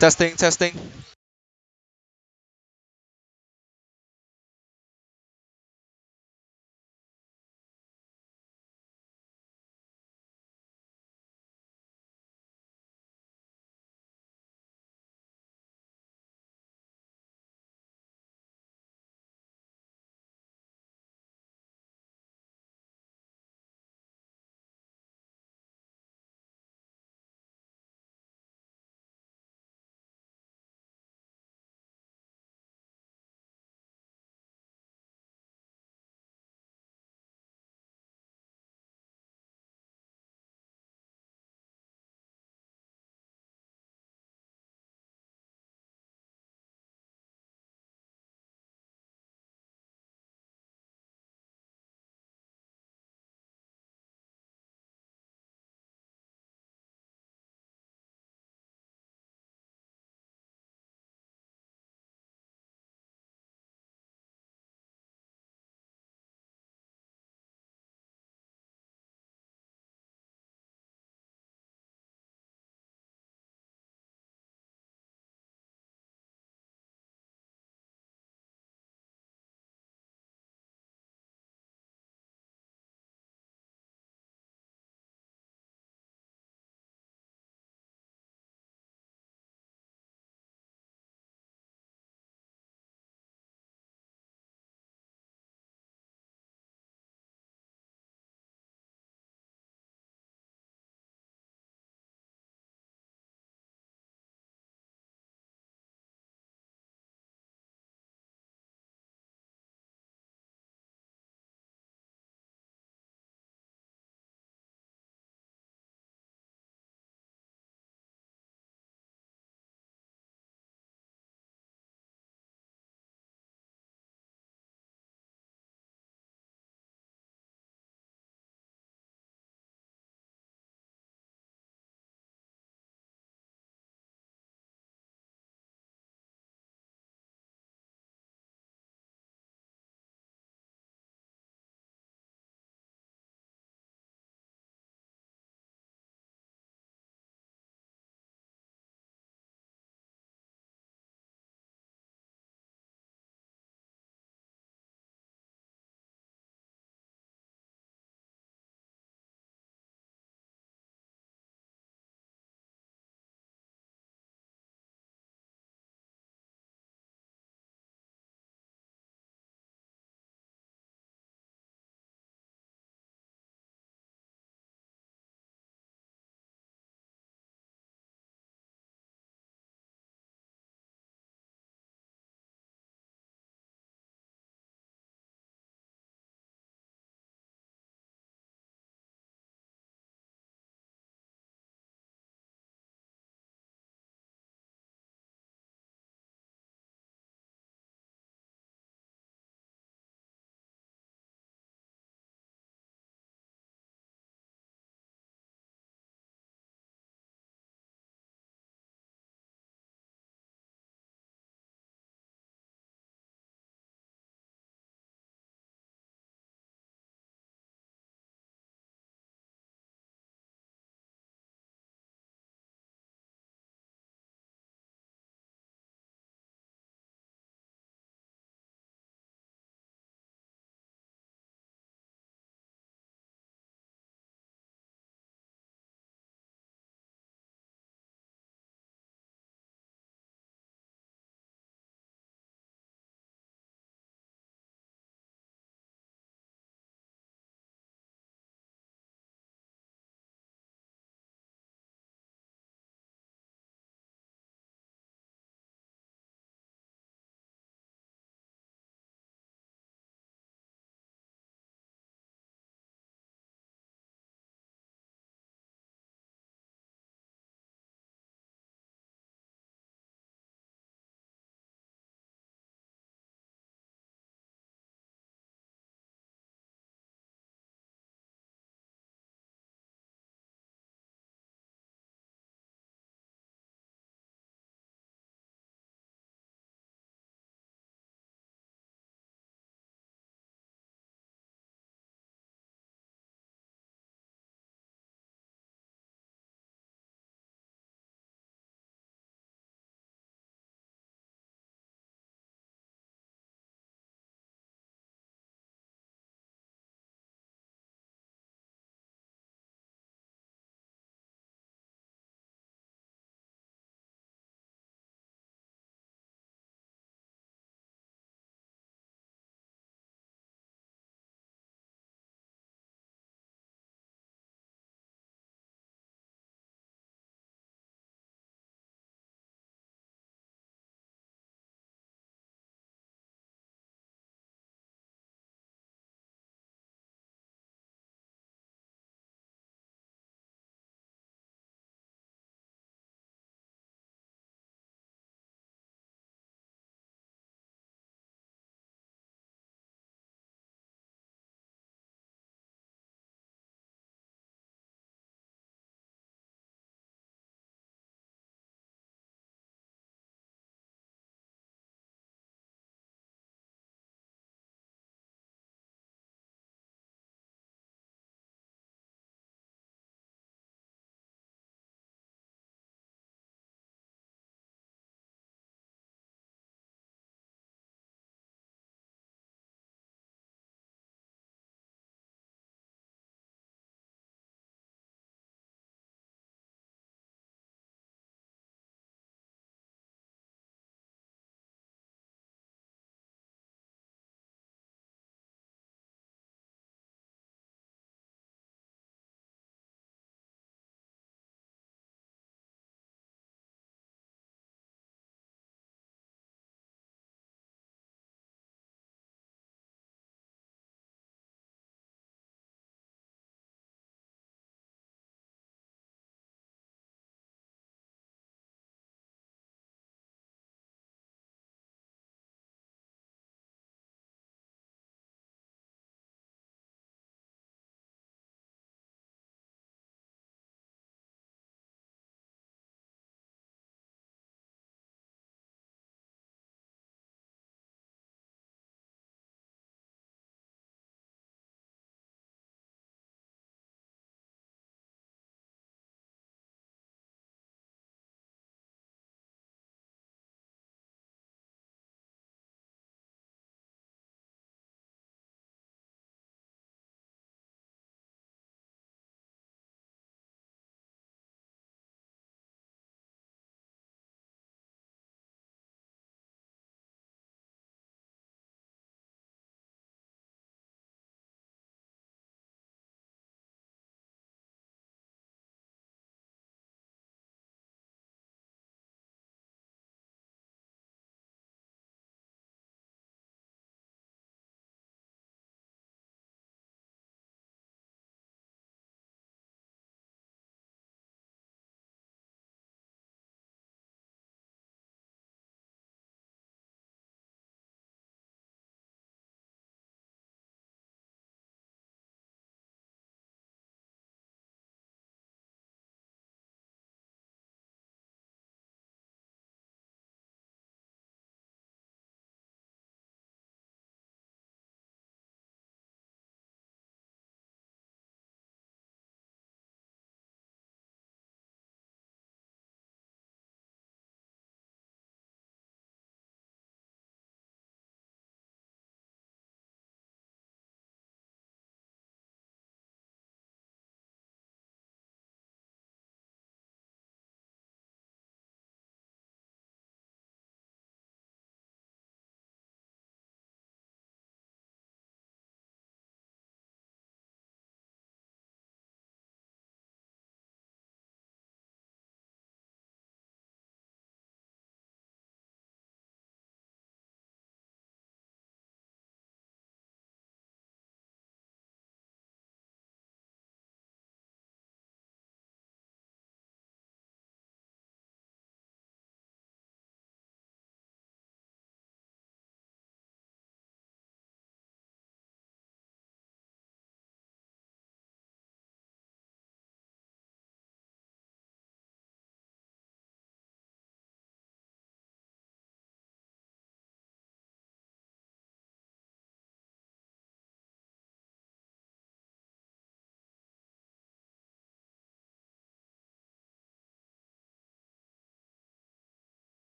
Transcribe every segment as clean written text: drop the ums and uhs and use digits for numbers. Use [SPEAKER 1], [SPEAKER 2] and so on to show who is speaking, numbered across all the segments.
[SPEAKER 1] Testing, testing.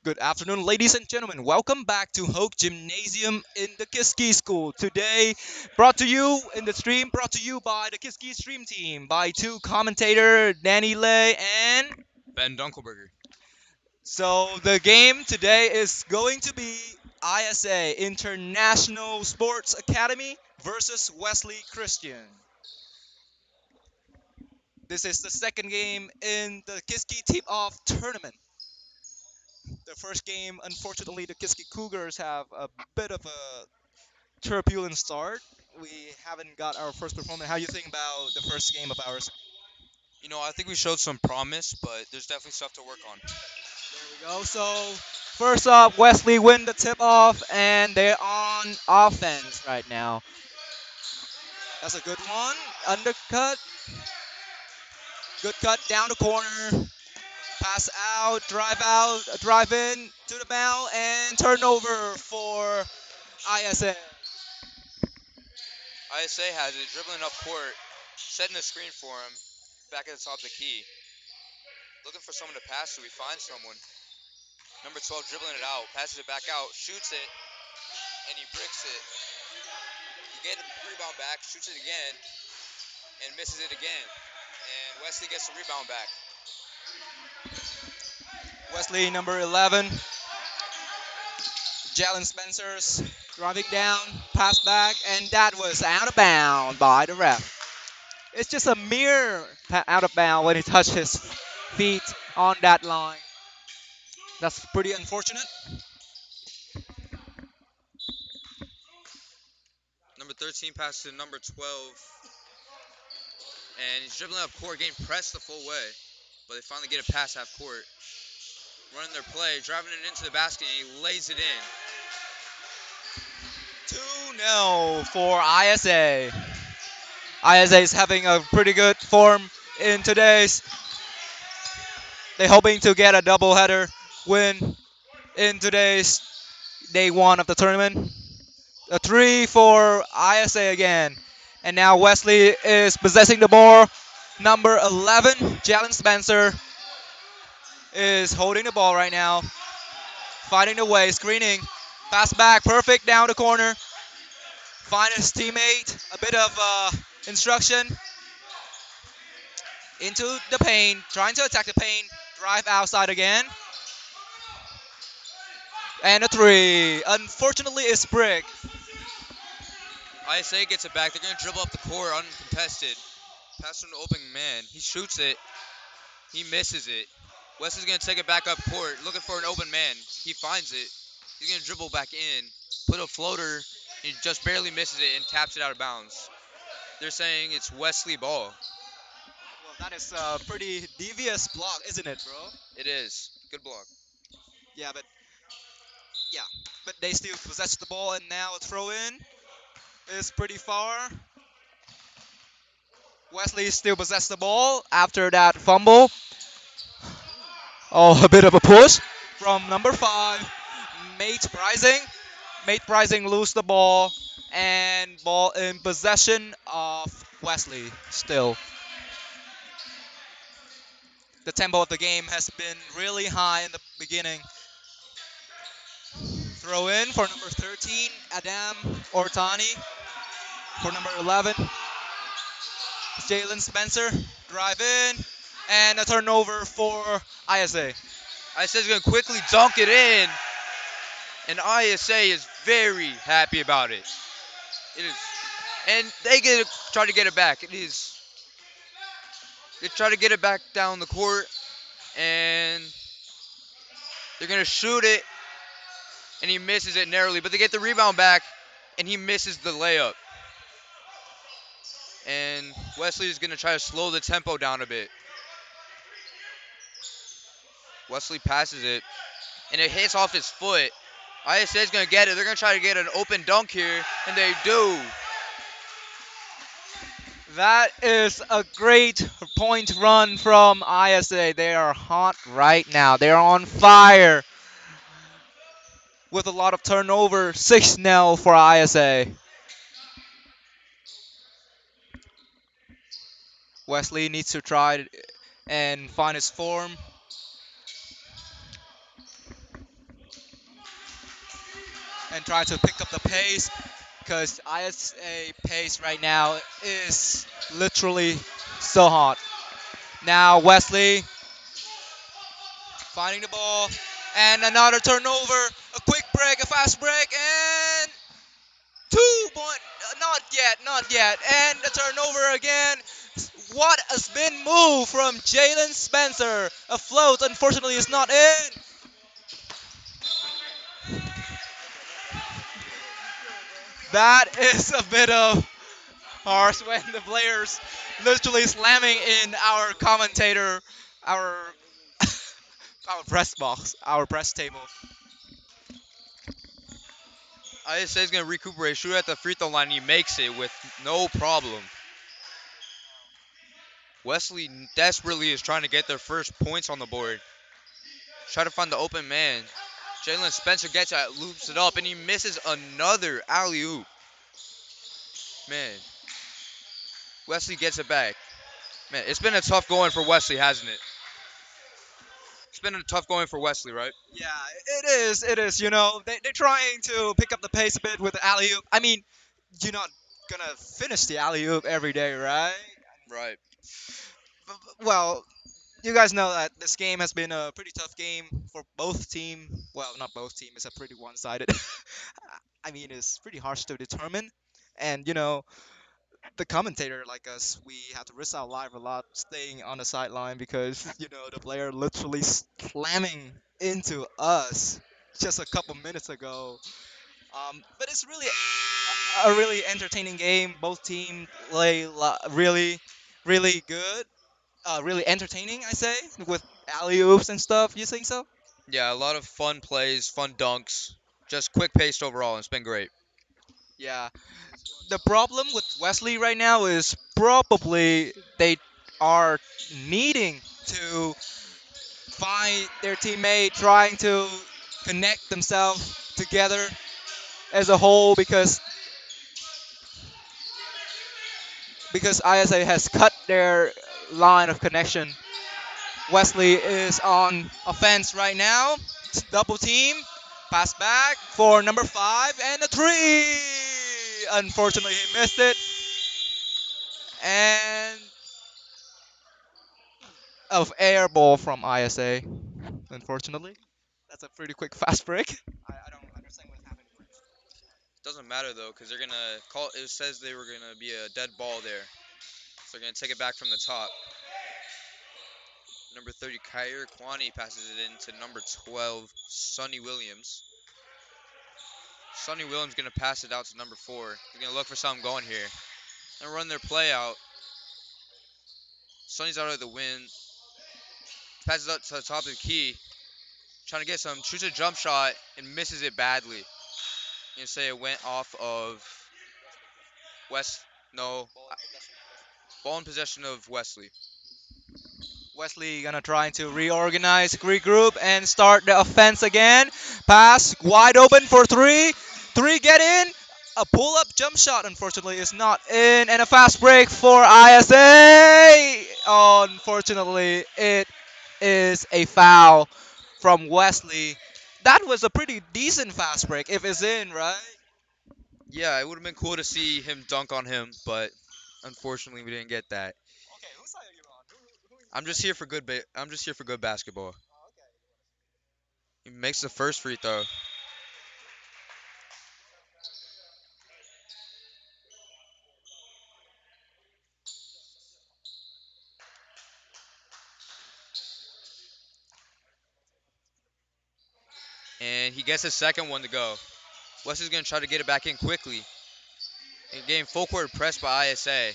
[SPEAKER 1] Good afternoon, ladies and gentlemen. Welcome back to Hoke Gymnasium in the Kiski School. Today, brought to you in the stream, brought to you by the Kiski Stream Team, by two commentator, Danny Lay and...
[SPEAKER 2] Ben Dunkelberger.
[SPEAKER 1] So the game today is going to be ISA, International Sports Academy versus Wesley Christian. This is the second game in the Kiski Tip-Off Tournament. The first game, unfortunately, the Kiski Cougars have a bit of a turbulent start. We haven't got our first performance. How do you think about the first game of ours?
[SPEAKER 2] I think we showed some promise, but there's definitely stuff to work on.
[SPEAKER 1] There we go. So first up, Wesley win the tip off, and they're on offense right now. That's a good one. Undercut, good cut down the corner. Pass out, drive in to the bound, and turnover for ISA.
[SPEAKER 2] ISA has it, dribbling up court, setting the screen for him, back at the top of the key. Looking for someone to pass to, he finds someone. Number 12 dribbling it out, passes it back out, shoots it, and he bricks it. He gets the rebound back, shoots it again, and misses it again. And Wesley gets the rebound back.
[SPEAKER 1] Wesley, number 11. Jalen Spencer's driving down, pass back, and that was out of bound by the ref. It's just a mere out of bound when he touched his feet on that line. That's pretty unfortunate.
[SPEAKER 2] Number 13 passes to number 12, and he's dribbling up court, getting pressed the full way. But they finally get a pass half court. Running their play, driving it into the basket, and he lays it in.
[SPEAKER 1] 2-0 for ISA. ISA is having a pretty good form in today's. They're hoping to get a doubleheader win in today's day one of the tournament. A 3 for ISA again. And now Wesley is possessing the ball. Number 11, Jalen Spencer, is holding the ball right now. Finding the way, screening. Pass back, perfect down the corner. Find his teammate. A bit of instruction. Into the paint. Trying to attack the paint. Drive outside again. And a 3. Unfortunately, it's brick.
[SPEAKER 2] ISA gets it back. They're going to dribble up the court uncontested. Pass to an open man. He shoots it. He misses it. Wesley's going to take it back up court, looking for an open man. He finds it. He's going to dribble back in, put a floater. He just barely misses it and taps it out of bounds. They're saying it's Wesley ball.
[SPEAKER 1] Well, that is a pretty devious block, isn't it, bro?
[SPEAKER 2] It is. Good block.
[SPEAKER 1] Yeah, but they still possess the ball, and now a throw in is pretty far. Wesley still possess the ball after that fumble. Oh, a bit of a push from number 5, Mate Rising. Mate Rising lose the ball, and ball in possession of Wesley still. The tempo of the game has been really high in the beginning. Throw in for number 13, Adam Ortani. For number 11, Jalen Spencer. Drive in, and a turnover for ISA.
[SPEAKER 2] ISA's going to quickly dunk it in, and ISA is very happy about it. It is, and they try to get it back. It is. They try to get it back down the court, and they're gonna shoot it, and he misses it narrowly. But they get the rebound back, and he misses the layup. And Wesley is gonna try to slow the tempo down a bit. Wesley passes it, and it hits off his foot. ISA is gonna get it. They're gonna try to get an open dunk here, and they do.
[SPEAKER 1] That is a great point run from ISA. They are hot right now. They are on fire with a lot of turnover. 6-0 for ISA. Wesley needs to try and find his form. and try to pick up the pace because ISA pace right now is literally so hot. Now Wesley finding the ball and another turnover, a quick break, a fast break, and 2 point. Not yet, not yet, and a turnover again. What a spin move from Jalen Spencer. A float, unfortunately, is not in. That is a bit of harsh when the players literally slamming in our commentator, our our press box, our press table.
[SPEAKER 2] ISA is going to recuperate, shoot at the free throw line. He makes it with no problem. Wesley desperately is trying to get their first points on the board. Try to find the open man. Jalen Spencer gets it, loops it up, and he misses another alley oop. Man, Wesley gets it back. Man, it's been a tough going for Wesley, hasn't it? It's been a tough going for Wesley, right?
[SPEAKER 1] Yeah, it is. It is. They're trying to pick up the pace a bit with the alley oop. I mean, you're not gonna finish the alley oop every day, right?
[SPEAKER 2] Right.
[SPEAKER 1] Well, you guys know that this game has been a pretty tough game for both team. Well, not both team. It's a pretty one-sided. I mean, it's pretty harsh to determine. And the commentator like us, we have to risk our life a lot staying on the sideline because the player literally slamming into us just a couple minutes ago. But it's really a really entertaining game. Both teams play really, really good. Really entertaining, I say, with alley oops and stuff. You think so?
[SPEAKER 2] Yeah, a lot of fun plays, fun dunks. Just quick paced overall, and it's been great.
[SPEAKER 1] Yeah. The problem with Wesley right now is probably they are needing to find their teammate, trying to connect themselves together as a whole because ISA has cut their line of connection. Wesley is on offense right now. It's double team. Pass back for number 5 and a 3. Unfortunately, he missed it. And of air ball from ISA. Unfortunately, that's a pretty quick fast break. I don't understand what happened.
[SPEAKER 2] Doesn't matter though, because they're gonna call. It says they were gonna be a dead ball there, so they're gonna take it back from the top. Number 30, Kyrie Kwani passes it in to number 12, Sonny Williams. Sonny Williams gonna pass it out to number 4. They're gonna look for something going here and run their play out. Sonny's out of the win. Passes up to the top of the key, trying to get some. Shoots a jump shot and misses it badly. You can say it went off of West. No, ball in possession of Wesley.
[SPEAKER 1] Wesley gonna try to reorganize, regroup, and start the offense again. Pass wide open for 3. 3 get in. A pull-up jump shot, unfortunately, is not in, and a fast break for ISA. Unfortunately, it is a foul from Wesley. That was a pretty decent fast break if it's in, right?
[SPEAKER 2] Yeah, it would have been cool to see him dunk on him, but unfortunately we didn't get that.
[SPEAKER 1] Okay, whose side are you on?
[SPEAKER 2] I'm just here for good. I'm just here for good basketball. He makes the first free throw, and he gets his second one to go. Wes is gonna try to get it back in quickly and getting full court pressed by ISA.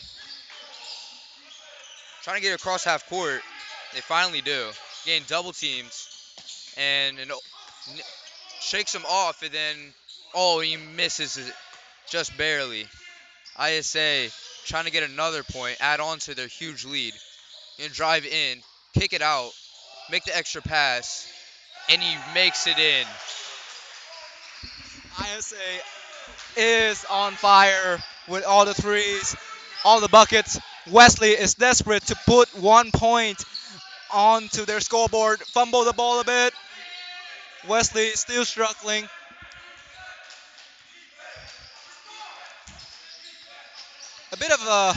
[SPEAKER 2] Trying to get across half court. They finally do. Getting double teams and shakes him off, and then he misses it just barely. ISA trying to get another point, add on to their huge lead, and drive in, kick it out, make the extra pass, and he makes it in.
[SPEAKER 1] ISA is on fire with all the threes, all the buckets. Wesley is desperate to put 1 point onto their scoreboard. Fumble the ball a bit. Wesley is still struggling. A bit of a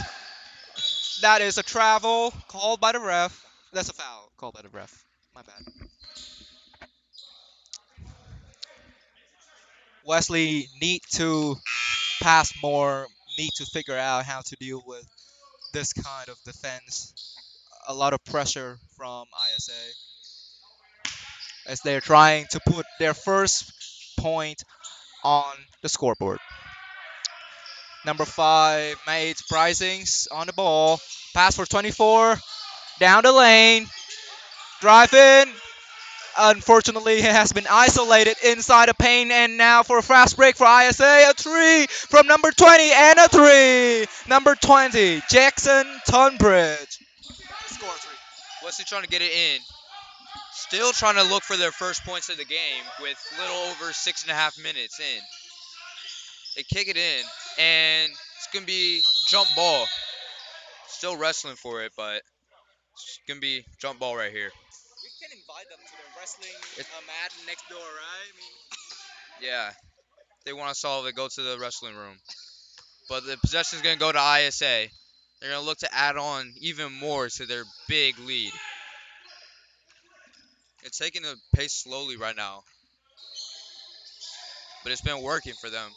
[SPEAKER 1] that is a travel called by the ref. That's a foul called by the ref. My bad. Wesley need to pass more. Need to figure out how to deal with this kind of defense. A lot of pressure from ISA as they're trying to put their first point on the scoreboard. Number 5 made Pricings on the ball. Pass for 24. Down the lane. Drive in. Unfortunately, he has been isolated inside the paint, and now for a fast break for ISA, a three from number 20, and a three. Number 20, Jackson Tunbridge. Score three.
[SPEAKER 2] Wesley trying to get it in. Still trying to look for their first points of the game with little over 6.5 minutes in. They kick it in, and it's going to be jump ball. Still wrestling for it, but it's going to be jump ball right here.
[SPEAKER 1] We can invite them to the wrestling
[SPEAKER 2] It,
[SPEAKER 1] mat next door, right? I mean,
[SPEAKER 2] yeah, they want to solve it, go to the wrestling room. But the possession is going to go to ISA. They're going to look to add on even more to their big lead. It's taking the pace slowly right now, but it's been working for them.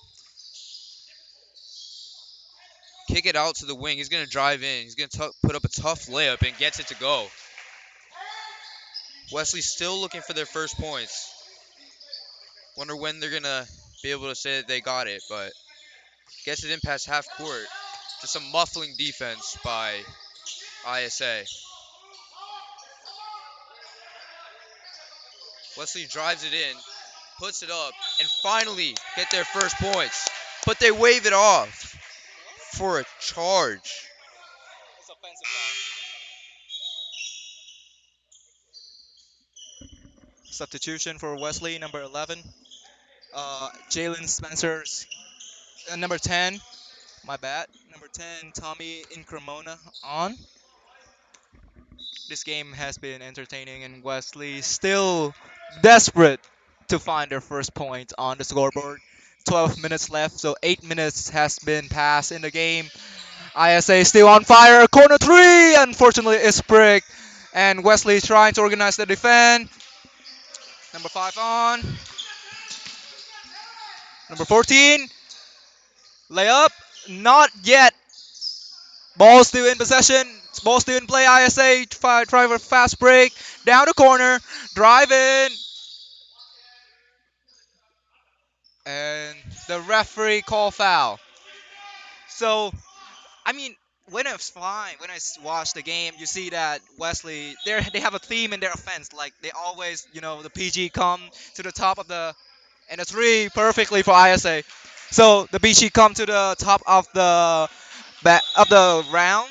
[SPEAKER 2] Kick it out to the wing. He's going to drive in. He's going to put up a tough layup and gets it to go. Wesley's still looking for their first points. Wonder when they're going to be able to say that they got it, but gets it in past half court. Just some muffling defense by ISA. Wesley drives it in, puts it up, and finally get their first points. But they wave it off for a charge.
[SPEAKER 1] it's offensive foul. Substitution for Wesley, number 11. Jalen Spencer's number 10. My bad. Number 10, Tommy Incremona on. This game has been entertaining, and Wesley still desperate to find their first point on the scoreboard. 12 minutes left, so 8 minutes has been passed in the game. ISA still on fire. Corner three, unfortunately, is brick. And Wesley trying to organize the defense. Number 5 on. Number 14, layup. Not yet. Ball still in possession. Ball still in play. ISA try for fast break. Down the corner. Drive in. And the referee call foul. So, I mean, when it's fine, when watch the game, you see that Wesley, they have a theme in their offense. Like they always, the PG come to the top of the and a three perfectly for ISA. So the PG come to the top of the of the round,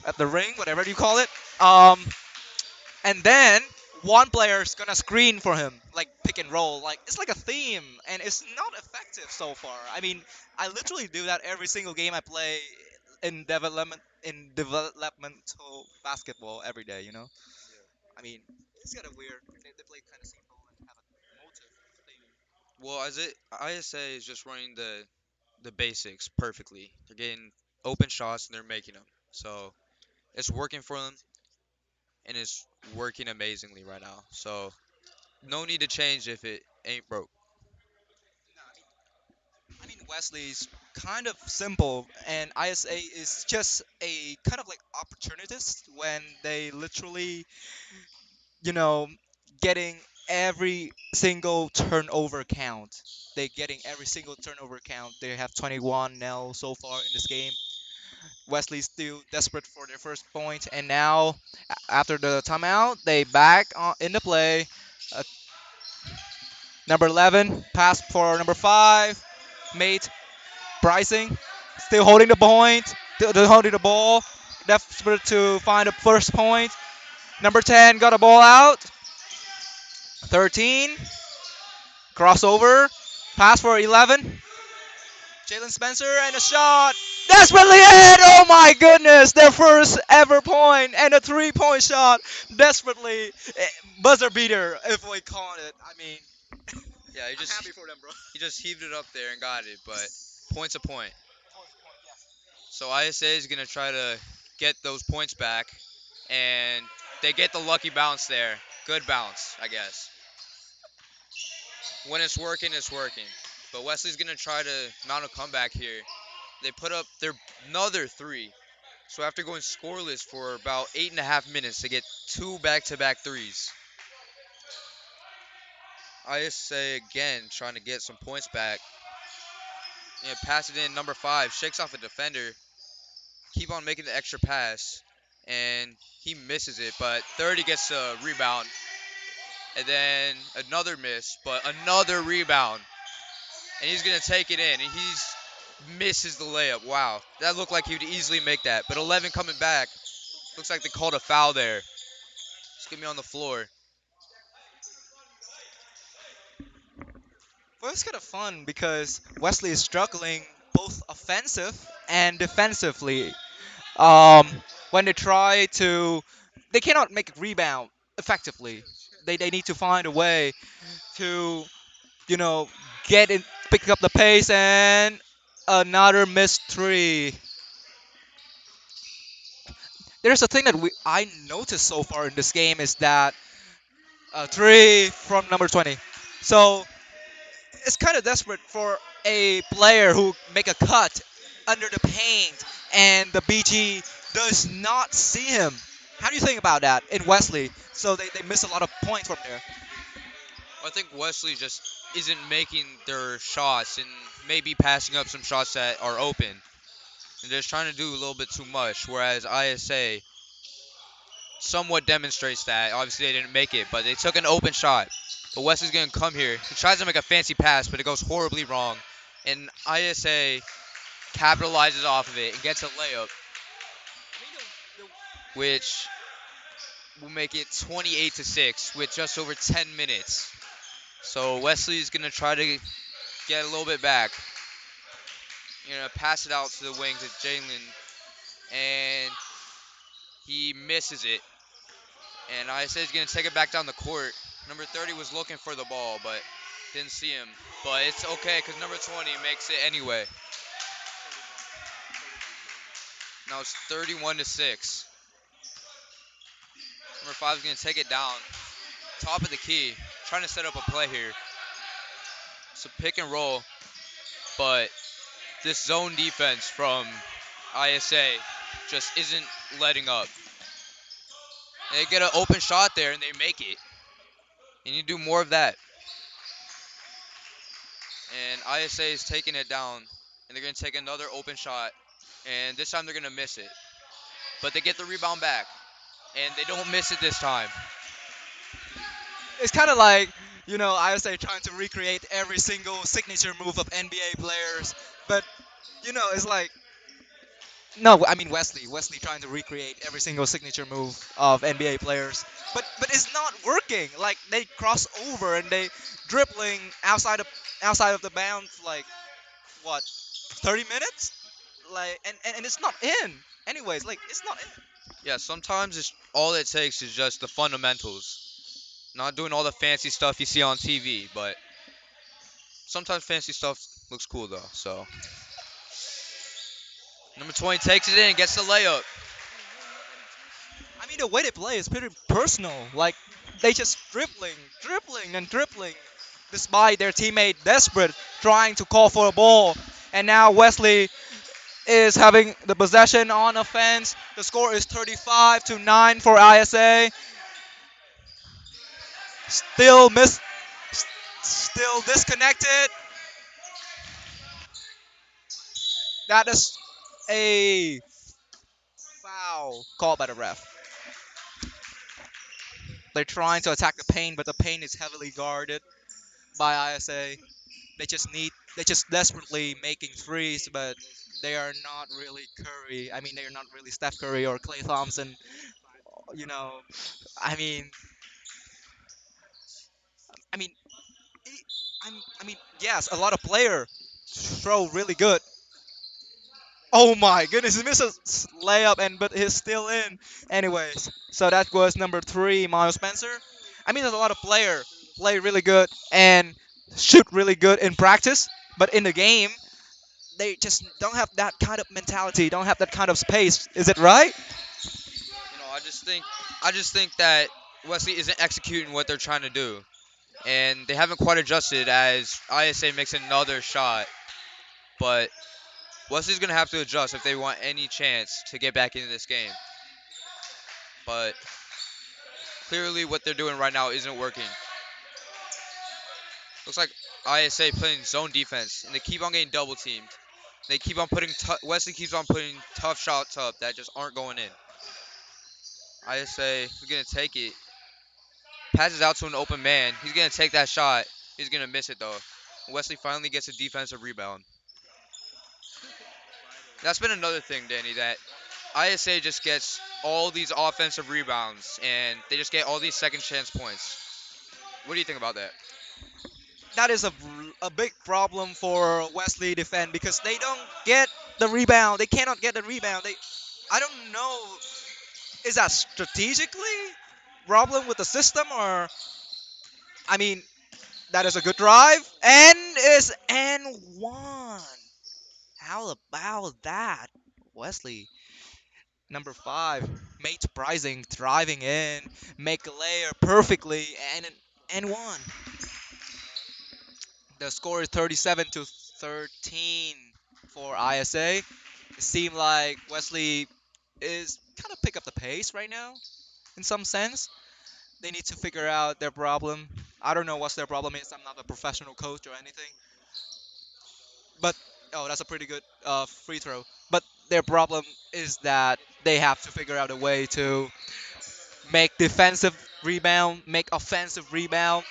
[SPEAKER 1] at the ring, whatever you call it. And then one player is gonna screen for him, like pick and roll. Like it's like a theme, and it's not effective so far. I mean, I literally do that every single game I play in developmental basketball every day. I mean, it's kind of weird. They play kind of simple and have a motive theme.
[SPEAKER 2] Well, as it ISA is just running the basics perfectly. They're getting open shots and they're making them. So it's working for them and it's working amazingly right now. So no need to change if it ain't broke.
[SPEAKER 1] No, I mean Wesley's kind of simple, and ISA is just a kind of like opportunist when they literally, you know, getting every single turnover count. They getting every single turnover count. They have 21 now so far in this game. Wesley's still desperate for their first point, and now after the timeout, they back in the play. Uh, Number 11 pass for number 5, mate Pricing, still holding the point, still holding the ball, desperate to find the first point. Number 10 got a ball out. 13 crossover, pass for 11. Jalen Spencer and a shot. Desperately hit! Oh my goodness! Their first ever point and a 3-point shot. Desperately buzzer beater, if we call it. I mean,
[SPEAKER 2] Yeah,
[SPEAKER 1] I'm happy for them, bro.
[SPEAKER 2] he just heaved it up there and got it, but point's a point. So ISA is gonna try to get those points back, and they get the lucky bounce there. Good bounce, I guess. When it's working, it's working. But Wesley's gonna try to mount a comeback here. They put up their another three. So after going scoreless for about 8.5 minutes, they get two back-to-back threes. ISA again trying to get some points back. And pass it in. Number 5 shakes off a defender. Keep on making the extra pass, and he misses it. But 30 gets a rebound, and then another miss, but another rebound, and he's gonna take it in, and he's misses the layup. Wow, that looked like he would easily make that. But 11 coming back. Looks like they called a foul there. Just get me on the floor.
[SPEAKER 1] Well, it's kind of fun because Wesley is struggling both offensive and defensively. Um, when they try to, they cannot make a rebound effectively. They need to find a way to, you know, get in, pick up the pace, and another missed three. There's a thing that I noticed so far in this game is that three from number 20. So it's kind of desperate for a player who make a cut under the paint, and the BG does not see him. How do you think about that in Wesley? So they miss a lot of points from there.
[SPEAKER 2] I think Wesley just isn't making their shots and maybe passing up some shots that are open. And just trying to do a little bit too much. Whereas ISA somewhat demonstrates that. Obviously, they didn't make it, but they took an open shot. But Wesley's going to come here. He tries to make a fancy pass, but it goes horribly wrong. And ISA capitalizes off of it and gets a layup, which will make it 28-6 with just over 10 minutes. So Wesley's going to try to get a little bit back. Pass it out to the wings at Jalen, and he misses it. And ISA is going to take it back down the court. Number 30 was looking for the ball, but didn't see him. But it's okay because number 20 makes it anyway. Now it's 31-6. Number 5 is going to take it down. Top of the key. Trying to set up a play here. It's a pick and roll. But this zone defense from ISA just isn't letting up. And they get an open shot there and they make it. And you do more of that. And ISA is taking it down. And they're going to take another open shot. And this time they're going to miss it. But they get the rebound back. And they don't miss it this time.
[SPEAKER 1] It's kind of like, ISA trying to recreate every single signature move of NBA players, but it's like no, I mean Wesley trying to recreate every single signature move of NBA players, but it's not working. Like they cross over and they dribbling outside of the bounds like what 30 minutes, like and it's not in. Anyways, like it's not in.
[SPEAKER 2] Yeah, sometimes all it takes is just the fundamentals. Not doing all the fancy stuff you see on TV, but sometimes fancy stuff looks cool though. So number 20 takes it in, gets the layup.
[SPEAKER 1] I mean, the way they play is pretty personal. Like they just dribbling, despite their teammate desperate trying to call for a ball. And now Wesley is having the possession on offense. The score is 35-9 for ISA. Still miss, still disconnected. That is a foul called by the ref. They're trying to attack the paint, but the paint is heavily guarded by ISA. They just desperately making threes, but they are not really Curry. I mean, they are not really Steph Curry or Klay Thompson. You know, I mean, I mean, I mean, yes, a lot of player throw really good. Oh my goodness, he misses layup and but he's still in. Anyways, so that was number 3, Miles Spencer. I mean, there's a lot of player play really good and shoot really good in practice, but in the game they just don't have that kind of mentality, don't have that kind of space. Is it right?
[SPEAKER 2] I just think that Wesley isn't executing what they're trying to do, and they haven't quite adjusted as ISA makes another shot. But Wesley's gonna have to adjust if they want any chance to get back into this game. But clearly, what they're doing right now isn't working. Looks like ISA playing zone defense, and they keep on getting double teamed. They keep on Wesley keeps on putting tough shots up that just aren't going in. ISA is gonna take it, passes out to an open man. He's gonna take that shot. He's gonna miss it though. Wesley finally gets a defensive rebound. That's been another thing, Danny, that ISA just gets all these offensive rebounds and they just get all these second chance points. What do you think about that?
[SPEAKER 1] That is a big problem for Wesley defend because they don't get the rebound. They cannot get the rebound. I don't know. Is that strategically problem with the system or I mean that is a good drive and is and one. How about that, Wesley? Number five, mate surprising, driving in, make a layer perfectly, and one. The score is 37 to 13 for ISA. It seemed like Wesley is kind of pick up the pace right now in some sense. They need to figure out their problem. I don't know what's their problem is. I'm not a professional coach or anything. But oh, that's a pretty good free throw. But their problem is that they have to figure out a way to make defensive rebound, make offensive rebound.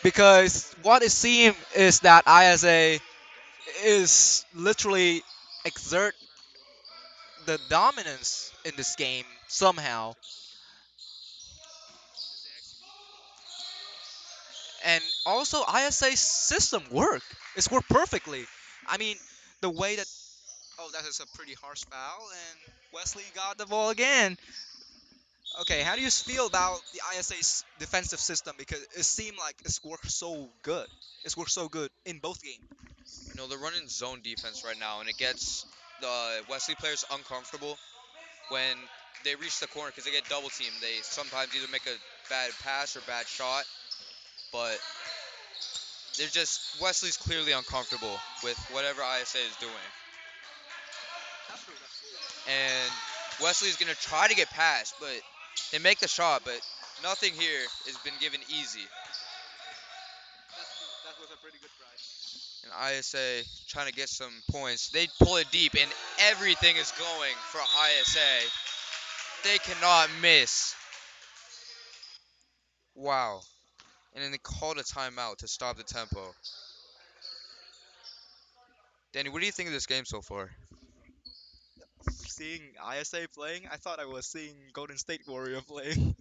[SPEAKER 1] Because what it seems is that ISA is literally exert the dominance in this game somehow. And also ISA system work. It's worked perfectly. I mean, the way that oh that is a pretty harsh foul and Wesley got the ball again. Okay, how do you feel about the ISA's defensive system? Because it seemed like it's worked so good. It's worked so good in both games.
[SPEAKER 2] They're running zone defense right now, and it gets the Wesley players uncomfortable when they reach the corner because they get double teamed. They sometimes either make a bad pass or bad shot, but they're just Wesley's clearly uncomfortable with whatever ISA is doing, and Wesley's gonna try to get past, but they make the shot, but nothing here has been given easy.
[SPEAKER 1] That was a pretty good drive.
[SPEAKER 2] And ISA trying to get some points. They pull it deep, and everything is going for ISA. They cannot miss. Wow. And then they called a timeout to stop the tempo. Danny, what do you think of this game so far?
[SPEAKER 1] Seeing ISA playing, I thought I was seeing Golden State Warrior playing.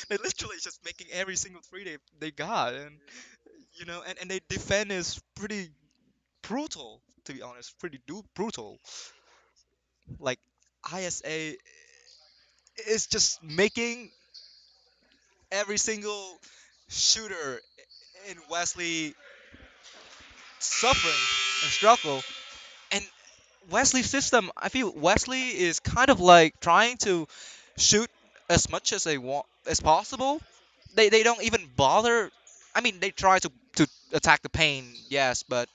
[SPEAKER 1] They literally just making every single three they got, and and they defend is pretty brutal to be honest, pretty brutal. Like ISA is just making every single shooter in Wesley suffering and struggle. And Wesley's system, I feel Wesley is kind of like trying to shoot as much as they want as possible. They don't even bother. I mean, they try to attack the paint, yes, but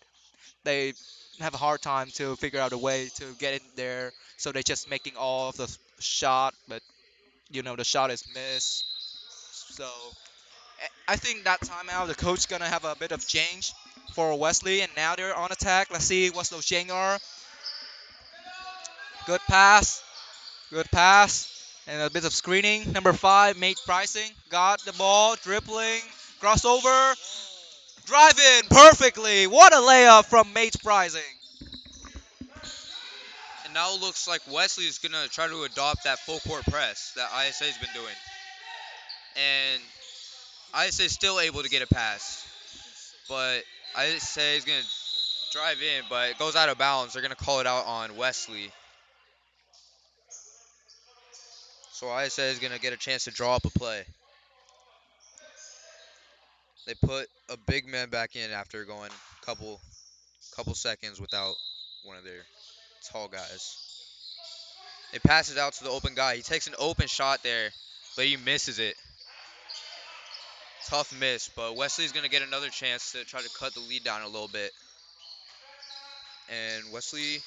[SPEAKER 1] they have a hard time to figure out a way to get in there. So they just making all of the shot, but the shot is missed. So I think that timeout the coach gonna have a bit of change for Wesley, and now they're on attack. Let's see what those change are. Good pass, good pass, and a bit of screening. Number five, mate pricing, got the ball, dribbling, crossover, drive in perfectly. What a layup from mate pricing.
[SPEAKER 2] And now it looks like Wesley is going to try to adopt that full court press that ISA has been doing. And ISA is still able to get a pass. But ISA is going to drive in, but it goes out of bounds. They're going to call it out on Wesley. So ISA is going to get a chance to draw up a play. They put a big man back in after going couple seconds without. one of their tall guys. It passes out to the open guy. He takes an open shot there, but he misses it. Tough miss, but Wesley's going to get another chance to try to cut the lead down a little bit. And Wesley,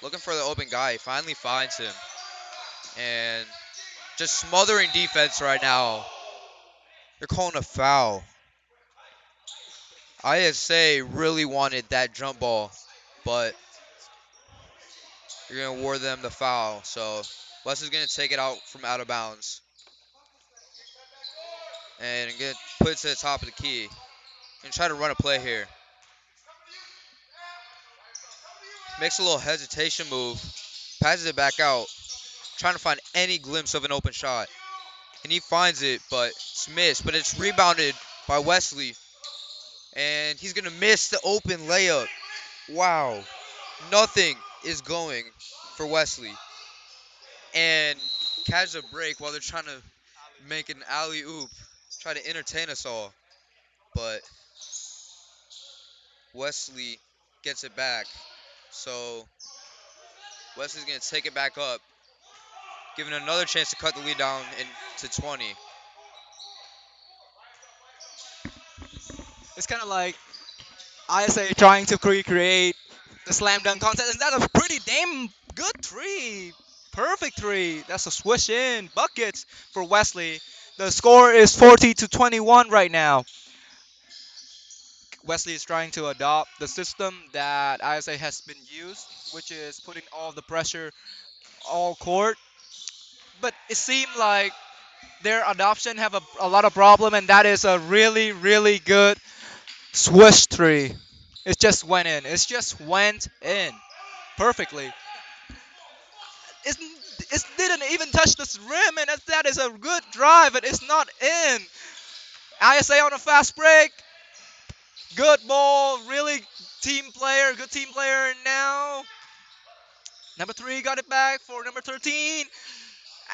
[SPEAKER 2] looking for the open guy, he finally finds him. And just smothering defense right now. They're calling a foul. ISA really wanted that jump ball, but you're going to award them the foul. So Wesley's going to take it out from out of bounds. And get put it to the top of the key. And try to run a play here. Makes a little hesitation move. Passes it back out. Trying to find any glimpse of an open shot. And he finds it, but it's missed. But it's rebounded by Wesley. And he's going to miss the open layup. Wow. Nothing is going for Wesley. And catches a break while they're trying to make an alley-oop. Try to entertain us all. But Wesley gets it back. So Wesley's going to take it back up, giving another chance to cut the lead down to 20.
[SPEAKER 1] It's kind of like ISA trying to recreate the slam dunk contest, and that's a pretty damn good three. Perfect three. That's a swish in buckets for Wesley. The score is 40 to 21 right now. Wesley is trying to adopt the system that ISA has been used, which is putting all the pressure all court. But it seemed like their adoption have a lot of problem, and that is a really really good swish three. It just went in. It just went in perfectly. It's, it didn't even touch the rim, and that is a good drive, but it's not in. ISA on a fast break. Good ball. Really team player. Good team player now. Number 3 got it back for number 13.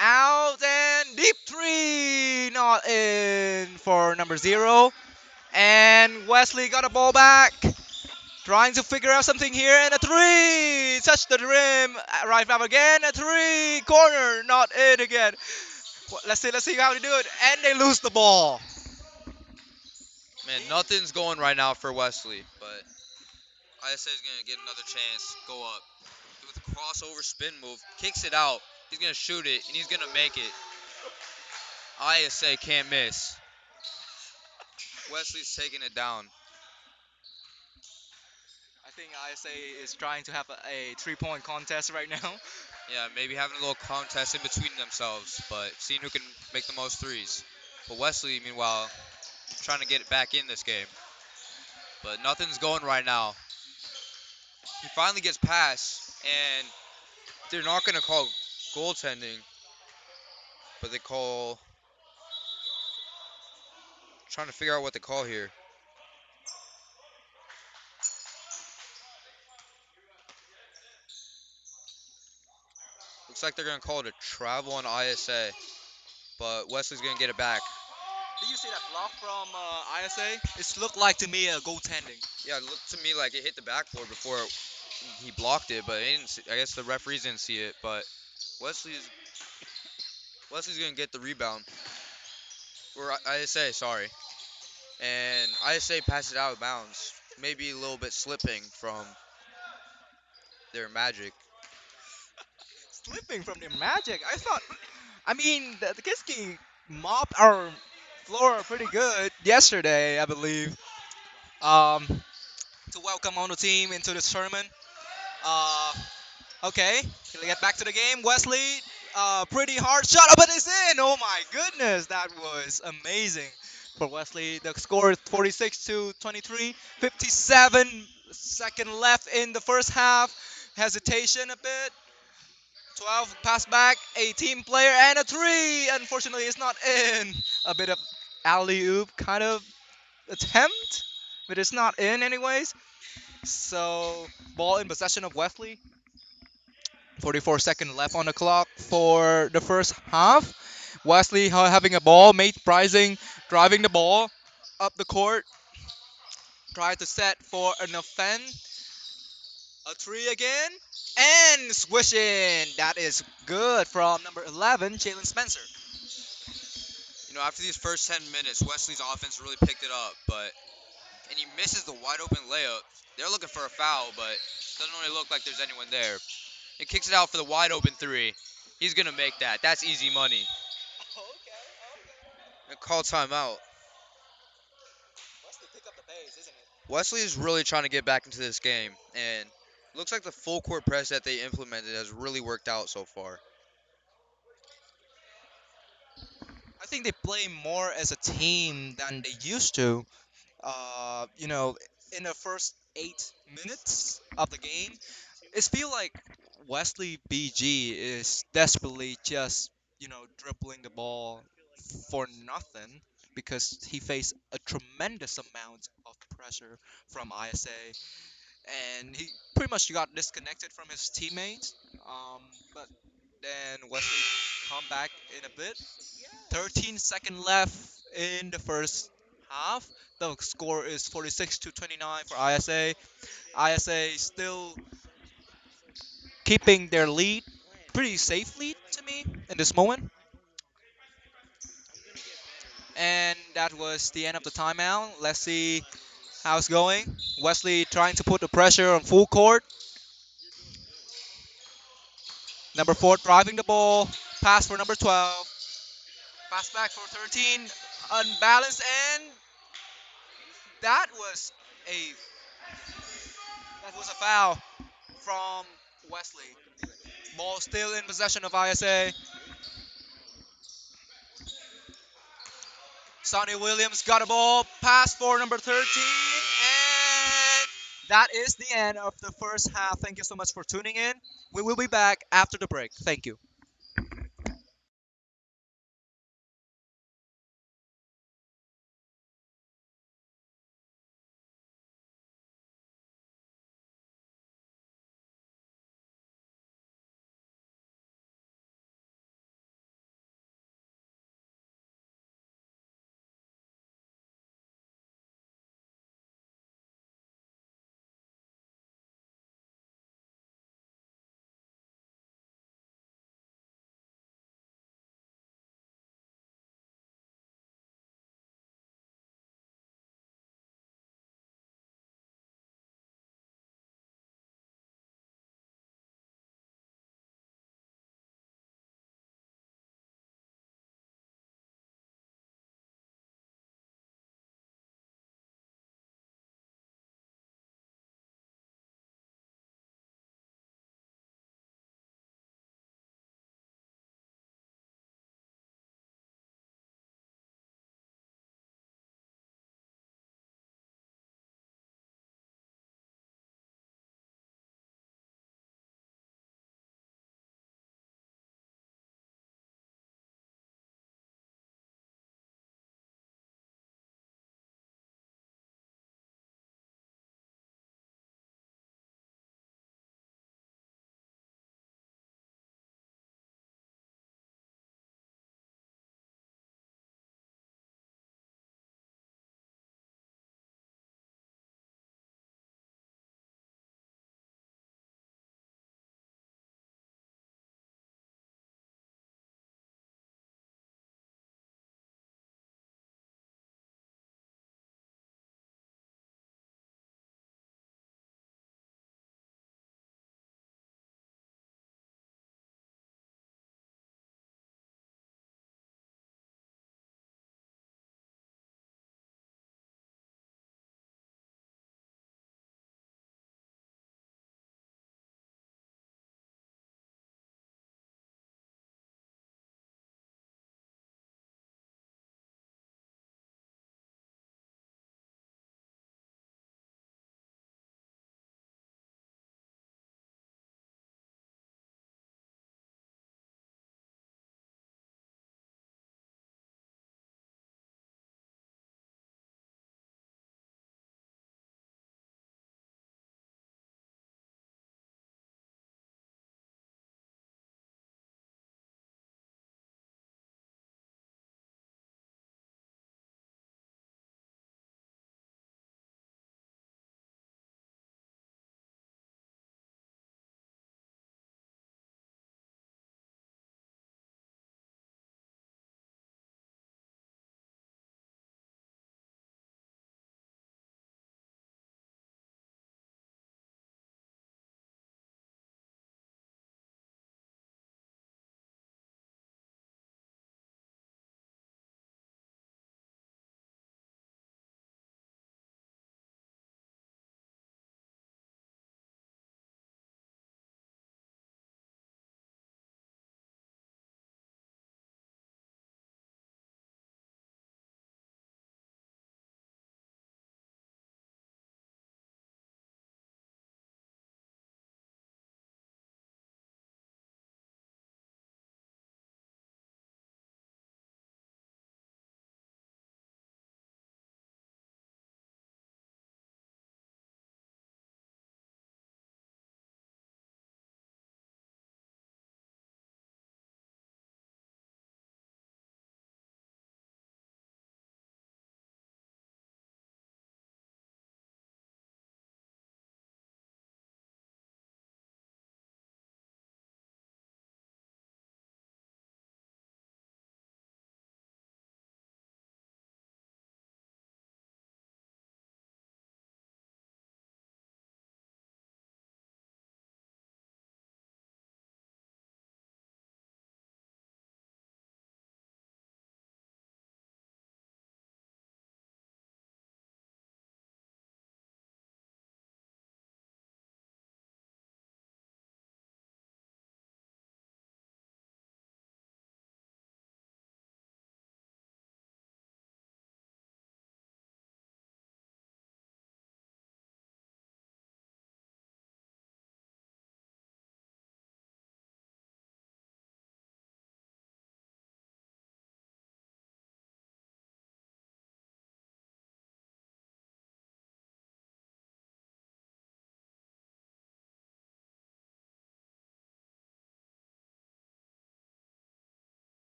[SPEAKER 1] Out and deep three. Not in for number 0. And Wesley got a ball back. Trying to figure out something here, and a 3! Touch the rim, right valve again, a 3! Corner, not in again. Let's see how they do it, and they lose the ball.
[SPEAKER 2] Man, nothing's going right now for Wesley, but ISA is going to get another chance, go up. With a crossover spin move, kicks it out. He's going to shoot it, and he's going to make it. ISA can't miss. Wesley's taking it down.
[SPEAKER 1] I think ISA is trying to have a 3-point contest right now.
[SPEAKER 2] Yeah, maybe having a little contest in between themselves, but seeing who can make the most threes. But Wesley, meanwhile, trying to get it back in this game. But nothing's going right now. He finally gets past, and they're not going to call goaltending, but they call... Trying to figure out what they call here. Looks like they're going to call it a travel on ISA, but Wesley's going to get it back.
[SPEAKER 1] Did you see that block from ISA? It looked like to me a goaltending.
[SPEAKER 2] Yeah, it looked to me like it hit the backboard before he blocked it, but he didn't see, I guess the referees didn't see it. But Wesley's going to get the rebound. Or ISA, sorry. And ISA passes it out of bounds. Maybe a little bit slipping from their magic.
[SPEAKER 1] Slipping from the magic. I mean, the Kiski mopped our floor pretty good yesterday, I believe. Um, to welcome on the team into this tournament. Uh, okay, can we get back to the game? Wesley, pretty hard shot, but it's in. Oh my goodness, that was amazing for Wesley. The score is 46 to 23. 57 second left in the first half. Hesitation a bit. 12 pass back, a team player and a 3. Unfortunately, it's not in. A bit of alley oop kind of attempt, but it's not in anyways. So ball in possession of Wesley. 44 seconds left on the clock for the first half. Wesley having a ball, mate Prising driving the ball up the court. Try to set for an offense. A three again. And swishing. That is good from number 11, Jalen Spencer.
[SPEAKER 2] After these first 10 minutes, Wesley's offense really picked it up, but and he misses the wide open layup. They're looking for a foul, but doesn't really look like there's anyone there. He kicks it out for the wide open three. He's gonna make that. That's easy money. And call timeout.
[SPEAKER 1] Wesley pick up the pace, isn't it?
[SPEAKER 2] Wesley is really trying to get back into this game, and looks like the full court press that they implemented has really worked out so far.
[SPEAKER 1] I think they play more as a team than they used to. You know, in the first 8 minutes of the game, it feel like Wesley BG is desperately just dribbling the ball for nothing because he faced a tremendous amount of pressure from ISA, and he pretty much got disconnected from his teammates. But then Wesley come back in a bit. 13-second left in the first half. The score is 46 to 29 for ISA. ISA still keeping their lead pretty safely to me in this moment. And that was the end of the timeout. Let's see how it's going. Wesley trying to put the pressure on full court. Number 4 driving the ball. Pass for number 12. Pass back for 13. Unbalanced, and that was a a foul from Wesley. Ball still in possession of ISA. Sonny Williams got a ball. Pass for number 13. And that is the end of the first half. Thank you so much for tuning in. We will be back after the break. Thank you.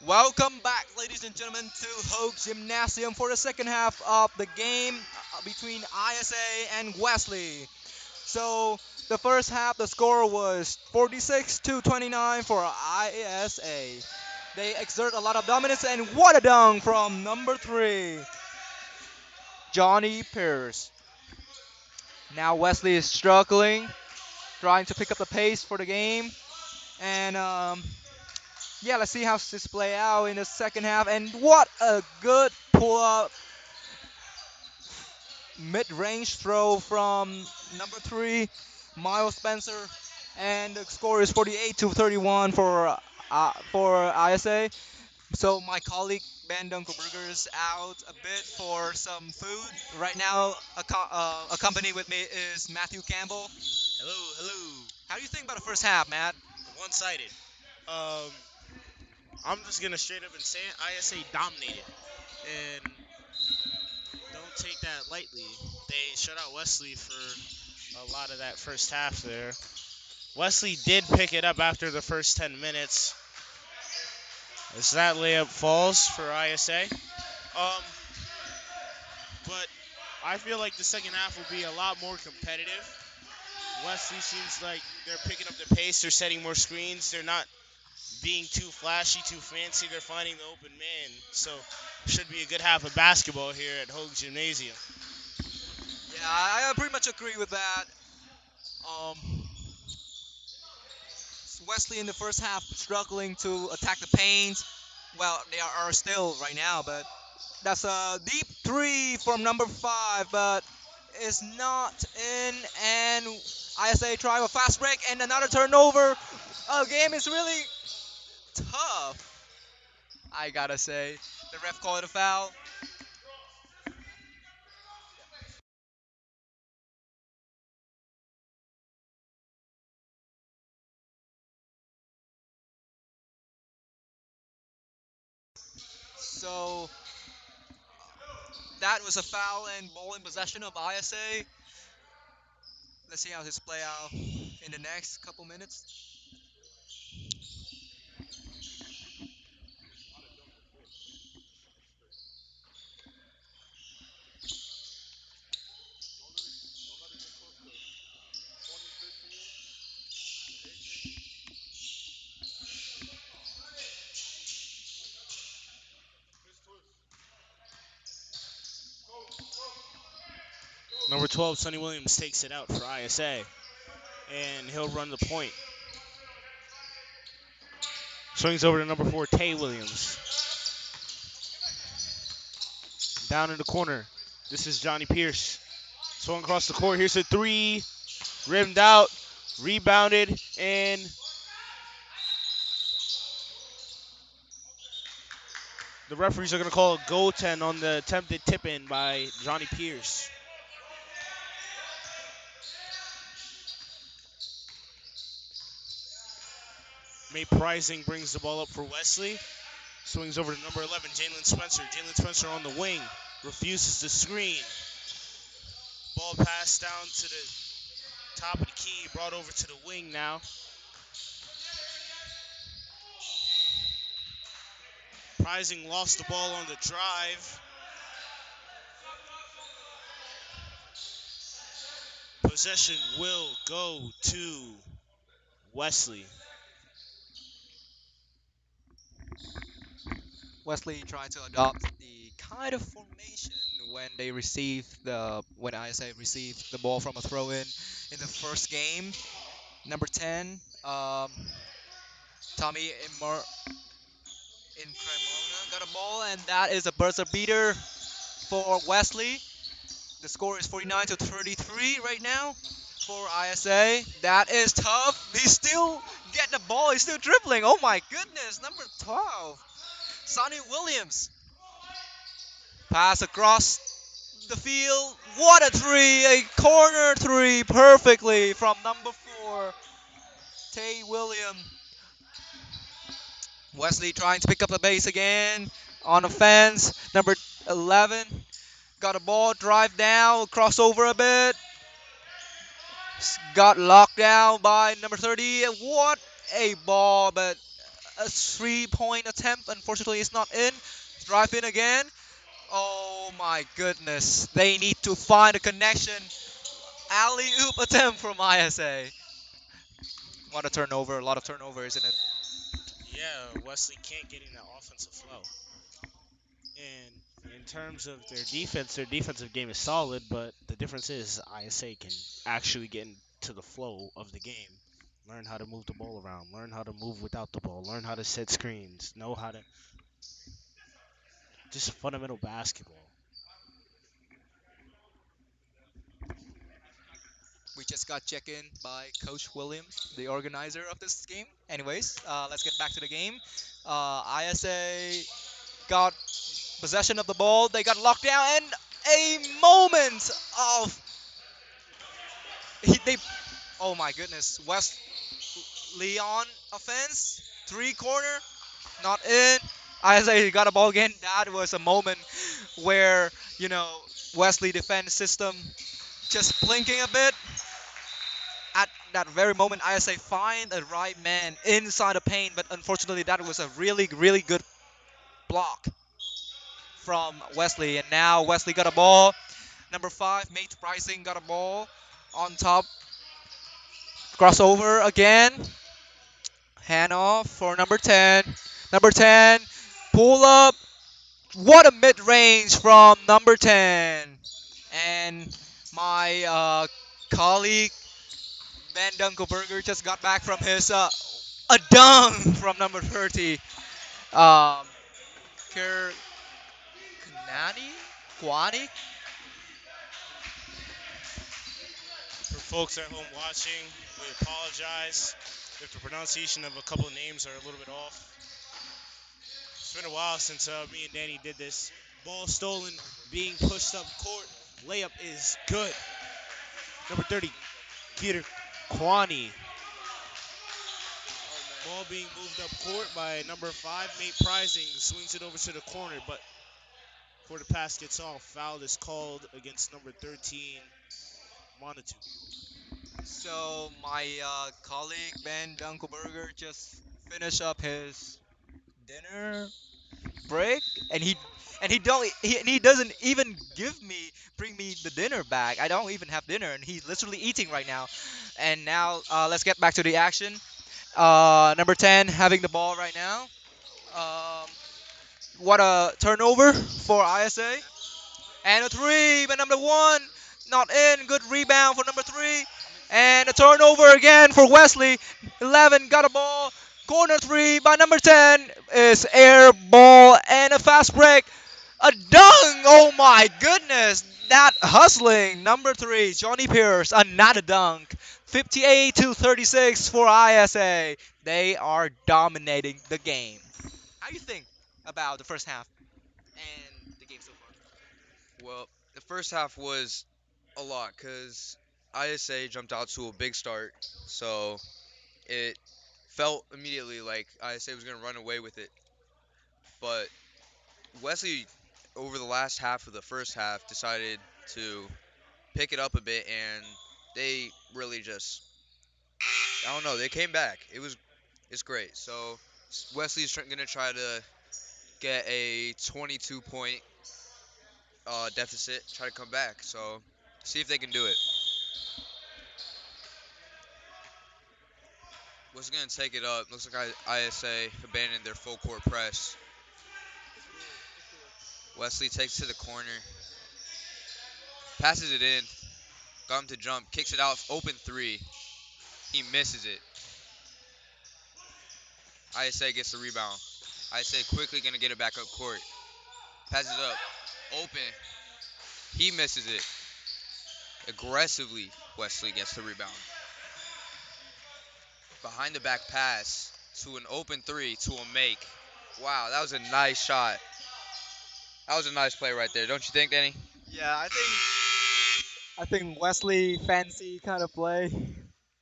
[SPEAKER 1] Welcome back, ladies and gentlemen, to Hogue Gymnasium for the second half of the game between ISA and Wesley. So, the first half, the score was 46 to 29 for ISA. They exert a lot of dominance, and what a dunk from number 3, Johnny Pierce. Now Wesley is struggling, trying to pick up the pace for the game, and yeah, let's see how this play out in the second half. And what a good pull-up mid-range throw from number 3, Miles Spencer, and the score is 48 to 31 for ISA. So my colleague Ben Dunkelberger is out a bit for some food. Right now, accompanied with me is Matthew Campbell.
[SPEAKER 3] Hello, hello.
[SPEAKER 1] How do you think about the first half, Matt?
[SPEAKER 3] One-sided. Um, I'm just gonna straight up and say it. ISA dominated, and don't take that lightly. They shut out Wesley for a lot of that first half there. Wesley did pick it up after the first 10 minutes. As that layup falls for ISA. But I feel like the second half will be a lot more competitive. Wesley seems like they're picking up the pace. They're setting more screens. They're not being too flashy, too fancy. They're finding the open man. So should be a good half of basketball here at Hogue Gymnasium.
[SPEAKER 1] Yeah, I pretty much agree with that. Um, Wesley in the first half struggling to attack the paint. Well, they are still right now, but that's a deep three from number 5, but it's not in. And ISA try a fast break and another turnover. Game is really tough, I gotta say. The ref called it a foul. So that was a foul and ball in possession of ISA. Let's see how this play out in the next couple minutes.
[SPEAKER 3] Number 12, Sonny Williams takes it out for ISA, and he'll run the point. Swings over to number 4, Tay Williams. Down in the corner. This is Johnny Pierce. Swung across the court. Here's a three. Rimmed out. Rebounded. And the referees are going to call a goaltend on the attempted tip in by Johnny Pierce. May Pricing brings the ball up for Wesley. Swings over to number 11, Jalen Spencer. Jalen Spencer on the wing. Refuses to screen. Ball passed down to the top of the key. Brought over to the wing now. Pricing lost the ball on the drive. Possession will go to Wesley.
[SPEAKER 1] Wesley tried to adopt the kind of formation when when ISA received the ball from a throw in the first game. Number 10, Tommy in Cremona got a ball, and that is a buzzer beater for Wesley. The score is 49 to 33 right now for ISA. That is tough. He still get the ball. He's still dribbling. Oh my goodness. Number 12, Sonny Williams. Pass across the field. What a three! A corner three perfectly from number 4, Tay Williams. Wesley trying to pick up the base again on offense. Number 11 got a ball, drive down, crossover a bit. Got locked down by number 30. What a ball, but a 3-point attempt. Unfortunately, it's not in. Drive in again. Oh my goodness. They need to find a connection. Alley oop attempt from ISA. What a turnover. A lot of turnover, isn't it?
[SPEAKER 3] Yeah, Wesley can't get in that offensive flow. And in terms of their defensive game is solid, but the difference is ISA can actually get into the flow of the game. Learn how to move the ball around, learn how to move without the ball, learn how to set screens, know how to just fundamental basketball.
[SPEAKER 1] We just got checked in by Coach Williams, the organizer of this game. Anyways, let's get back to the game. ISA got possession of the ball. They got locked down, and a moment of they. Oh my goodness, West Leon offense, three corner, not in. ISA got a ball again. That was a moment where Wesley defense system just blinking a bit. At that very moment, ISA find the right man inside the paint, but unfortunately, that was a really, really good block from Wesley. And now Wesley got a ball. Number 5, Mate Pricing got a ball on top. Crossover again. Hand off for number 10. Number 10, pull up. What a mid range from number 10. And my colleague, Ben Dunkelberger, just got back from his a dunk from number 30. Um, Kir Knani? Kwani?
[SPEAKER 3] For folks at home watching, we apologize if the pronunciation of a couple of names are a little bit off. It's been a while since me and Danny did this. Ball stolen, being pushed up court. Layup is good. Number 30, Peter Kwani. Ball being moved up court by number 5, Mate Prizing. Swings it over to the corner, but before the pass gets off, foul is called against number 13, Monatu.
[SPEAKER 1] So my colleague Ben Dunkelberger just finished up his dinner break, and he doesn't even bring me the dinner back. I don't even have dinner, and he's literally eating right now. And now let's get back to the action. Number 10 having the ball right now. Um, what a turnover for ISA. And a three by number 1. Not in. Good rebound for number 3. And a turnover again for Wesley. 11 got a ball. Corner 3 by number 10 is air ball and a fast break. A dunk. Oh my goodness. That hustling. Number 3, Johnny Pierce. Another dunk. 58 to 36 for ISA. They are dominating the game. How do you think about the first half and the game so far?
[SPEAKER 2] Well, the first half was a lot because ISA jumped out to a big start, so it felt immediately like ISA was going to run away with it. But Wesley, over the last half of the first half, decided to pick it up a bit, and they really just, I don't know, they came back. It's great. So Wesley's going to try to get a 22 point deficit, try to come back. So see if they can do it. Wesley's going to take it up. Looks like ISA abandoned their full court press. Wesley takes it to the corner, passes it in, got him to jump, kicks it out, open three. He misses it. ISA gets the rebound. ISA quickly going to get it back up court. Passes it up, open. He misses it. Aggressively, Wesley gets the rebound. Behind the back pass to an open three to a make. Wow, that was a nice shot. That was a nice play right there, don't you think, Danny?
[SPEAKER 1] Yeah, I think Wesley fancy kind of play,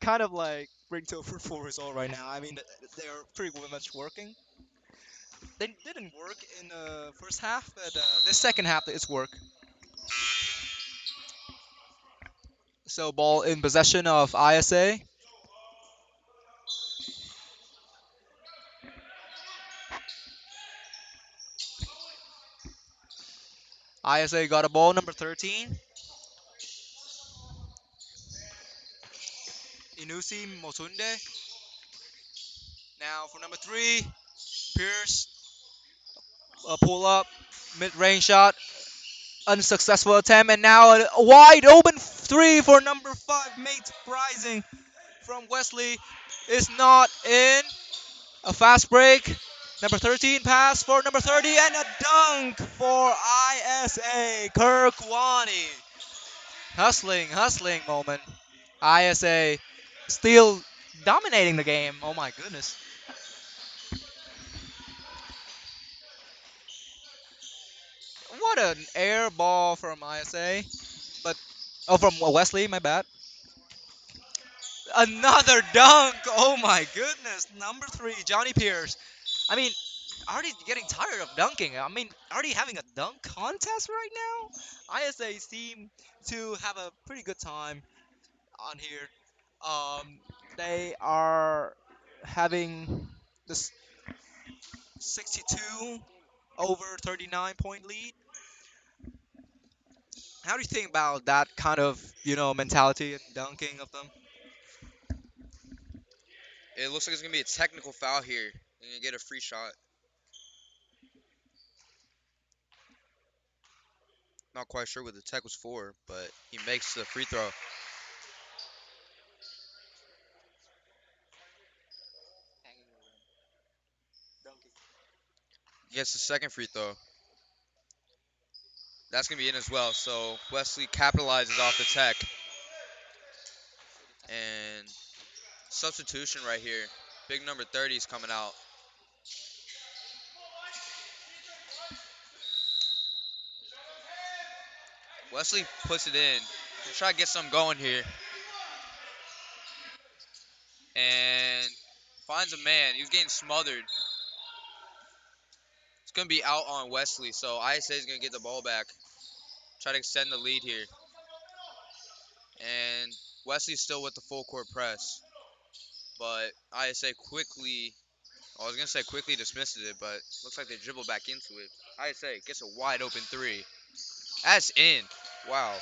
[SPEAKER 1] kind of like bring to a fruitful result right now. I mean, they're pretty much working. They didn't work in the first half, but the second half it's work. So ball in possession of ISA. ISA got a ball, number 13. Inusi Motunde. Now for number 3, Pierce, a pull up, mid range shot, unsuccessful attempt, and now a wide open 3 for number 5, Mate Rising from Wesley is not in. A fast break. Number 13 pass for number 30 and a dunk for ISA. Kirkwani. Hustling moment. ISA still dominating the game. Oh my goodness. What an air ball from ISA. But from Wesley, my bad. Another dunk. Oh my goodness. Number 3, Johnny Pierce. I mean, already getting tired of dunking. I mean, already having a dunk contest right now. ISA seem to have a pretty good time on here. They are having this 62 over 39 point lead. How do you think about that kind of mentality and dunking of them?
[SPEAKER 2] It looks like it's gonna be a technical foul here, and you get a free shot. Not quite sure what the tech was for, but he makes the free throw. Gets the second free throw. That's gonna be in as well. So Wesley capitalizes off the tech, and substitution right here. Big number 30 is coming out. Wesley puts it in. He's trying to get something going here, and finds a man. He was getting smothered. It's gonna be out on Wesley, so ISA is gonna get the ball back. Try to extend the lead here, and Wesley's still with the full court press, but ISA quickly. I was gonna say quickly dismisses it, but looks like they dribble back into it. ISA gets a wide open 3. That's in. Wow.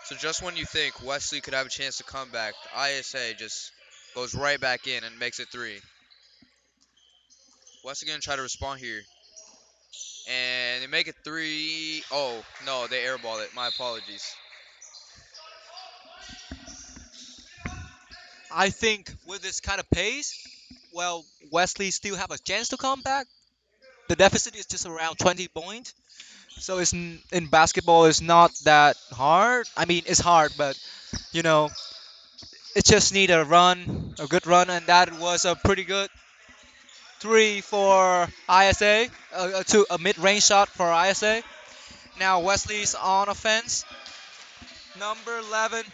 [SPEAKER 2] So just when you think Wesley could have a chance to come back, ISA just goes right back in and makes it 3. Wesley gonna try to respond here, and they make it 3. Oh no, they airball it. My apologies.
[SPEAKER 1] I think with this kind of pace, well, Wesley still have a chance to come back. The deficit is just around 20 points. So in basketball, it's not that hard. I mean, it's hard, but you know, it just need a run, a good run, and that was a pretty good 3 for ISA, a mid-range shot for ISA. Now Wesley's on offense. Number 11,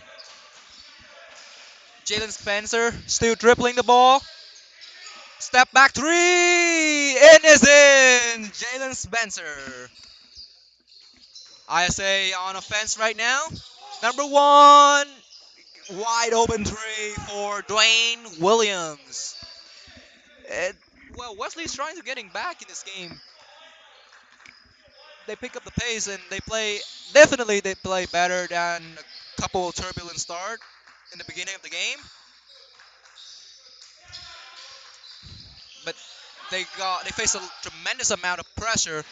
[SPEAKER 1] Jalen Spencer, still dribbling the ball. Step back 3, and is in. Jalen Spencer. ISA on offense right now. Number 1, wide open 3 for Dwayne Williams. And, well, Wesley's trying to getting back in this game. They pick up the pace and they play. Definitely, they play better than a couple turbulent start in the beginning of the game. But they face a tremendous amount of pressure,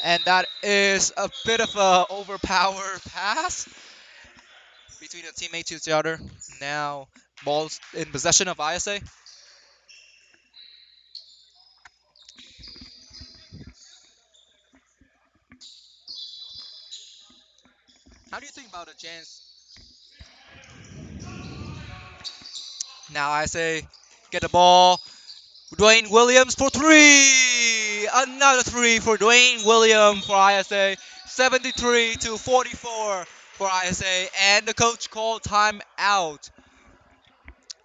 [SPEAKER 1] and that is a bit of a overpowered pass between the teammates to each other. Now balls in possession of ISA. How do you think about a chance? Now ISA get the ball. Dwayne Williams for 3. Another 3 for Dwayne Williams for ISA. 73-44 for ISA, and the coach called timeout.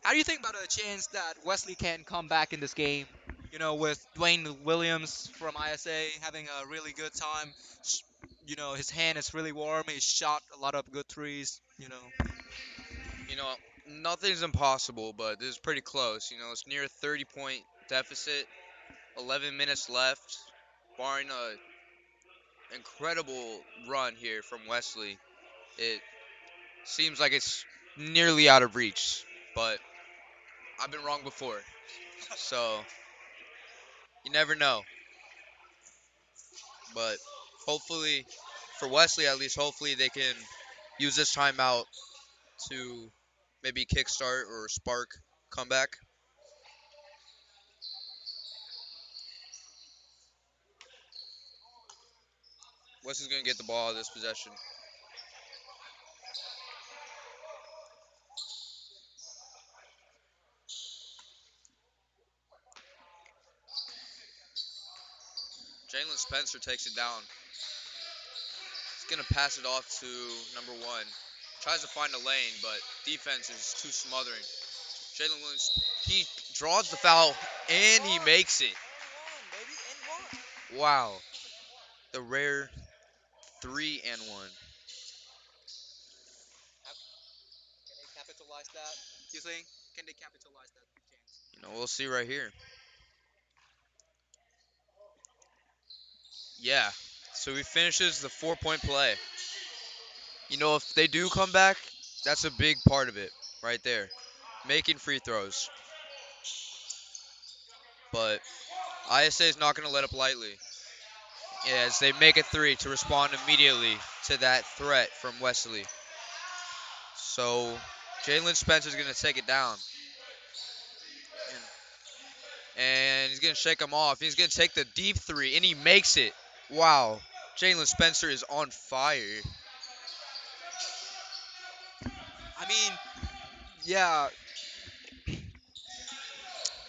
[SPEAKER 1] How do you think about a chance that Wesley can come back in this game? With Dwayne Williams from ISA having a really good time. His hand is really warm. He shot a lot of good threes.
[SPEAKER 2] You know, nothing's impossible, but this is pretty close. It's near a 30-point deficit. 11 minutes left, barring a incredible run here from Wesley. It seems like it's nearly out of reach, but I've been wrong before. So you never know. But hopefully, for Wesley at least, hopefully they can use this timeout to maybe kickstart or spark comeback. Wesley's gonna get the ball out of this possession. Jalen Spencer takes it down. He's gonna pass it off to number one. Tries to find a lane, but defense is too smothering. Jalen Williams, he draws the foul and he makes it. Wow, the rare 3-and-1.
[SPEAKER 1] Can they capitalize that? You think? Can they capitalize that chance?
[SPEAKER 2] We'll see right here. Yeah. So he finishes the 4-point play. If they do come back, that's a big part of it right there. Making free throws. But ISA is not going to let up lightly as they make a three to respond immediately to that threat from Wesley. So Jalen Spencer is going to take it down. And he's going to shake him off. He's going to take the deep three, and he makes it. Wow. Jalen Spencer is on fire.
[SPEAKER 1] I mean, yeah,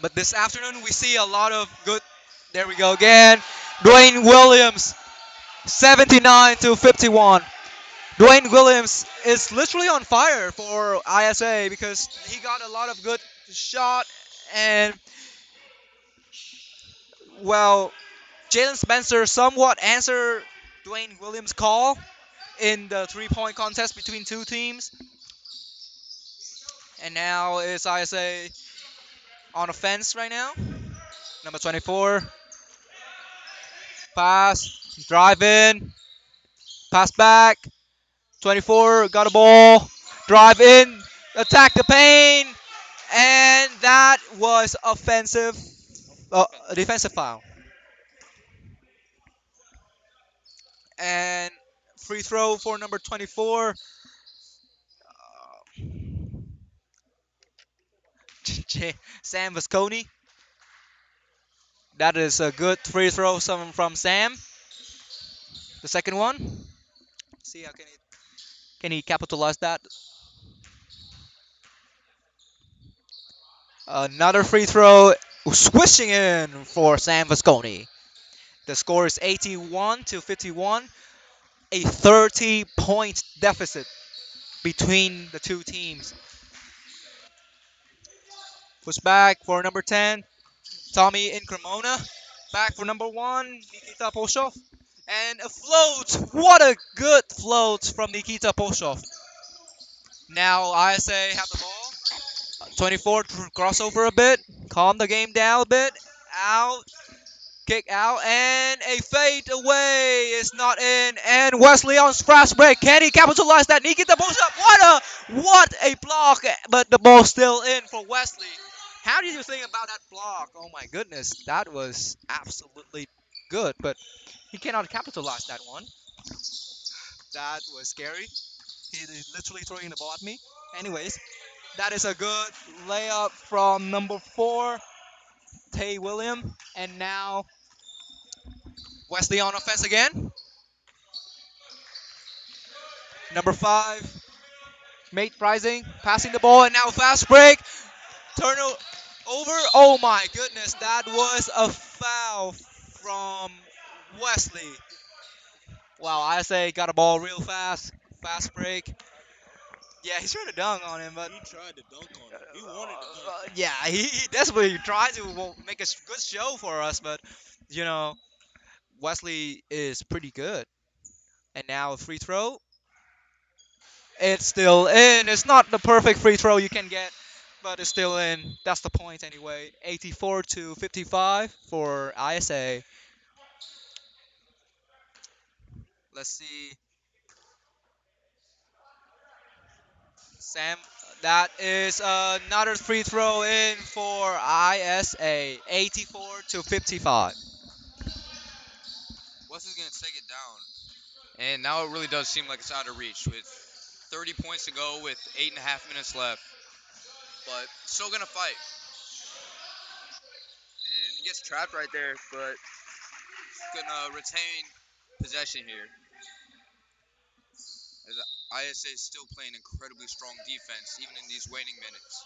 [SPEAKER 1] but this afternoon we see a lot of good. There we go again. Dwayne Williams, 79 to 51. Dwayne Williams is literally on fire for ISA because he got a lot of good shot and well, Jalen Spencer somewhat answered Dwayne Williams' call in the three-point contest between two teams, and now it's ISA on offense right now. Number 24, pass, drive in, pass back. 24 got a ball, drive in, attack the paint, and that was offensive, a defensive foul. And free throw for number 24, Sam Vasconi. That is a good free throw from Sam. The second one. See how can he capitalize that? Another free throw, swishing in for Sam Vasconi. The score is 81 to 51, a 30-point deficit between the two teams. Push back for number 10, Tommy Incremona. Back for number 1, Nikita Poshov. And a float. What a good float from Nikita Poshov. Now ISA have the ball. 24 crossover a bit. Calm the game down a bit. Out. Kick out. And a fade away is not in. And Wesley on fast break. Can he capitalize that? Nikita Poshov. What a block. But the ball's still in for Wesley. How did you think about that block? Oh my goodness. That was absolutely good. But he cannot capitalize that one. That was scary. He's literally throwing the ball at me. Anyways, that is a good layup from number 4, Tay William. And now Wesley on offense again. Number 5, Mate Rising, passing the ball. And now fast break. Turnover. Oh my goodness. That was a foul from Wesley. Wow, I say got a ball real fast. Fast break. Yeah, he's trying to dunk on him, but
[SPEAKER 3] He tried to dunk on him. He wanted to dunk.
[SPEAKER 1] yeah, he desperately tried to make a good show for us, but you know Wesley is pretty good. And now a free throw. It's still in. It's not the perfect free throw you can get, but it's still in. That's the point anyway. 84 to 55 for ISA. Let's see. Sam, that is another free throw in for ISA, 84 to 55.
[SPEAKER 2] Wesley's gonna take it down. And now it really does seem like it's out of reach with 30 points to go with 8.5 minutes left. But still gonna fight. And he gets trapped right there, but gonna retain possession here. As ISA is still playing incredibly strong defense, even in these waning minutes.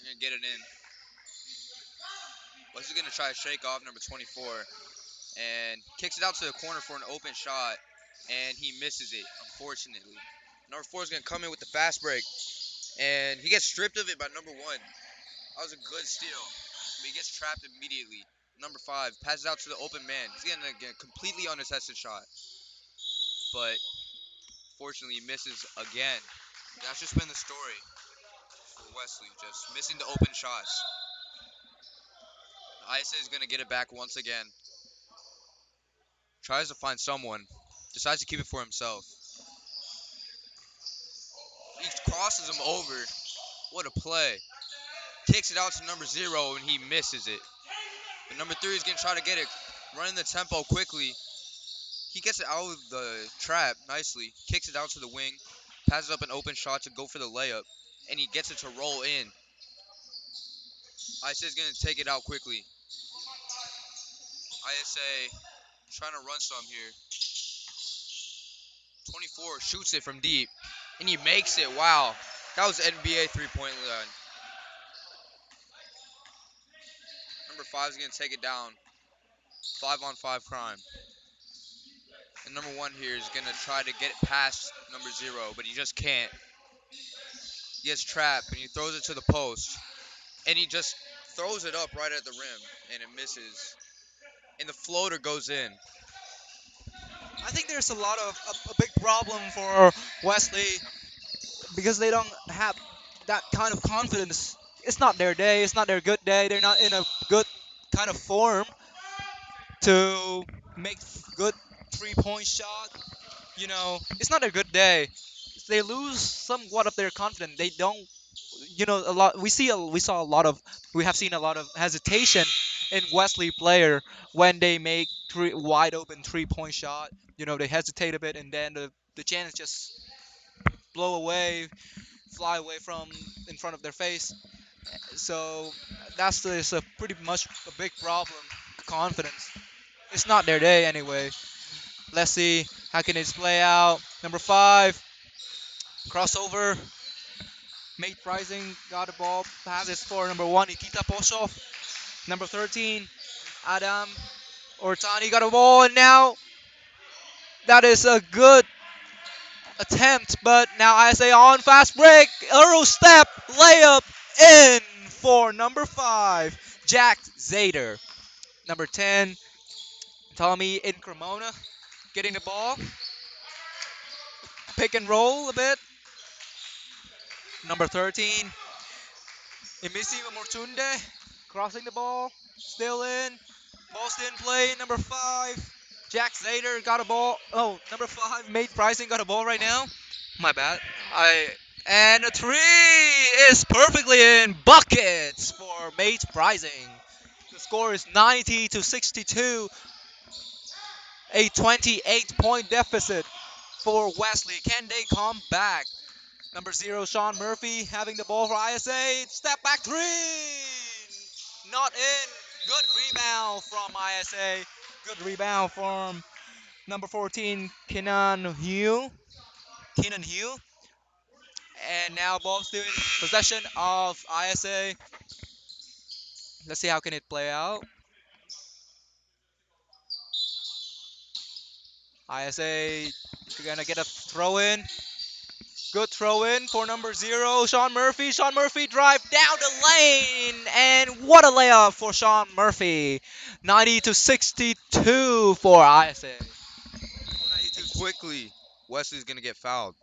[SPEAKER 2] They're gonna get it in. Wesley's gonna try to shake off number 24 and kicks it out to the corner for an open shot, and he misses it, unfortunately. Number 4 is gonna come in with the fast break, and he gets stripped of it by number 1. That was a good steal, but he gets trapped immediately. Number 5 passes out to the open man. He's gonna get a completely unattested shot, but fortunately he misses again. That's just been the story for Wesley, just missing the open shots. Isa is gonna get it back once again. Tries to find someone, decides to keep it for himself. He crosses him over. What a play. Kicks it out to number 0 and he misses it. But number 3 is gonna try to get it, running the tempo quickly. He gets it out of the trap nicely, kicks it out to the wing, passes up an open shot to go for the layup, and he gets it to roll in. ISA is going to take it out quickly. ISA trying to run some here. 24 shoots it from deep, and he makes it. Wow. That was NBA three-point line. Number 5 is going to take it down. 5-on-5 crime. And number 1 here is going to try to get it past number 0, but he just can't. He gets trapped, and he throws it to the post. And he just throws it up right at the rim, and it misses. And the floater goes in.
[SPEAKER 1] I think there's a lot of a big problem for Wesley because they don't have that kind of confidence. It's not their day. It's not their good day. They're not in a good kind of form to make good 3-point shot. It's not a good day. They lose somewhat of their confidence. They don't, a lot. We have seen a lot of hesitation in Wesley player when they make wide open 3-point shot. They hesitate a bit, and then the chance just blow away, fly away from in front of their face. So that's is a pretty much a big problem. Confidence. It's not their day anyway. Let's see how can it play out. Number 5 crossover. Mate Rising got the ball. Passes for number 1 Nikita Poshov. Number 13 Adam Ortani got a ball, and now that is a good attempt, but now I say on fast break, Euro step, layup in for number 5, Jack Zader. Number 10, Tommy in Cremona getting the ball, pick and roll a bit. Number 13, Emisi Mortunde crossing the ball, still in. Ball's in play. Number 5, Jack Zader got a ball. Oh, number 5, Mate Pricing got a ball right now. My bad. And a three is perfectly in, buckets for Mate Pricing. The score is 90 to 62, a 28-point deficit for Wesley. Can they come back? Number 0, Sean Murphy having the ball for ISA. Step back three. Not in. Good rebound from ISA. Good rebound from number 14, Kenan Hugh. And now ball still in possession of ISA. Let's see how can it play out. ISA gonna get a throw in. Good throw in for number 0, Sean Murphy. Sean Murphy drive down the lane, and what a layup for Sean Murphy. 90 to 62 for ISA. Oh, 92
[SPEAKER 2] And
[SPEAKER 1] to 60.
[SPEAKER 2] quickly, Wesley's going to get fouled.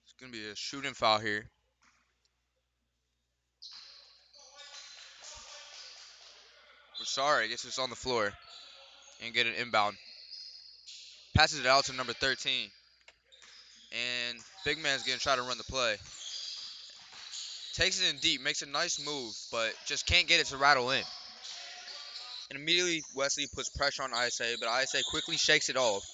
[SPEAKER 2] It's going to be a shooting foul here. Sorry, I guess it's on the floor and get an inbound. Passes it out to number 13. And big man's gonna try to run the play. Takes it in deep, makes a nice move, but just can't get it to rattle in. And immediately Wesley puts pressure on ISA, but ISA quickly shakes it off.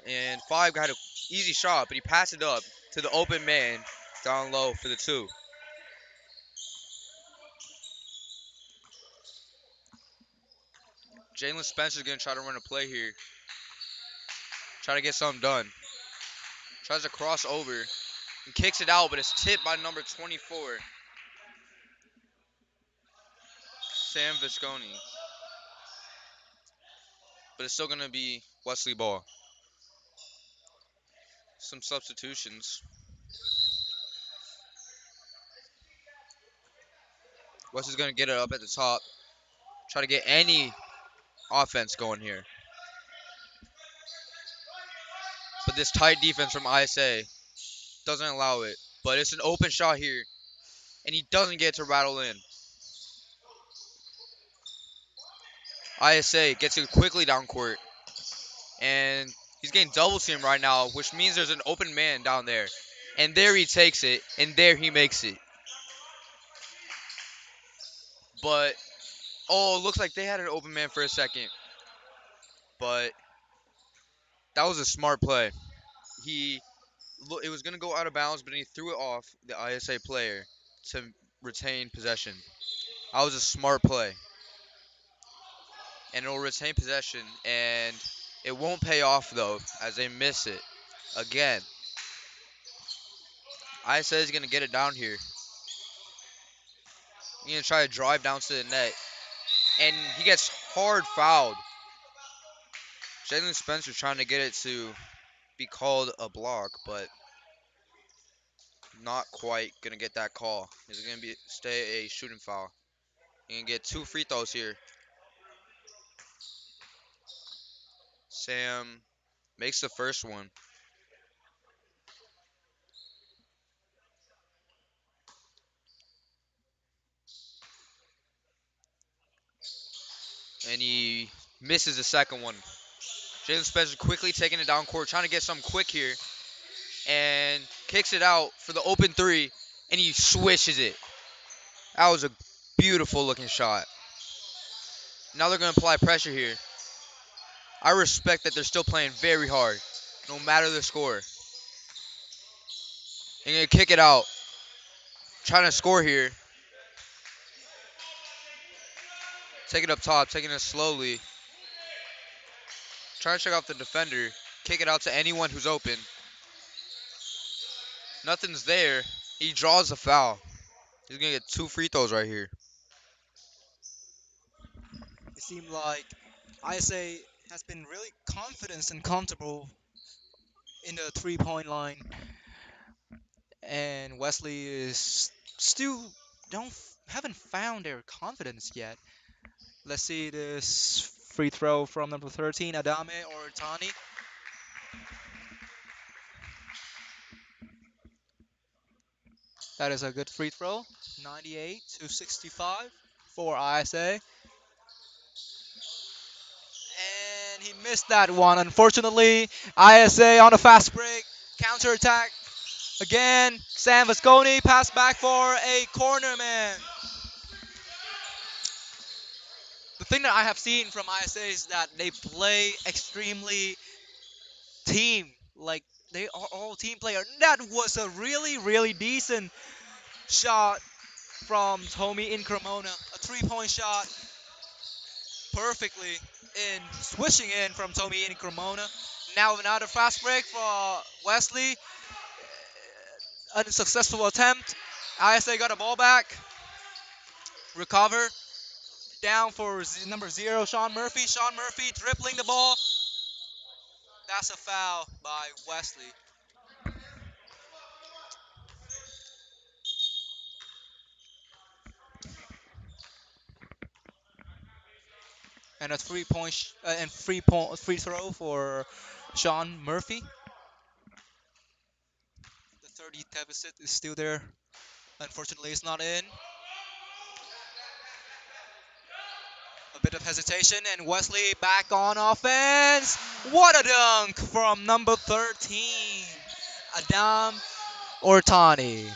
[SPEAKER 2] And Five got an easy shot, but he passed it up to the open man down low for the two. Jalen Spencer's gonna try to run a play here. Try to get something done. Tries to cross over and kicks it out, but it's tipped by number 24, Sam Visconi. But it's still gonna be Wesley ball. Some substitutions. Wesley's gonna get it up at the top. Try to get any offense going here. But this tight defense from ISA doesn't allow it. But it's an open shot here, and he doesn't get to rattle in. ISA gets it quickly down court, and he's getting double teamed right now, which means there's an open man down there. And there he takes it, and there he makes it. But, oh, it looks like they had an open man for a second. But that was a smart play. He, it was going to go out of bounds, but he threw it off the ISA player to retain possession. That was a smart play. And it'll retain possession, and it won't pay off, though, as they miss it again. ISA is going to get it down here. He's going to try to drive down to the net. And he gets hard fouled. Jalen Spencer trying to get it to be called a block, but not quite going to get that call. It's going to be stay a shooting foul. You're going to get 2 free throws here. Sam makes the first one. And he misses the second one. Jalen Spencer quickly taking it down court, trying to get something quick here. And kicks it out for the open three. And he swishes it. That was a beautiful looking shot. Now they're going to apply pressure here. I respect that they're still playing very hard, no matter the score. They're going to kick it out. Trying to score here. Take it up top, taking it slowly. Trying to check off the defender. Kick it out to anyone who's open. Nothing's there. He draws the foul. He's going to get 2 free throws right here.
[SPEAKER 1] It seemed like ISA has been really confident and comfortable in the 3-point line, and Wesley is still haven't found their confidence yet. Let's see this free throw from number 13, Adame or Tani. That is a good free throw. 98-65 for ISA. And he missed that one. Unfortunately, ISA on a fast break. Counter attack. Again, Sam Visconi pass back for a corner man. The thing that I have seen from ISA is that they play extremely team. Like, they are all team player. That was a really, really decent shot from Tommy in Cremona. A 3-point shot perfectly in swishing in from Tommy in Cremona. Now another fast break for Wesley. Unsuccessful attempt. ISA got a ball back. Recover. Down for number 0, Sean Murphy. Sean Murphy dribbling the ball. That's a foul by Wesley. And a 3-point and free throw for Sean Murphy. The 30 deficit is still there. Unfortunately, it's not in. A bit of hesitation, and Wesley back on offense. What a dunk from number 13, Adam Ortani.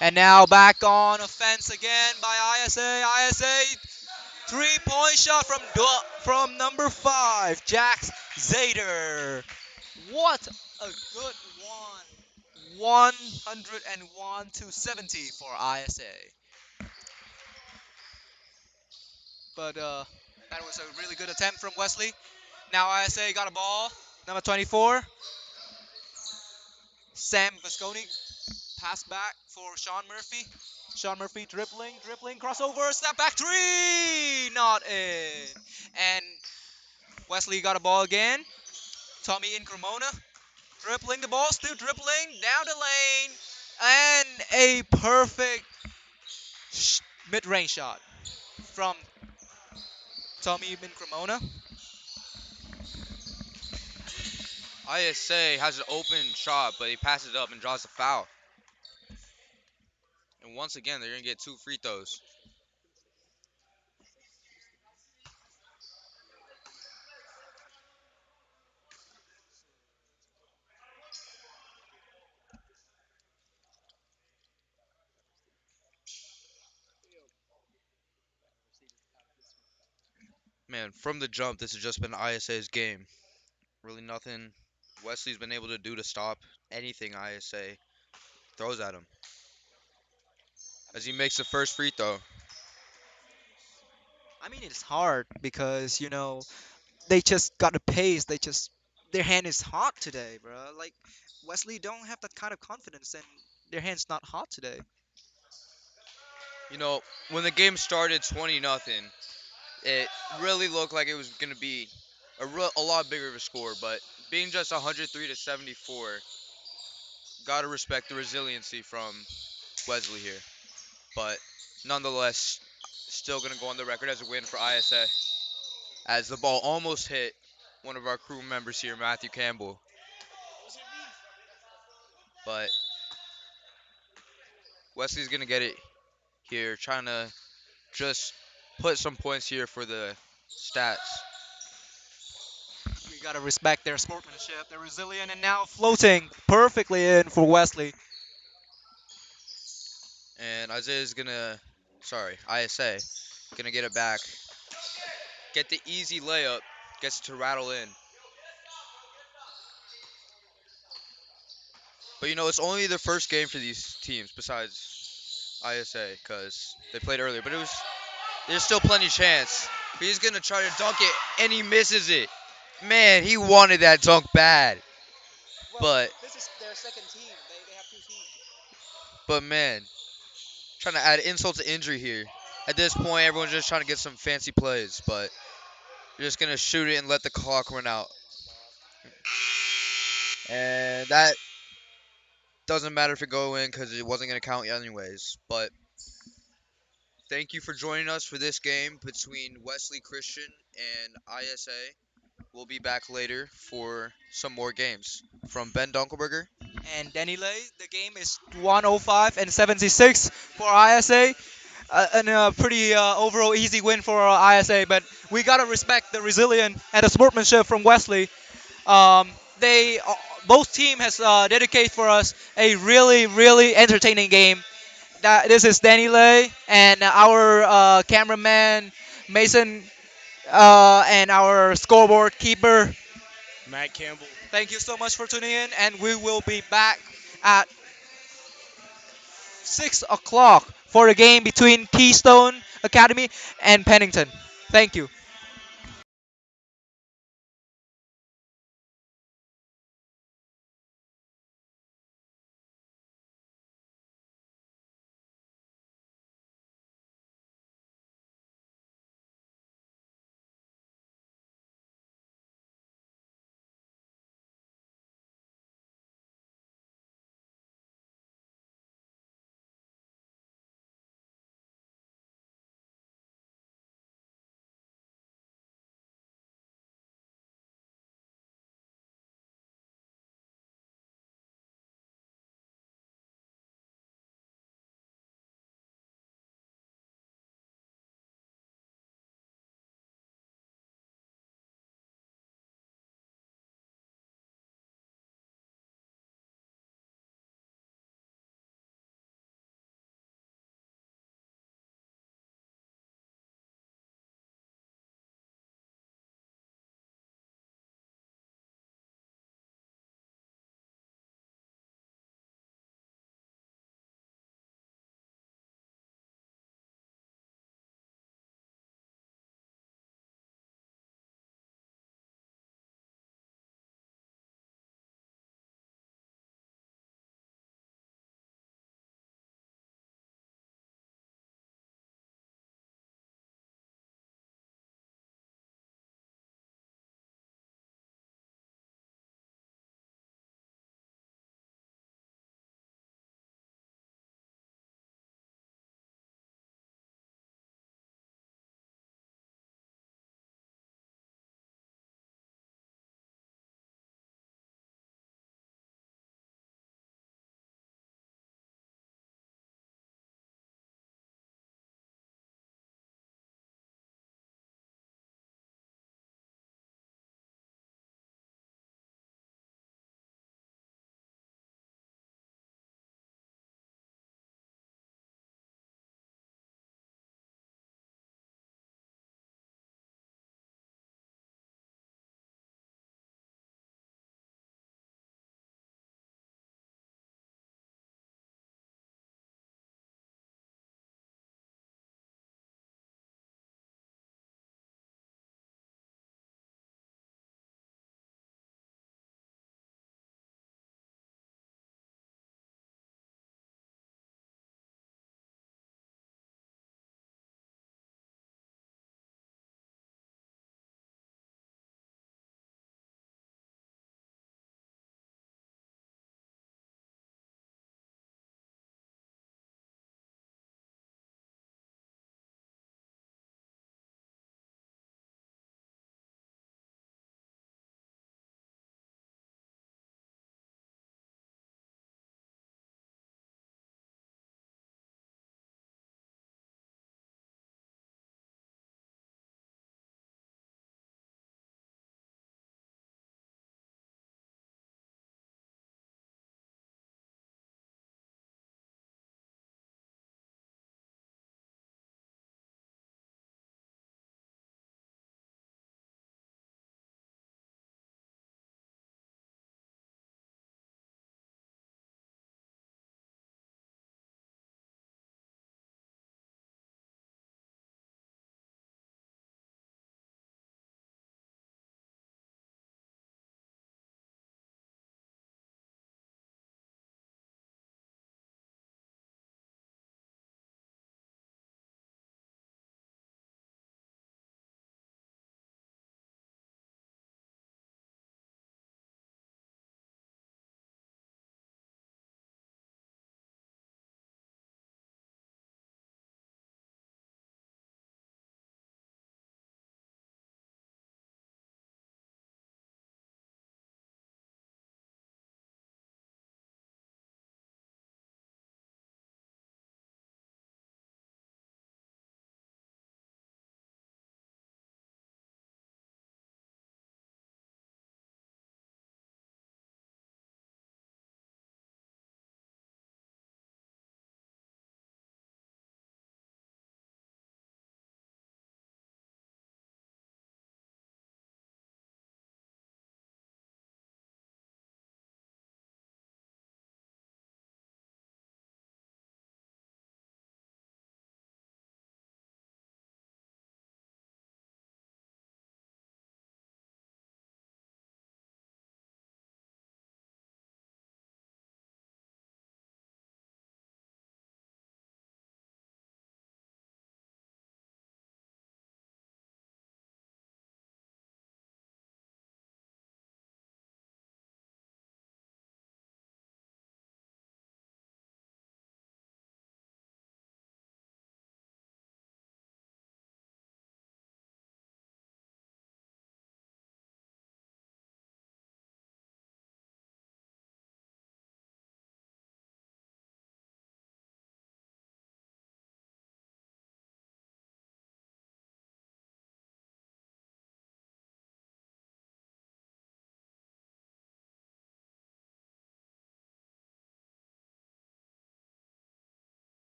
[SPEAKER 1] And now back on offense again by ISA. ISA 3-point shot from number 5, Jax Zader. What a good one. 101 to 70 for ISA. But that was a really good attempt from Wesley. Now ISA got a ball. Number 24, Sam Visconti. Pass back for Sean Murphy. Sean Murphy dribbling, crossover, step back three, not in. And Wesley got a ball again. Tommy in Cremona, dribbling the ball, still dribbling down the lane, and a perfect mid-range shot from Tommy in Cremona.
[SPEAKER 2] ISA has an open shot, but he passes it up and draws a foul. And once again, they're gonna get 2 free throws. Man, from the jump, this has just been ISA's game. Really nothing Wesley's been able to do to stop anything ISA throws at him. As he makes the first free throw.
[SPEAKER 1] I mean, it's hard because they just got the pace. Their hand is hot today, bro. Like Wesley don't have that kind of confidence, and their hand's not hot today.
[SPEAKER 2] You know, when the game started 20 nothing, it really looked like it was going to be a lot bigger of a score, but being just 103 to 74, got to respect the resiliency from Wesley here. But nonetheless, still going to go on the record as a win for ISA as the ball almost hit one of our crew members here, Matthew Campbell. But Wesley's going to get it here, trying to just put some points here for the stats.
[SPEAKER 1] We gotta respect their sportsmanship. They're resilient and now floating perfectly in for Wesley.
[SPEAKER 2] And ISA, gonna get it back. Get the easy layup, gets it to rattle in. But it's only the first game for these teams besides ISA because they played earlier. But there's still plenty of chance. He's gonna try to dunk it and he misses it. Man, he wanted that dunk bad. But
[SPEAKER 1] This is their second team. They have 2 teams.
[SPEAKER 2] but man, trying to add insult to injury here. At this point, everyone's just trying to get some fancy plays, but you're just gonna shoot it and let the clock run out. And that doesn't matter if it go in because it wasn't gonna count anyways. But thank you for joining us for this game between Wesley Christian and ISA. We'll be back later for some more games. From Ben Dunkelberger.
[SPEAKER 1] And Danny Lay, the game is 105 and 76 for ISA. And a pretty overall easy win for ISA, but we gotta respect the resilience and the sportsmanship from Wesley. They both team has dedicated for us a really entertaining game. This is Danny Lay and our cameraman Mason and our scoreboard keeper.
[SPEAKER 3] Matt Campbell.
[SPEAKER 1] Thank you so much for tuning in, and we will be back at 6 o'clock for the game between Keystone Academy and Pennington. Thank you.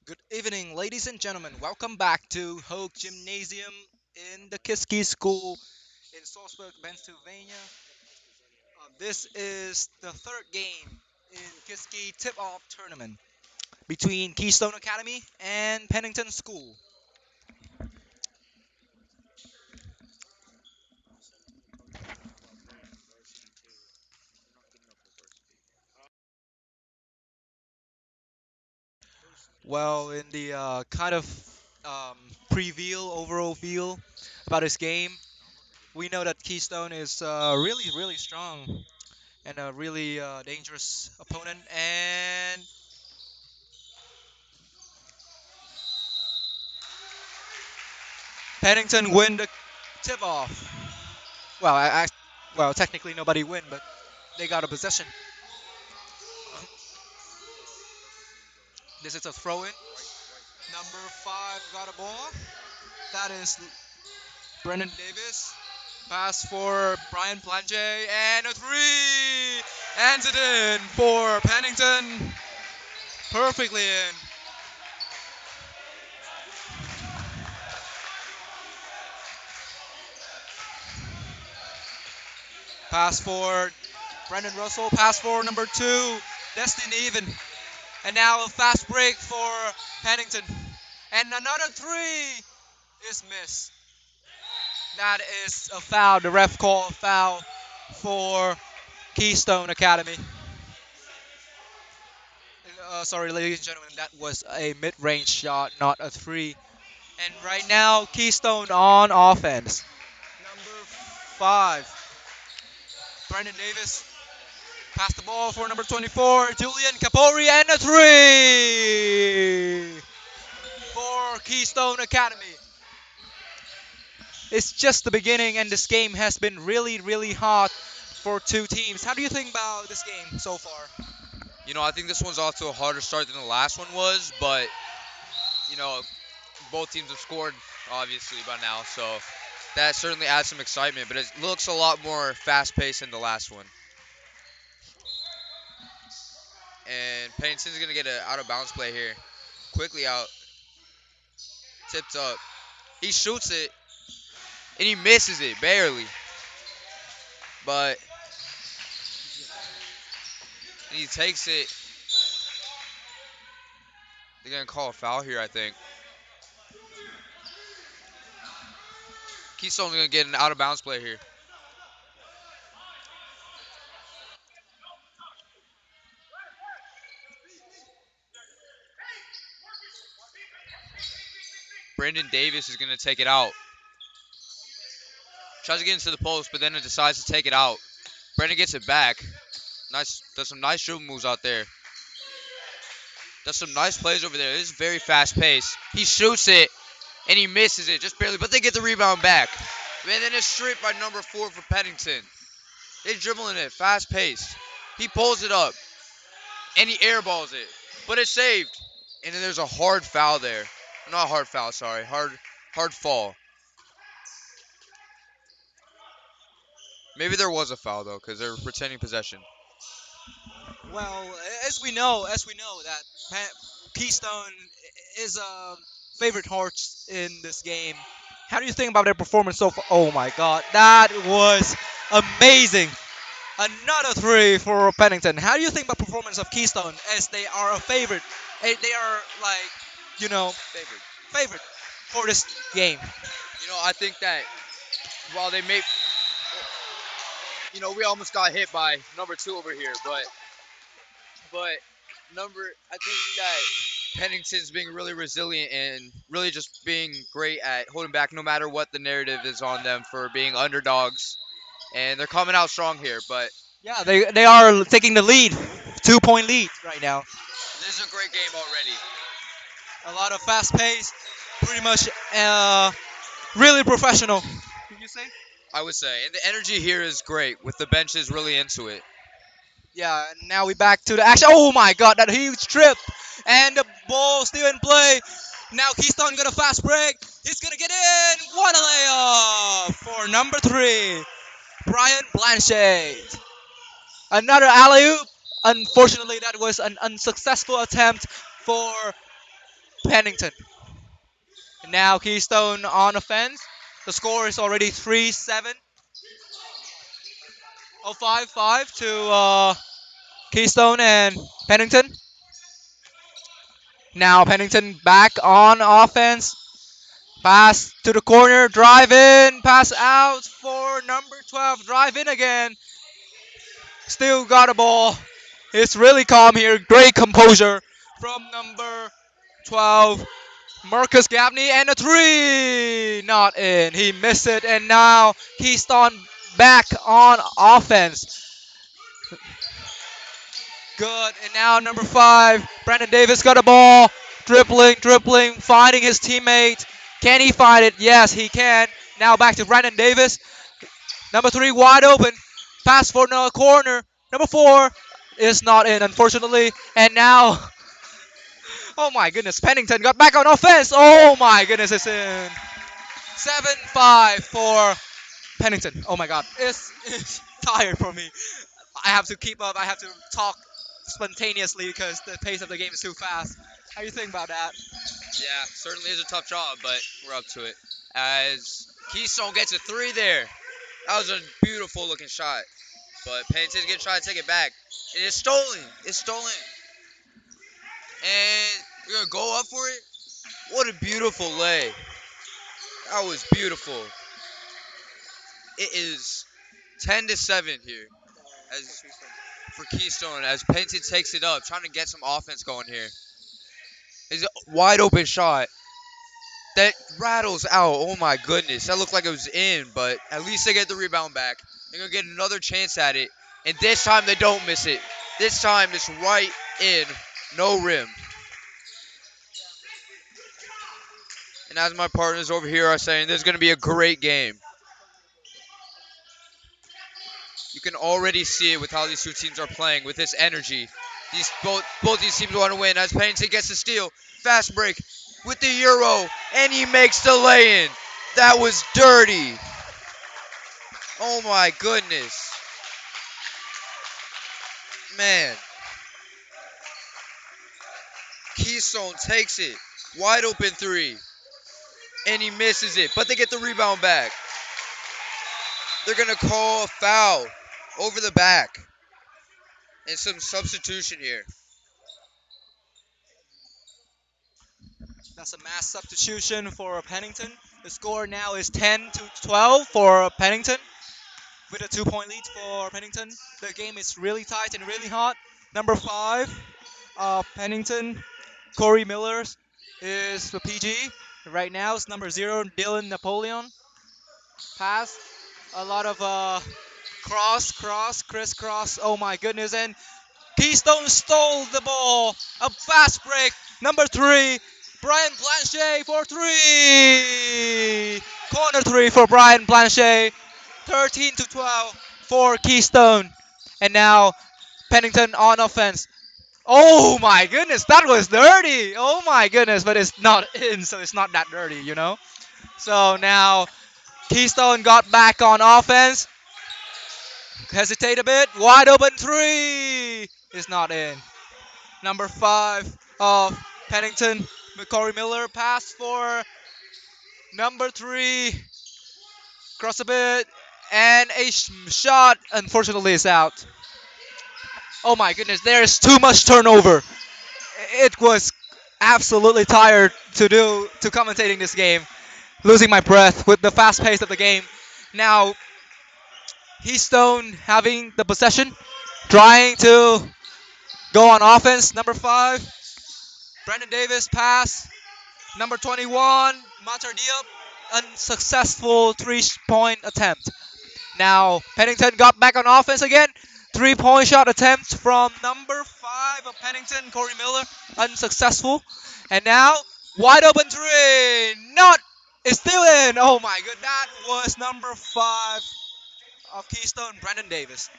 [SPEAKER 1] Good evening, ladies and gentlemen. Welcome back to Hogue Gymnasium in the Kiski School in Salzburg, Pennsylvania. This is the third game in Kiski Tip-Off Tournament between Keystone Academy and Pennington School. Well, in the kind of um, overall feel about this game, we know that Keystone is really, really strong and a really dangerous opponent. And Pennington win the tip-off. Well, well, technically nobody win, but they got a possession. This is a throw-in. Number 5 got a ball. That is Brennan Davis. Pass for Brian Planche and a three. Ends it in for Pennington. Perfectly in. Pass for Brendan Russell. Pass for number 2. Destin Even. And now a fast break for Pennington. And another three is missed. That is a foul. The ref called a foul for Keystone Academy. Sorry, ladies and gentlemen, that was a mid-range shot, not a three. And right now, Keystone on offense. Number 5, Brandon Davis. Pass the ball for number 24, Julian Capori, and a three for Keystone Academy. It's just the beginning, and this game has been really, really hot for two teams. How do you think about this game so far?
[SPEAKER 2] I think this one's off to a harder start than the last one was, but you know, both teams have scored obviously by now, so that certainly adds some excitement. But it looks a lot more fast-paced than the last one. And Pennington's gonna get an out-of-bounds play here, quickly out, tipped up. He shoots it and he misses it barely, but he takes it. They're gonna call a foul here, I think. Keystone's gonna get an out-of-bounds play here. Brandon Davis is gonna take it out. Tries to get into the post, but then it decides to take it out. Brandon gets it back. Nice, does some nice dribble moves out there. Does some nice plays over there. This is very fast paced. He shoots it and he misses it just barely, but they get the rebound back. And then it's stripped by number 4 for Pennington. They're dribbling it, fast paced. He pulls it up and he airballs it, but it's saved. And then there's a hard foul there. Not hard foul, sorry. Hard fall. Maybe there was a foul though, because they're retaining possession.
[SPEAKER 1] Well, as we know that Keystone is a favorite horse in this game. How do you think about their performance so far? Oh my God, that was amazing! Another three for Pennington. How do you think about performance of Keystone as they are a favorite? They are like, you know,
[SPEAKER 2] Favored.
[SPEAKER 1] favorite for this game.
[SPEAKER 2] I think that while they may, we almost got hit by number 2 over here, but I think that Pennington's being really resilient and really just being great at holding back no matter what the narrative is on them for being underdogs. And they're coming out strong here, but
[SPEAKER 1] Yeah, they are taking the lead, 2 point lead right now.
[SPEAKER 2] this is a great game already.
[SPEAKER 1] A lot of fast pace, pretty much really professional. Did you say?
[SPEAKER 2] I would say. And the energy here is great with the benches really into it.
[SPEAKER 1] Yeah, and now we back to the action. Oh my God, that huge trip, and the ball still in play. Now Keystone got a fast break. He's gonna get in. What a layup for number 3, Brian Blanchard. Another alley oop. Unfortunately, that was an unsuccessful attempt for Pennington. And now Keystone on offense. The score is already 3-7. Oh, 5-5 to Keystone and Pennington. Now Pennington back on offense. Pass to the corner, drive in, pass out for number 12, drive in again. Still got a ball. It's really calm here. Great composure from number 12, Marcus Gabney, and a three. Not in. He missed it, and now Keystone back on offense. Good. And now number 5, Brandon Davis got a ball. Dribbling, finding his teammate. Can he find it? Yes, he can. Now back to Brandon Davis. Number 3 wide open. Pass for the corner. Number 4 is not in, unfortunately. And now, oh my goodness, Pennington got back on offense. Oh my goodness, it's in. 7-5 for Pennington. Oh my god, it's tired for me. I have to keep up. I have to talk spontaneously because the pace of the game is too fast. How do you think about that?
[SPEAKER 2] Yeah, certainly is a tough job, but we're up to it. As Keystone gets a three there. That was a beautiful looking shot. But Pennington's gonna try to take it back. It is stolen. It's stolen. And we're gonna go up for it. What a beautiful lay. That was beautiful. It is 10-7 here as for Keystone as Pennington takes it up, trying to get some offense going here. It's a wide open shot that rattles out. Oh my goodness. That looked like it was in, but at least they get the rebound back. They're going to get another chance at it. And this time they don't miss it. This time it's right in. No rim. And as my partners over here are saying, this is going to be a great game. You can already see it with how these two teams are playing, with this energy. These both these teams want to win. As Pennington gets the steal, fast break with the Euro, and he makes the lay-in. That was dirty. Oh my goodness. Man. Keystone takes it. Wide open three. And he misses it. But they get the rebound back. They're going to call a foul over the back. And some substitution here.
[SPEAKER 1] That's a mass substitution for Pennington. The score now is 10-12 for Pennington, with a 2-point lead for Pennington. The game is really tight and really hot. Number 5, Pennington, Corey Millers is the PG. Right now it's number 0, Dylan Napoleon. Pass, a lot of crisscross. Oh my goodness. And Keystone stole the ball. A fast break. Number 3, Brian Blanchet for 3. Corner 3 for Brian Blanchet. 13-12 for Keystone. And now Pennington on offense. Oh my goodness, that was dirty. Oh my goodness, but it's not in, so it's not that dirty, you know? So now Keystone got back on offense. Hesitate a bit. Wide open 3 is not in. Number 5 of Pennington, Corey Miller, pass for number 3. Cross a bit. And a shot, unfortunately, is out. Oh my goodness, there's too much turnover. It was absolutely tired to commentating this game. Losing my breath with the fast pace of the game. Now, Keystone having the possession, trying to go on offense. Number 5, Brandon Davis pass. Number 21, Matar Diop, unsuccessful 3-point attempt. Now, Pennington got back on offense again. 3-point shot attempt from number 5 of Pennington, Corey Miller, unsuccessful. And now, wide open 3, not, it's still in. Oh my god, that was number 5 of Keystone, Brandon Davis.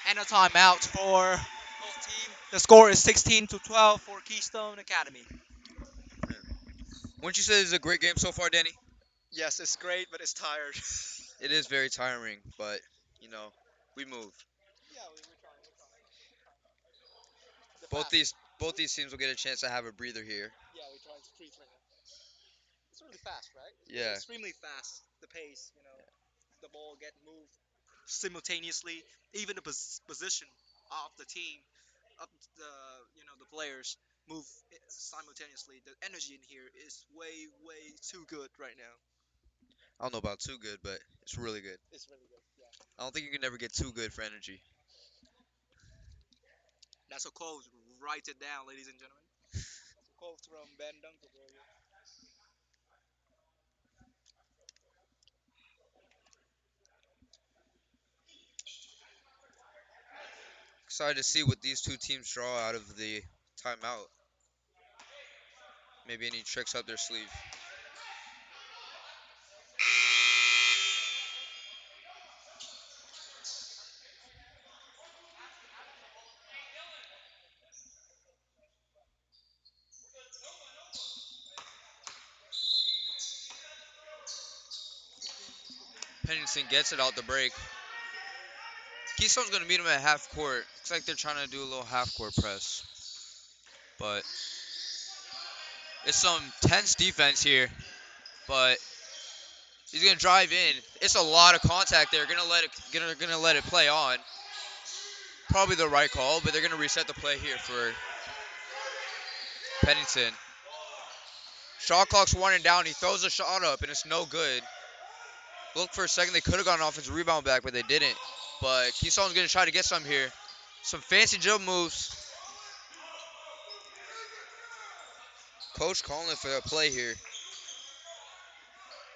[SPEAKER 1] And a timeout for both teams. The score is 16-12 for Keystone Academy.
[SPEAKER 2] Wouldn't you say this is a great game so far, Danny?
[SPEAKER 1] Yes, it's great, but it's tired.
[SPEAKER 2] It is very tiring, but, we move.
[SPEAKER 1] Yeah, we're trying. We're trying. The
[SPEAKER 2] Both
[SPEAKER 1] fast.
[SPEAKER 2] these both these teams will get a chance to have a breather here.
[SPEAKER 1] Yeah, It's really fast, right?
[SPEAKER 2] Yeah.
[SPEAKER 1] Extremely fast. The pace, the ball get moved simultaneously. Even the position of the team, of the the players move simultaneously. The energy in here is way too good right now.
[SPEAKER 2] I don't know about too good, but it's really good.
[SPEAKER 1] It's really good. Yeah.
[SPEAKER 2] I don't think you can ever get too good for energy.
[SPEAKER 1] That's a quote. Write it down, ladies and gentlemen. It's a quote from Ben Dunkelberger.
[SPEAKER 2] Excited to see what these two teams draw out of the timeout. Maybe any tricks up their sleeve. Pennington gets it out the break. Keystone's going to meet him at half court. Looks like they're trying to do a little half court press. But it's some tense defense here. But he's going to drive in. It's a lot of contact there. Gonna let it play on. Probably the right call, but they're going to reset the play here for Pennington. Shot clock's winding down. He throws a shot up, and it's no good. Look for a second. They could have gotten an offensive rebound back, but they didn't. But Keystone's going to try to get some here. Some fancy jump moves. Coach calling for a play here.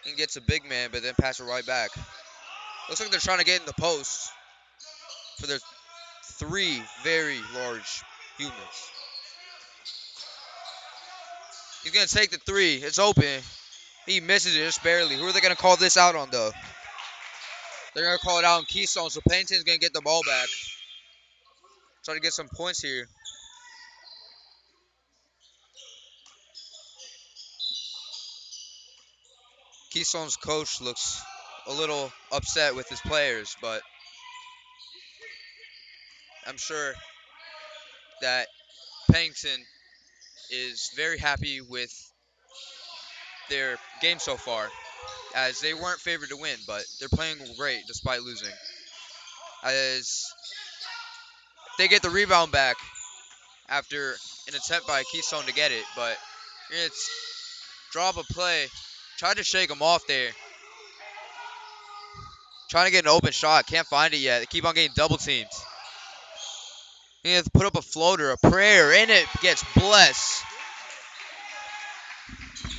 [SPEAKER 2] And gets a big man, but then pass it right back. Looks like they're trying to get in the post for their three very large humans. He's going to take the three. It's open. He misses it just barely. Who are they going to call this out on, though? They're going to call it out on Keystone, so Pennington's going to get the ball back. Try to get some points here. Keystone's coach looks a little upset with his players, but I'm sure that Pennington is very happy with their game so far, as they weren't favored to win, but they're playing great despite losing. As they get the rebound back after an attempt by Keystone to get it, but it's drop a play. Tried to shake him off there. Trying to get an open shot. Can't find it yet. They keep on getting double teamed. He has to put up a floater, a prayer, and it gets blessed.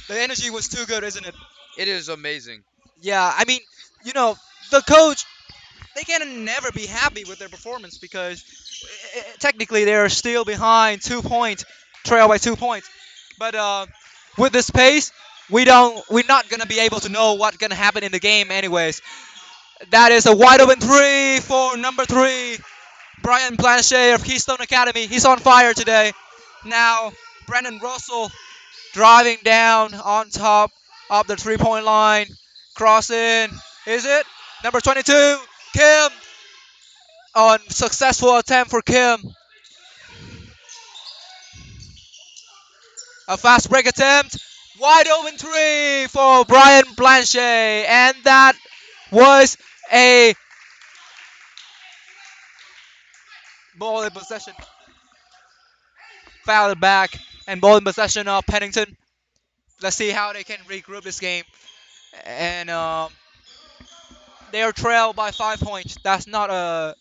[SPEAKER 1] The energy was too good, isn't it?
[SPEAKER 2] It is amazing.
[SPEAKER 1] Yeah, I mean, the coach, they can never be happy with their performance because technically they are still behind 2 points, trail by 2 points. But with this pace, we're not gonna be able to know what's gonna happen in the game, anyways. That is a wide open three for number three, Brian Blanchet of Keystone Academy. He's on fire today. Now, Brandon Russell driving down on top of the 3 point line. Cross in. Is it? Number 22, Kim. On successful attempt for Kim. A fast break attempt. Wide open three for Brian Blanchet. And that was a ball in possession. Fouled back and ball in possession of Pennington. Let's see how they can regroup this game. And they are trailed by 5 points. That's not a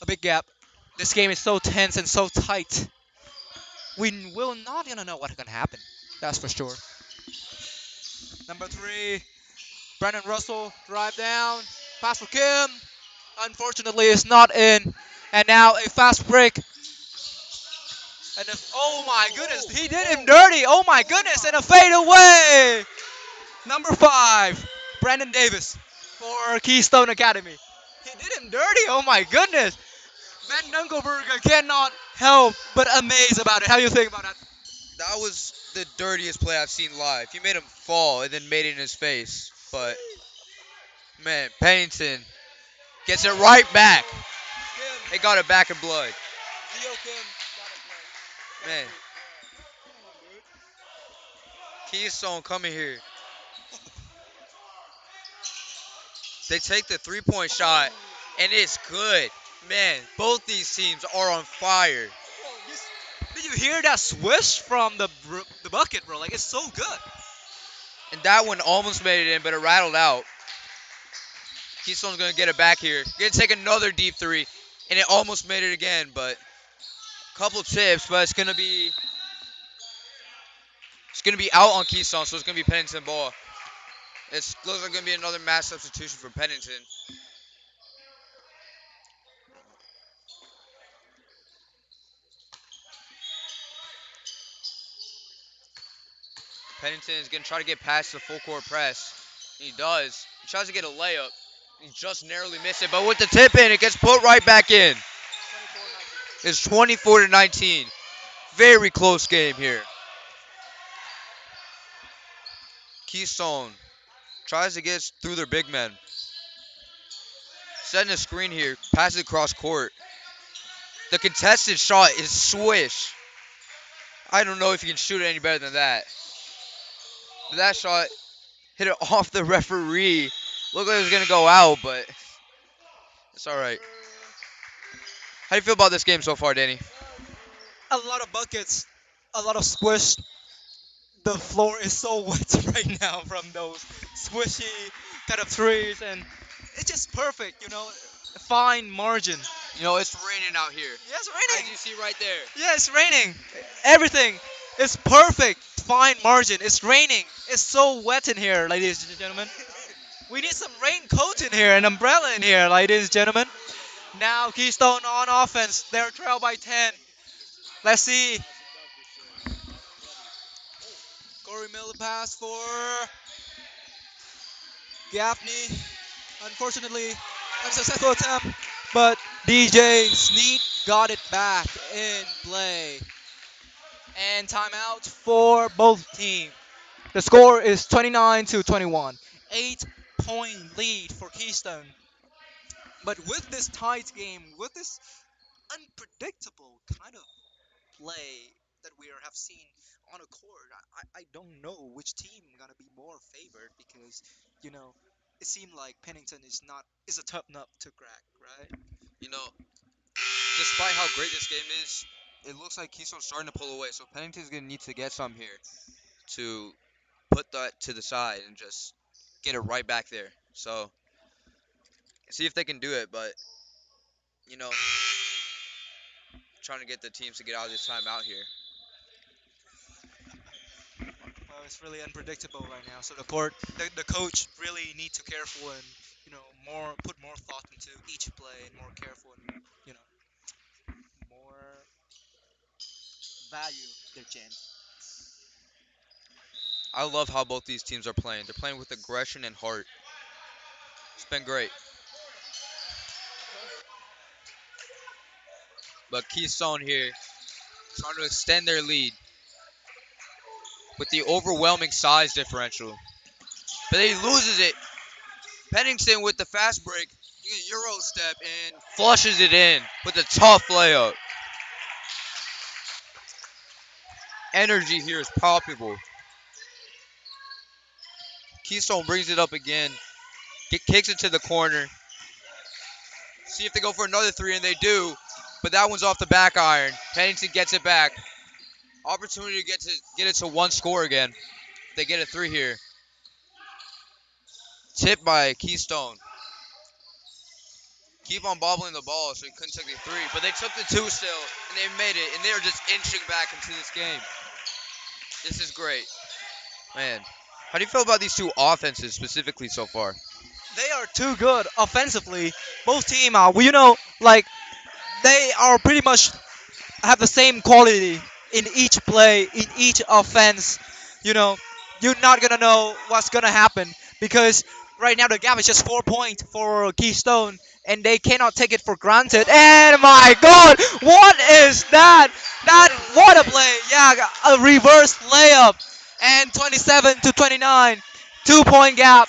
[SPEAKER 1] big gap. This game is so tense and so tight. We will not gonna know what's gonna happen. That's for sure. Number three, Brandon Russell drive down, pass for Kim. Unfortunately, it's not in. And now a fast break. And oh my goodness, he did him dirty. Oh my goodness, and a fade away. Number five, Brandon Davis for Keystone Academy. He did him dirty. Oh my goodness. Ben Dunkelberger cannot help but amaze about it. How do you think about that?
[SPEAKER 2] That was the dirtiest play I've seen live. He made him fall and then made it in his face. But, man, Pennington gets it right back.
[SPEAKER 1] Kim,
[SPEAKER 2] They got it back in blood.
[SPEAKER 1] Gio Kim got a play.
[SPEAKER 2] Man, Keystone coming here. They take the 3-point shot, and it's good. Man, both these teams are on fire.
[SPEAKER 1] Did you hear that swish from the bucket, bro? Like it's so good.
[SPEAKER 2] And that one almost made it in, but it rattled out. Keystone's gonna get it back here. Gonna take another deep three, and it almost made it again, but a couple tips, but it's gonna be out on Keystone, so it's gonna be Pennington ball. It looks like gonna be another mass substitution for Pennington. Pennington is gonna try to get past the full court press. He does. He tries to get a layup. He just narrowly missed it, but with the tip in, it gets put right back in. It's 24 to 19. Very close game here. Keystone tries to get through their big men. Setting a screen here, passes across court. The contested shot is swish. I don't know if you can shoot it any better than that. But that shot hit it off the referee. Looked like it was gonna go out, but it's all right. How do you feel about this game so far, Danny?
[SPEAKER 1] A lot of buckets, a lot of squish. The floor is so wet right now from those swishy kind of threes, and it's just perfect. Fine margin.
[SPEAKER 2] It's raining out here.
[SPEAKER 1] Yeah, it's
[SPEAKER 2] As
[SPEAKER 1] raining.
[SPEAKER 2] you see right there.
[SPEAKER 1] Yeah, it's raining. Everything is perfect. Fine margin. It's raining. It's so wet in here, ladies and gentlemen. We need some raincoat in here, an umbrella in here, ladies and gentlemen. Now Keystone on offense. They're trailed by 10. Let's see. Corey Miller pass for Gaffney. Unfortunately, unsuccessful attempt, but DJ Snead got it back in play. And timeout for both teams. The score is 29 to 21. 8-point lead for Keystone. But with this tight game, with this unpredictable kind of play that have seen on a court, I don't know which team gonna be more favored because you know it seemed like Pennington is a tough nut to crack, right?
[SPEAKER 2] You know, despite how great this game is, it looks like Keystone's starting to pull away. So Pennington's gonna need to get some here to put that to the side and just get it right back there. So see if they can do it, but you know, trying to get the teams to get out of this timeout here.
[SPEAKER 1] It's really unpredictable right now. So the coach really need to careful and more put more thought into each play and more careful and more value their gen.
[SPEAKER 2] I love how both these teams are playing. They're playing with aggression and heart. It's been great. But Keystone here trying to extend their lead with the overwhelming size differential. But he loses it. Pennington with the fast break. He gets a Euro step and flushes it in with a tough layup. Energy here is palpable. Keystone brings it up again. Kicks it to the corner. See if they go for another three, and they do. But that one's off the back iron. Pennington gets it back. Opportunity to get it to one score again. They get a three here. Tipped by Keystone. Keep on bobbling the ball, so he couldn't take the three. But they took the two still, and they made it. And they're just inching back into this game. This is great. Man, how do you feel about these two offenses specifically so far?
[SPEAKER 1] They are too good offensively. Both team are, like they are pretty much have the same quality in each play, in each offense. You know, you're not gonna know what's gonna happen because right now the gap is just 4 points for Keystone, and they cannot take it for granted. And my God, what is that? What a play! Yeah, a reverse layup, and 27 to 29, 2 point gap.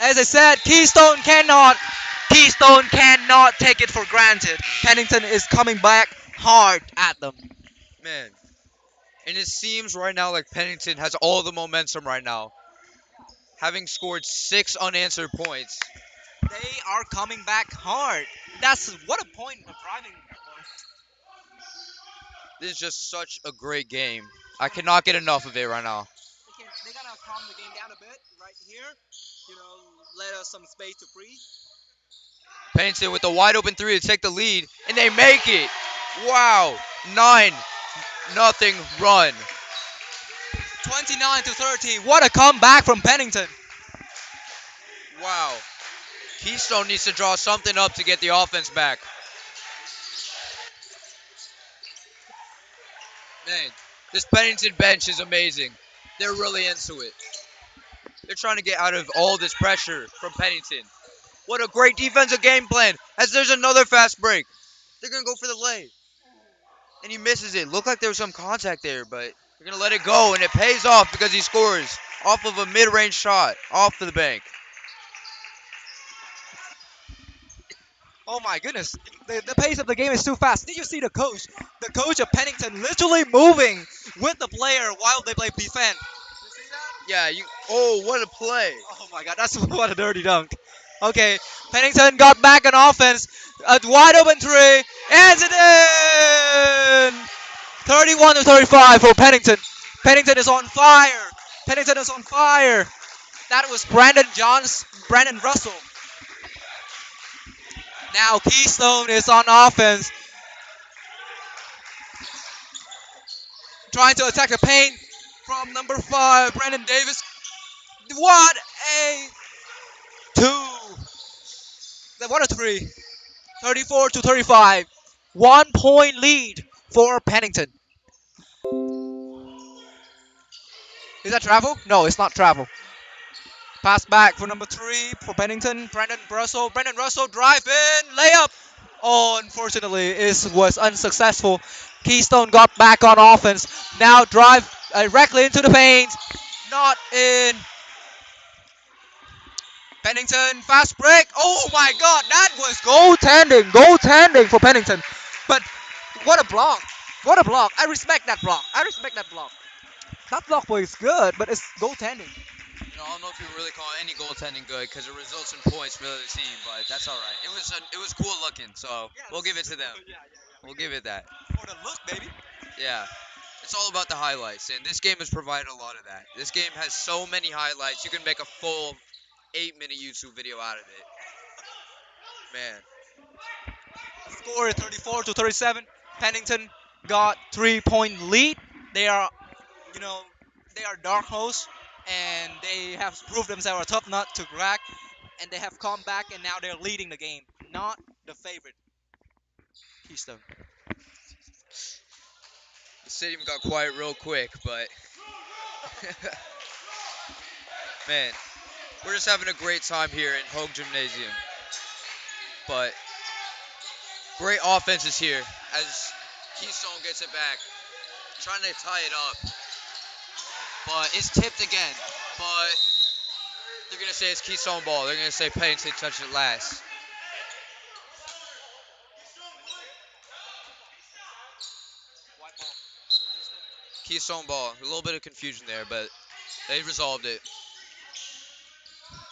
[SPEAKER 1] As I said, Keystone cannot take it for granted. Pennington is coming back hard at them.
[SPEAKER 2] Man, And it seems right now like Pennington has all the momentum right now, having scored 6 unanswered points.
[SPEAKER 1] They are coming back hard. That's what a point of driving.
[SPEAKER 2] This is just such a great game. I cannot get enough of it right now.
[SPEAKER 1] They gotta calm the game down a bit right here. You know, let us some space to breathe.
[SPEAKER 2] Pennington with a wide open three to take the lead, and they make it. Wow, 9-0 run.
[SPEAKER 1] 29 to 13. What a comeback from Pennington.
[SPEAKER 2] Wow. Keystone needs to draw something up to get the offense back. Man, this Pennington bench is amazing. They're really into it. They're trying to get out of all this pressure from Pennington. What a great defensive game plan. As there's another fast break. They're going to go for the lay. And he misses it. Looked like there was some contact there, but they're going to let it go. And it pays off because he scores off of a mid-range shot off the bank.
[SPEAKER 1] Oh my goodness. The pace of the game is too fast. Did you see the coach? The coach of Pennington literally moving with the player while they play defense. You see that?
[SPEAKER 2] Yeah, oh, what a play.
[SPEAKER 1] Oh my god, that's what a dirty dunk. Okay, Pennington got back on offense. A wide open three. And it in! 31 to 35 for Pennington. Pennington is on fire. Pennington is on fire. That was Brandon Russell. Now Keystone is on offense, trying to attack the paint from number 5, Brandon Davis. What a two! What a three! 34 to 35. 1 point lead for Pennington. Is that travel? No, it's not travel. Pass back for number 3 for Pennington. Brandon Russell. Brandon Russell drive in. Layup. Oh, unfortunately, it was unsuccessful. Keystone got back on offense. Now drive directly into the paint. Not in. Pennington, fast break. Oh my god, that was goaltending. Goaltending for Pennington. But what a block. What a block. I respect that block. I respect that block. That block was good, but it's goaltending.
[SPEAKER 2] I don't know if you really call any goaltending good because it results in points for the other team, but that's all right. It was cool looking, so we'll give it to them. We'll give it that.
[SPEAKER 1] For the look, baby.
[SPEAKER 2] Yeah. It's all about the highlights, and this game has provided a lot of that. This game has so many highlights, you can make a full 8-minute YouTube video out of it. Man,
[SPEAKER 1] Score is 34 to 37. Pennington got 3 point lead. They are, you know, they are dark horse, and they have proved themselves a tough nut to crack, and they have come back, and now they're leading the game, not the favorite, Keystone.
[SPEAKER 2] the stadium got quiet real quick, but man, we're just having a great time here in Hogue Gymnasium. But great offenses here as Keystone gets it back, trying to tie it up. But it's tipped again. But they're going to say it's Keystone ball. They're going to say Pennington touched it last. Keystone ball. A little bit of confusion there, but they resolved it.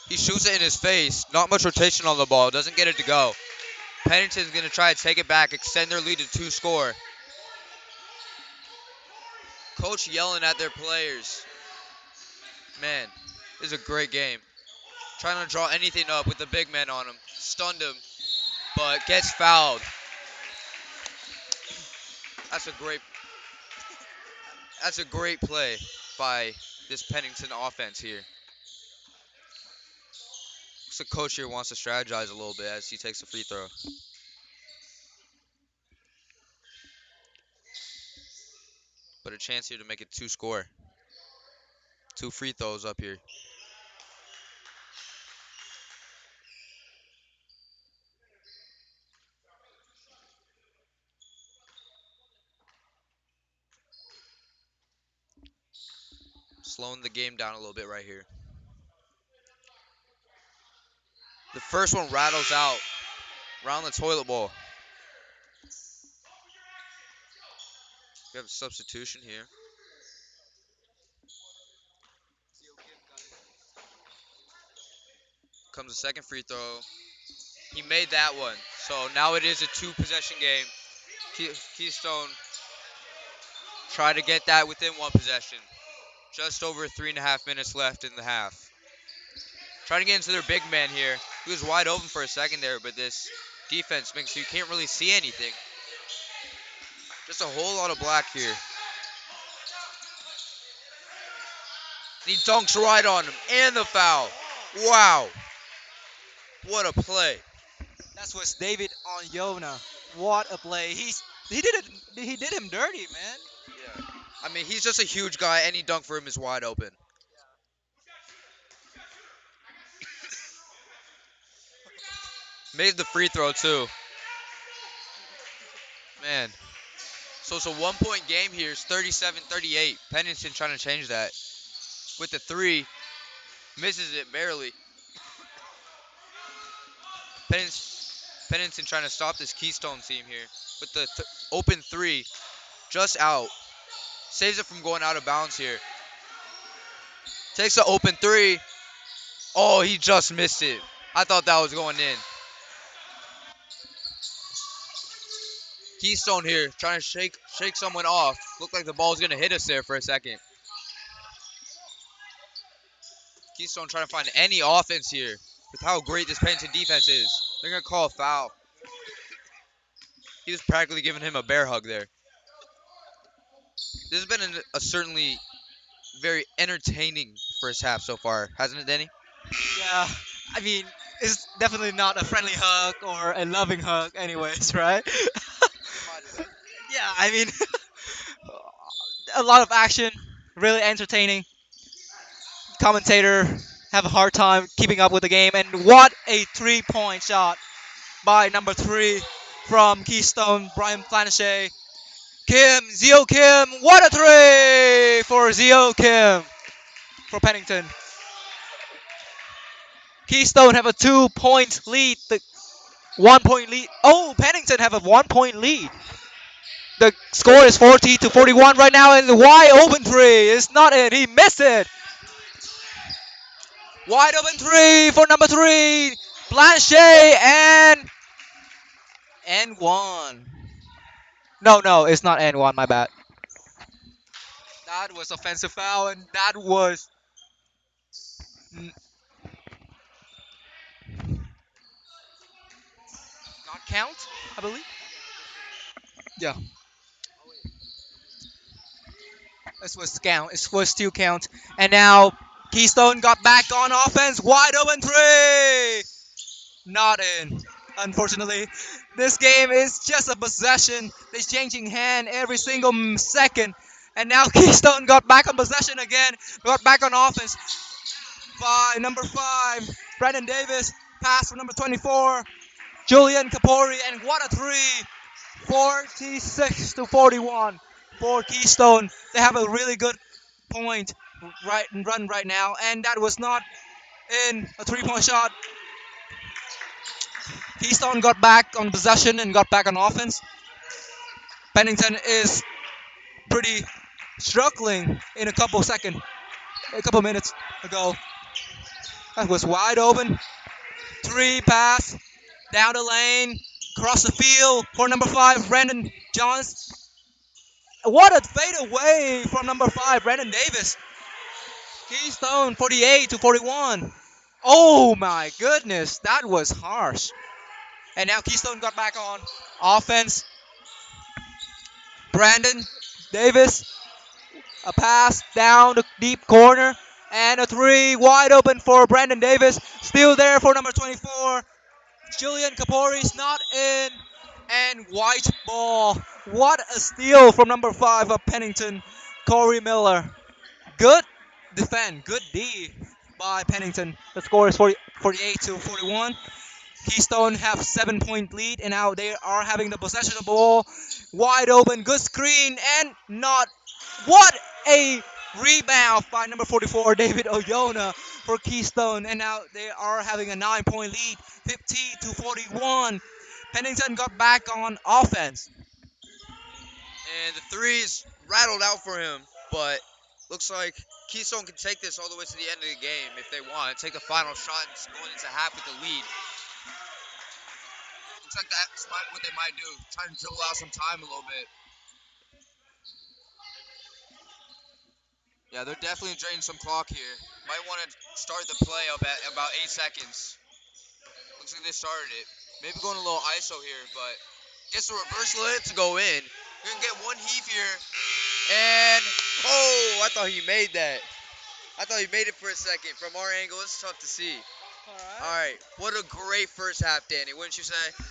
[SPEAKER 2] He shoots it in his face. Not much rotation on the ball. Doesn't get it to go. Pennington's going to try to take it back, extend their lead to 2-score. Coach yelling at their players. Man, this is a great game. Trying to draw anything up with the big man on him. Stunned him, but gets fouled. That's a great play by this Pennington offense here. Looks like coach here wants to strategize a little bit as he takes a free throw. But a chance here to make it 2-score. 2 free throws up here. Slowing the game down a little bit right here. The first one rattles out around the toilet bowl. We have a substitution here. Comes the second free throw. He made that one. So now it is a two possession game. Keystone try to get that within one possession. Just over 3.5 minutes left in the half. Trying to get into their big man here. He was wide open for a second there, but this defense makes so you can't really see anything. Just a whole lot of black here. He dunks right on him and the foul. Wow. What a play.
[SPEAKER 1] That was David Onyona. What a play! He did it. He did him dirty, man.
[SPEAKER 2] Yeah. I mean, he's just a huge guy. Any dunk for him is wide open. Made the free throw, too. Man. So it's a 1 point game here. It's 37-38. Pennington trying to change that. With the three. Misses it barely. Pennington, Pennington trying to stop this Keystone team here. With the open three. Just out. Saves it from going out of bounds here. Takes the open three. Oh, he just missed it. I thought that was going in. Keystone here trying to shake someone off. Looked like the ball was going to hit us there for a second. Keystone trying to find any offense here with how great this Pennington defense is. They're going to call a foul. He was practically giving him a bear hug there. This has been a certainly very entertaining first half so far, hasn't it, Denny?
[SPEAKER 1] Yeah, I mean, it's definitely not a friendly hug or a loving hug, anyways, right? Yeah, I mean, a lot of action, really entertaining. Commentator have a hard time keeping up with the game, and what a three-point shot by number three from Keystone, Brian Planachet. Zio Kim, what a three for Zio Kim for Pennington. Keystone have a 2 point lead. The 1 point lead. Oh, Pennington have a 1 point lead. The score is 40-41 right now, and the wide open three is not in. He missed it. Wide open three for number three, Blanchet, and one. No, it's not and one. My bad. That was offensive foul, and that was n- not count, I believe. Yeah, this was count. It was still count, and now Keystone got back on offense. Wide open three. Not in. Unfortunately, this game is just a possession. They're changing hand every single second. And now Keystone got back on possession again. Got back on offense. Number five, Brandon Davis. Pass for number 24, Julian Kapori. And what a three. 46-41 for Keystone. They have a really good point run right now. And that was not in a three-point shot. Keystone got back on possession and got back on offense. Pennington is pretty struggling in a couple minutes ago. That was wide open. Three pass down the lane, across the field for number five, Brandon Johns. What a fade away from number five, Brandon Davis. Keystone 48-41. Oh my goodness, that was harsh. And now Keystone got back on offense. Brandon Davis, a pass down the deep corner, and a three wide open for Brandon Davis. Still there for number 24. Julian Kapori's not in, and white ball. What a steal from number five of Pennington, Corey Miller. Good defend, good D by Pennington. The score is 48-41. Keystone have 7 point lead, and now they are having the possession of the ball. Wide open, good screen, and not. What a rebound by number 44, David Oyona for Keystone, and now they are having a 9 point lead, 50-41. Pennington got back on offense.
[SPEAKER 2] And the threes rattled out for him, but Looks like Keystone can take this all the way to the end of the game if they want. Take the final shot and going into half with the lead. Looks like that's what they might do. Try to dribble out some time a little bit. Yeah, they're definitely draining some clock here. Might want to start the play up at about 8 seconds. Looks like they started it. Maybe going a little ISO here, but gets the reverse layup to go in. We're gonna get one heave here, and oh, I thought he made that. I thought he made it for a second. From our angle, it's tough to see. All right, what a great first half, Danny. Wouldn't you say?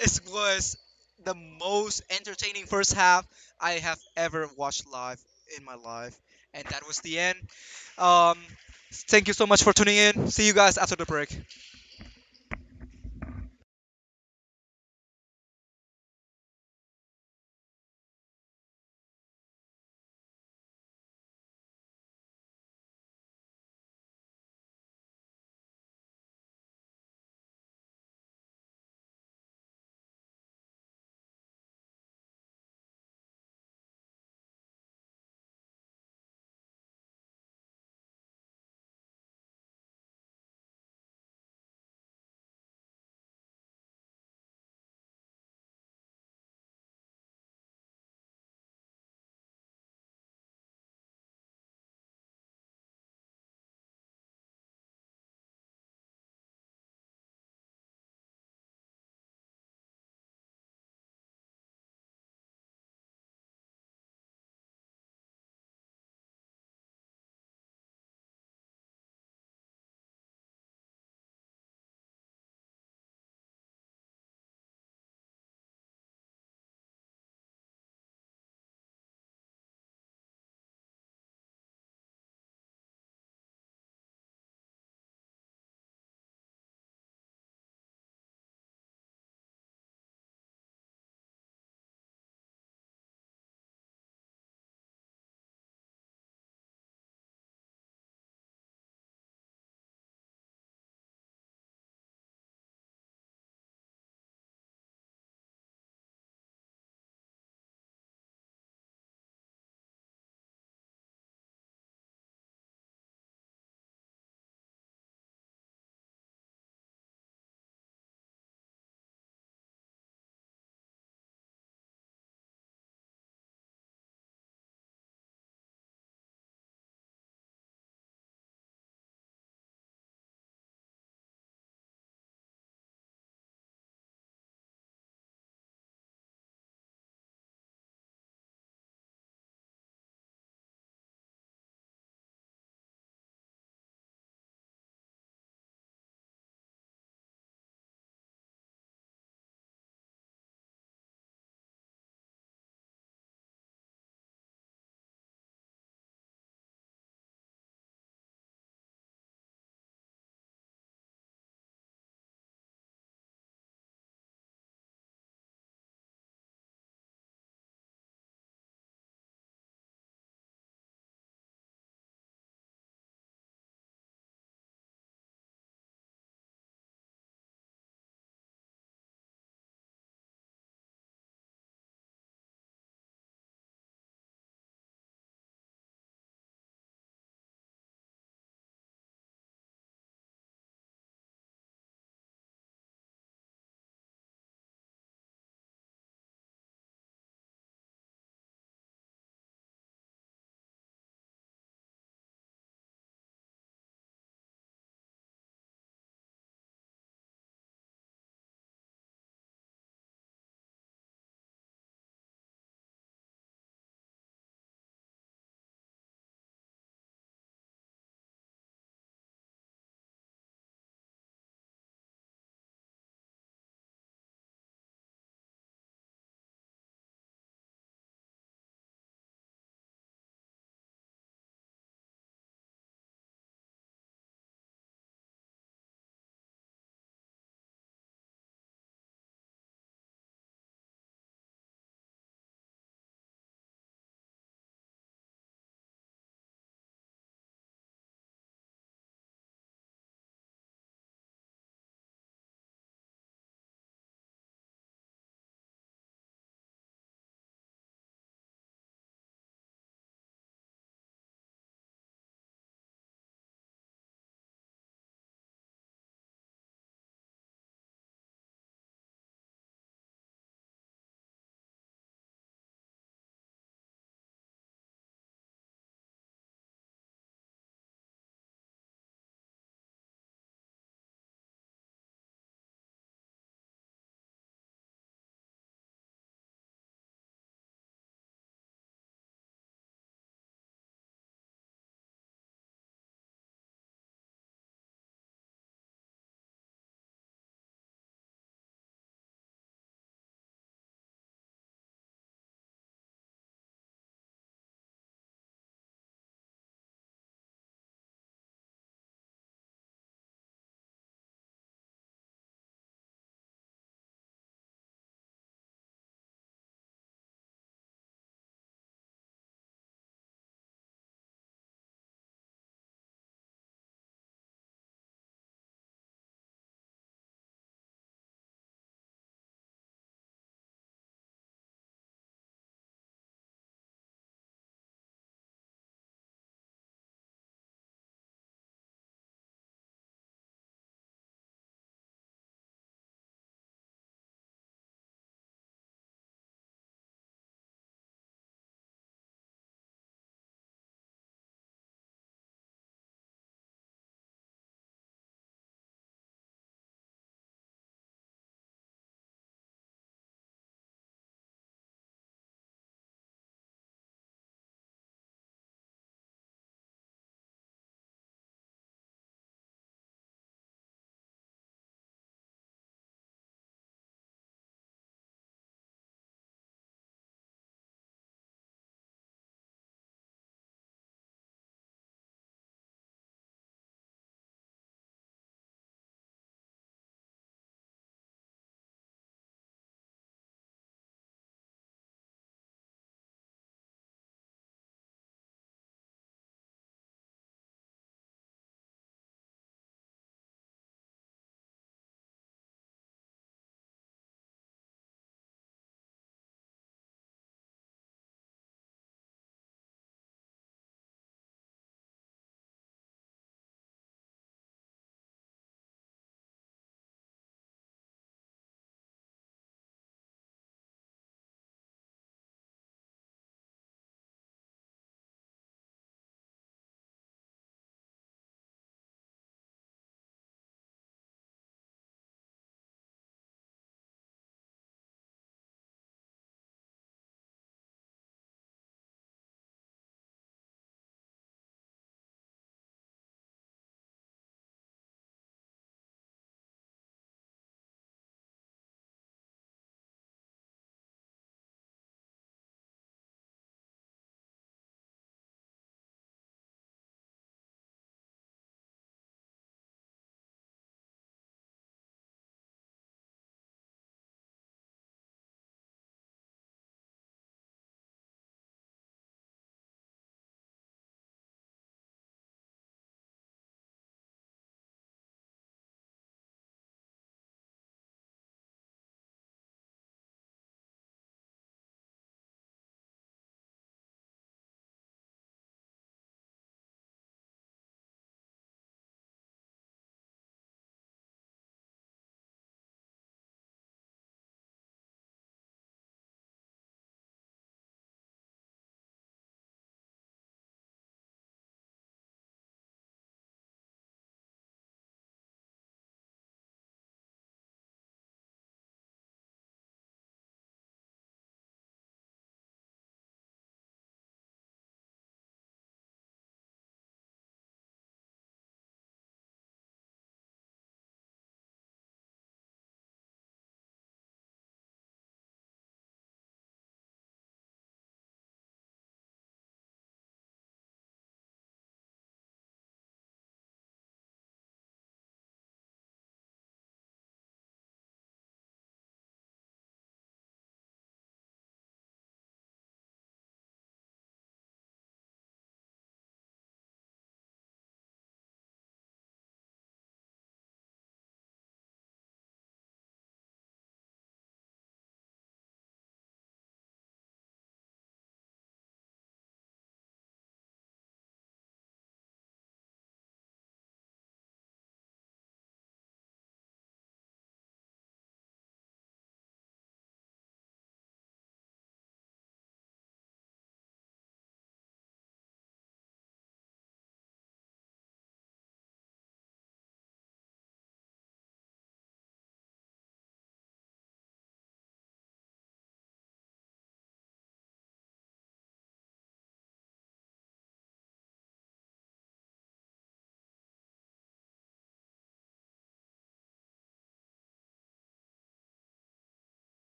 [SPEAKER 1] It was the most entertaining first half I have ever watched live in my life, and that was the end. Um, Thank you so much for tuning in. See you guys after the break.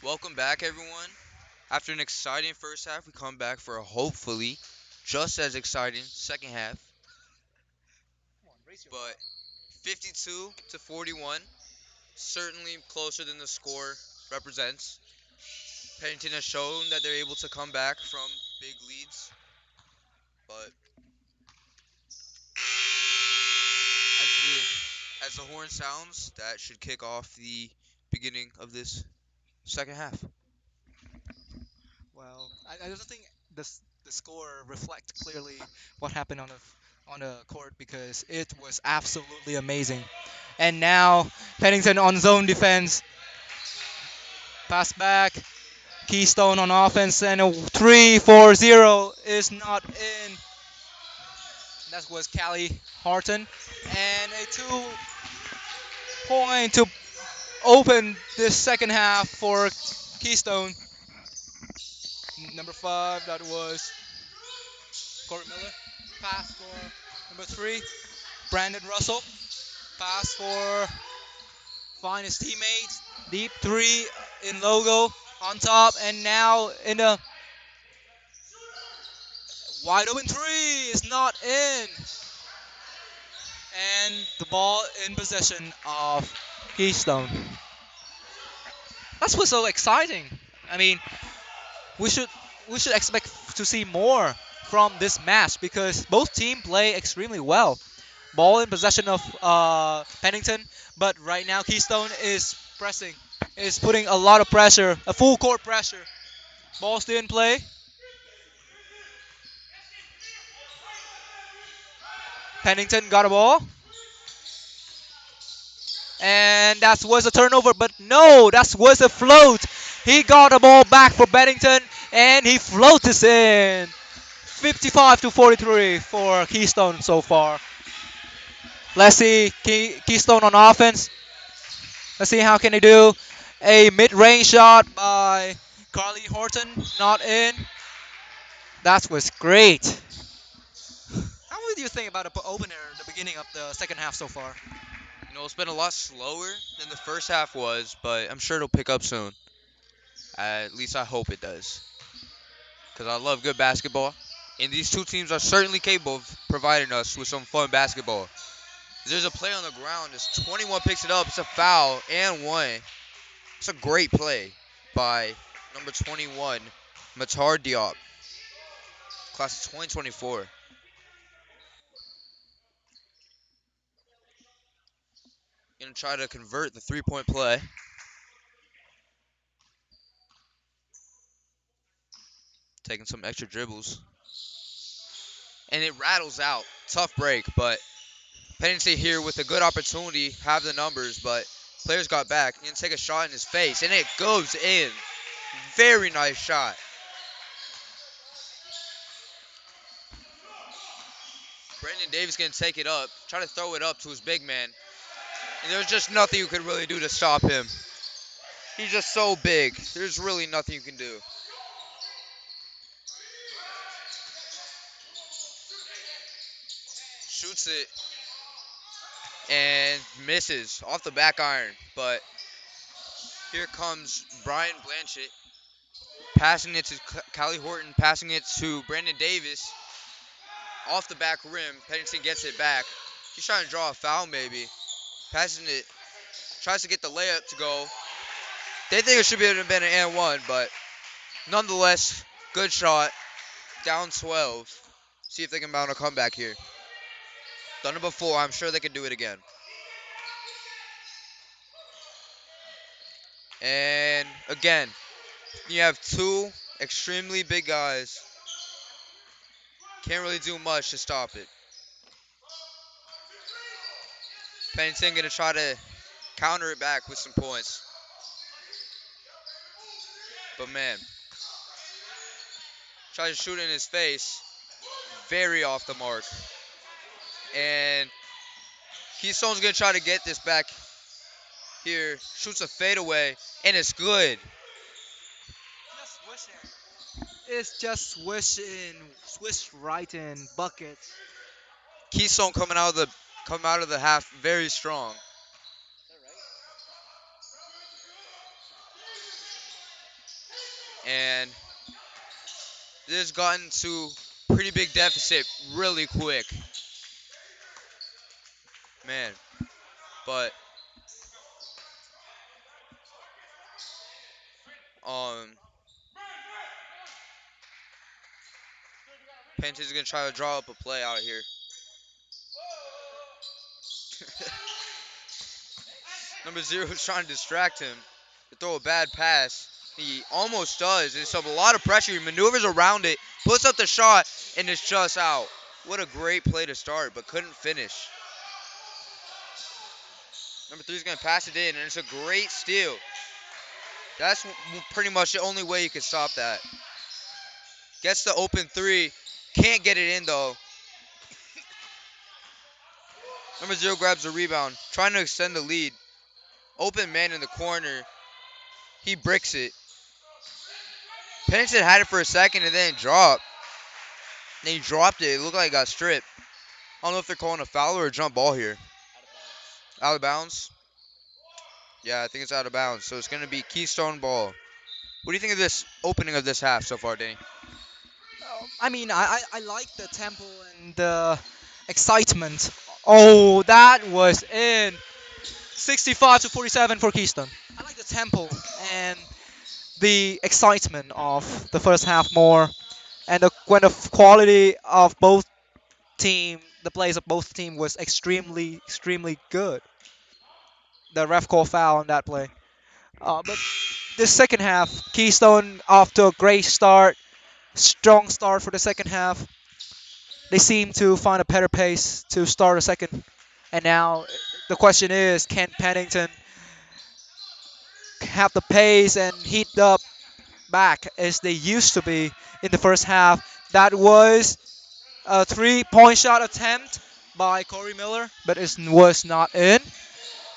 [SPEAKER 2] Welcome back, everyone. After an exciting first half, we come back for a hopefully just as exciting second half. But 52 to 41, certainly closer than the score represents. Pennington has shown that they're able to come back from big leads, but as the horn sounds, that should kick off the beginning of this second half.
[SPEAKER 1] Well, I don't think the score reflects clearly what happened on the court because it was absolutely amazing. And now Pennington on zone defense, pass back, Keystone on offense, and a 3-4-0 is not in. That was Callie Horton, and a 2 point to open this second half for Keystone. Number 5, that was Corey Miller. Pass for number 3, Brandon Russell. Pass for find his teammates. Deep 3 in logo on top, and now in the wide open 3 is not in. And the ball in possession of Keystone. That's what's so exciting. I mean, we should we should expect to see more from this match because both teams play extremely well. Ball in possession of Pennington, but right now Keystone is pressing, is putting a lot of pressure, a full court pressure. Ball still in play. Pennington got a ball, and that was a turnover, but no, that was a float. He got the ball back for Pennington, and he floats in. 55 to 43 for Keystone so far. Let's see Keystone on offense. Let's see how can they do. A mid-range shot by Carly Horton, not in. That was great. How would you think about the opener, the beginning of the second half so far?
[SPEAKER 2] It's been a lot slower than the first half was, but I'm sure it'll pick up soon. At least I hope it does. Because I love good basketball. And these two teams are certainly capable of providing us with some fun basketball. There's a play on the ground. As 21 picks it up. It's a foul and one. It's a great play by number 21, Matar Diop, class of 2024. Gonna try to convert the three-point play. Taking some extra dribbles. And it rattles out. Tough break, but Pennington here with a good opportunity, have the numbers, but players got back. He didn't take a shot in his face, and it goes in. Very nice shot. Brandon Davis gonna take it up, try to throw it up to his big man, and there's just nothing you can really do to stop him. He's just so big. There's really nothing you can do. Shoots it and misses off the back iron, but here comes Brian Blanchett passing it to Callie Horton, passing it to Brandon Davis off the back rim. Pennington gets it back. He's trying to draw a foul maybe. Passing it, tries to get the layup to go. They think it should have been an and one, but nonetheless, good shot. Down 12. See if they can mount a comeback here. Done it before. I'm sure they can do it again. And again, you have two extremely big guys. Can't really do much to stop it. Pennington gonna try to counter it back with some points. But man, tries to shoot in his face. Very off the mark. And Keystone's gonna try to get this back here. Shoots a fadeaway, and it's good.
[SPEAKER 1] Just wishing. It's just wishing, swish right in buckets.
[SPEAKER 2] Keystone coming out of the half very strong. and this has gotten to pretty big deficit really quick, man. But um, Pennington's gonna try to draw up a play out here. Number zero is trying to distract him to throw a bad pass. He almost does. It's a lot of pressure. He maneuvers around it, puts up the shot, and it's just out. What a great play to start, but couldn't finish. Number three is going to pass it in, and it's a great steal. That's pretty much the only way you can stop that. Gets the open three. Can't get it in, though. Number zero grabs the rebound, trying to extend the lead. Open man in the corner. He bricks it. Pennington had it for a second and then dropped. Then he dropped it. It looked like it got stripped. I don't know if they're calling a foul or a jump ball here. Out of bounds? Yeah, I think it's out of bounds. So it's going to be Keystone ball. What do you think of this opening of this half so far, Danny?
[SPEAKER 1] I mean, I like the tempo and the excitement. Oh, that was in 65 to 47 for Keystone. I like the tempo and the excitement of the first half more, and when the quality of both the plays of both team was extremely good. The ref called foul on that play. But this second half, Keystone off to a great start, strong start for the second half. They seem to find a better pace to start a second, and now the question is, can Pennington have the pace and heat up back as they used to be in the first half? That was a 3-point shot attempt by Corey Miller, but it was not in.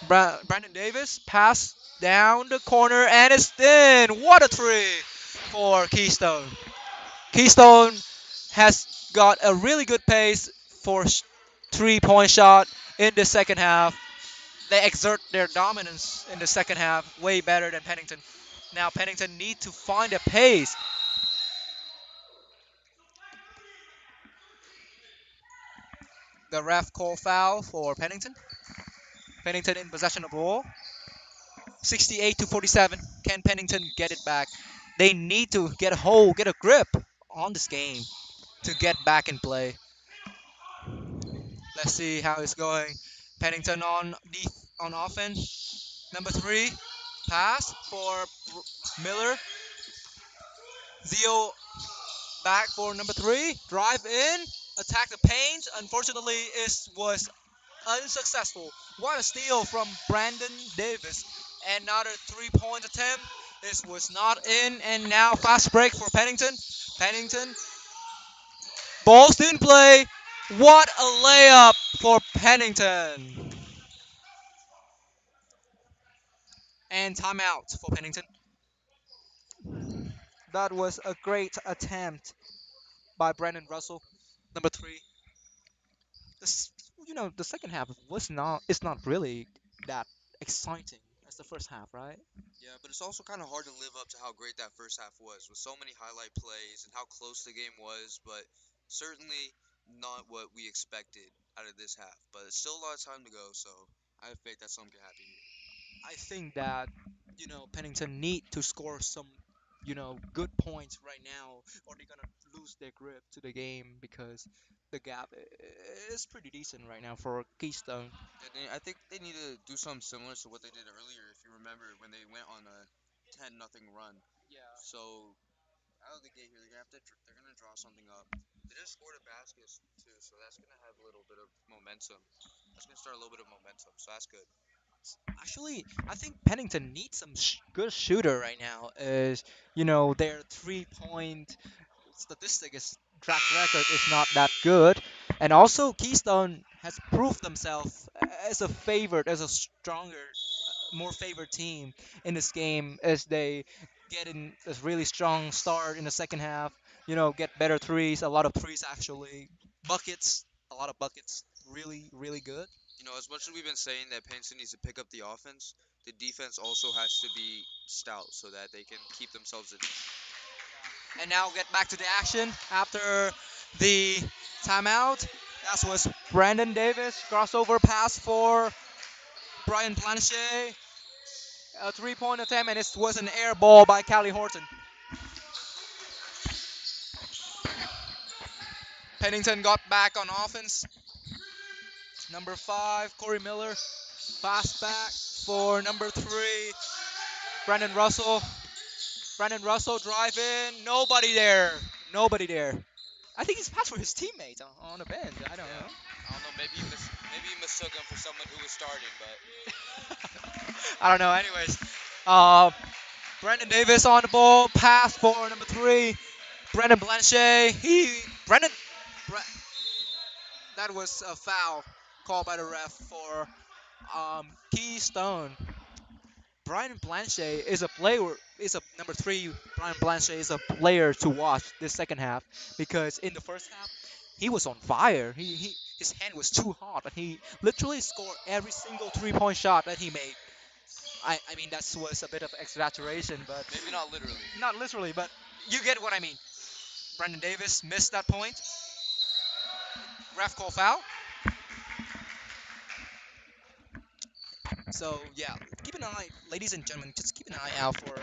[SPEAKER 1] Brandon Davis pass down the corner and it's in. What a three for Keystone. Keystone has got a really good pace for 3-point shot in the second half. They exert their dominance in the second half way better than Pennington. Now Pennington need to find a pace. The ref call foul for Pennington. Pennington in possession of the ball. 68 to 47. Can Pennington get it back? They need to get a hold, get a grip on this game to get back in play. Let's see how it's going. Pennington on offense. Number three, pass for Miller. Zio back for number three. Drive in, attack the paint. Unfortunately, it was unsuccessful. What a steal from Brandon Davis. Another 3-point attempt. This was not in, and now fast break for Pennington. Pennington, balls in play. What a layup for Pennington. And timeout for Pennington. That was a great attempt by Brandon Russell, number three. This, the second half was not. It's not really that exciting as the first half, right?
[SPEAKER 2] Yeah, but it's also kind of hard to live up to how great that first half was with so many highlight plays and how close the game was, but certainly not what we expected out of this half. But it's still a lot of time to go, so I have faith that something can happen here.
[SPEAKER 1] I think that Pennington need to score some good points right now, or they're gonna lose their grip to the game because the gap is pretty decent right now for Keystone.
[SPEAKER 2] Yeah, I think they need to do something similar to what they did earlier, if you remember, when they went on a 10-0 run.
[SPEAKER 1] Yeah.
[SPEAKER 2] So out of the gate here, they're gonna draw something up. They just scored a basket too, so that's gonna have a little bit of momentum. That's gonna start a little bit of momentum, so that's good.
[SPEAKER 1] Actually, I think Pennington needs some good shooter right now. Is their 3-point statistic is track record is not that good, and also Keystone has proved themselves as a favorite, as a stronger, more favored team in this game as they get in a really strong start in the second half. Get better threes, a lot of threes actually, buckets, a lot of buckets, really good.
[SPEAKER 2] As much as we've been saying that Pennington needs to pick up the offense, the defense also has to be stout so that they can keep themselves in.
[SPEAKER 1] And now get back to the action after the timeout. That was Brandon Davis crossover pass for Brian Blanchet. A three-point attempt, and it was an air ball by Callie Horton. Pennington got back on offense. Number 5, Corey Miller. Pass back for number 3, Brandon Russell. Brandon Russell driving. Nobody there. Nobody there. I think he's passed for his teammate on the bench. I don't
[SPEAKER 2] Yeah.
[SPEAKER 1] know.
[SPEAKER 2] I don't know. Maybe he mistook him for someone who was starting, but
[SPEAKER 1] I don't know. Anyways, uh, Brandon Davis on the ball. Pass for number 3, Brandon Blanchet. Brandon. Bra- that was a foul called by the ref for Keystone. Brian Blanchet is a player. Is a number 3. Brian Blanchet is a player to watch this second half because in the first half he was on fire. His hand was too hot, and he literally scored every single 3-point shot that he made. I mean that was a bit of exaggeration, but
[SPEAKER 2] maybe not literally.
[SPEAKER 1] not literally, but you get what I mean. Brandon Davis missed that point. Ref call foul. So yeah, keep an eye, ladies and gentlemen. Just keep an eye out for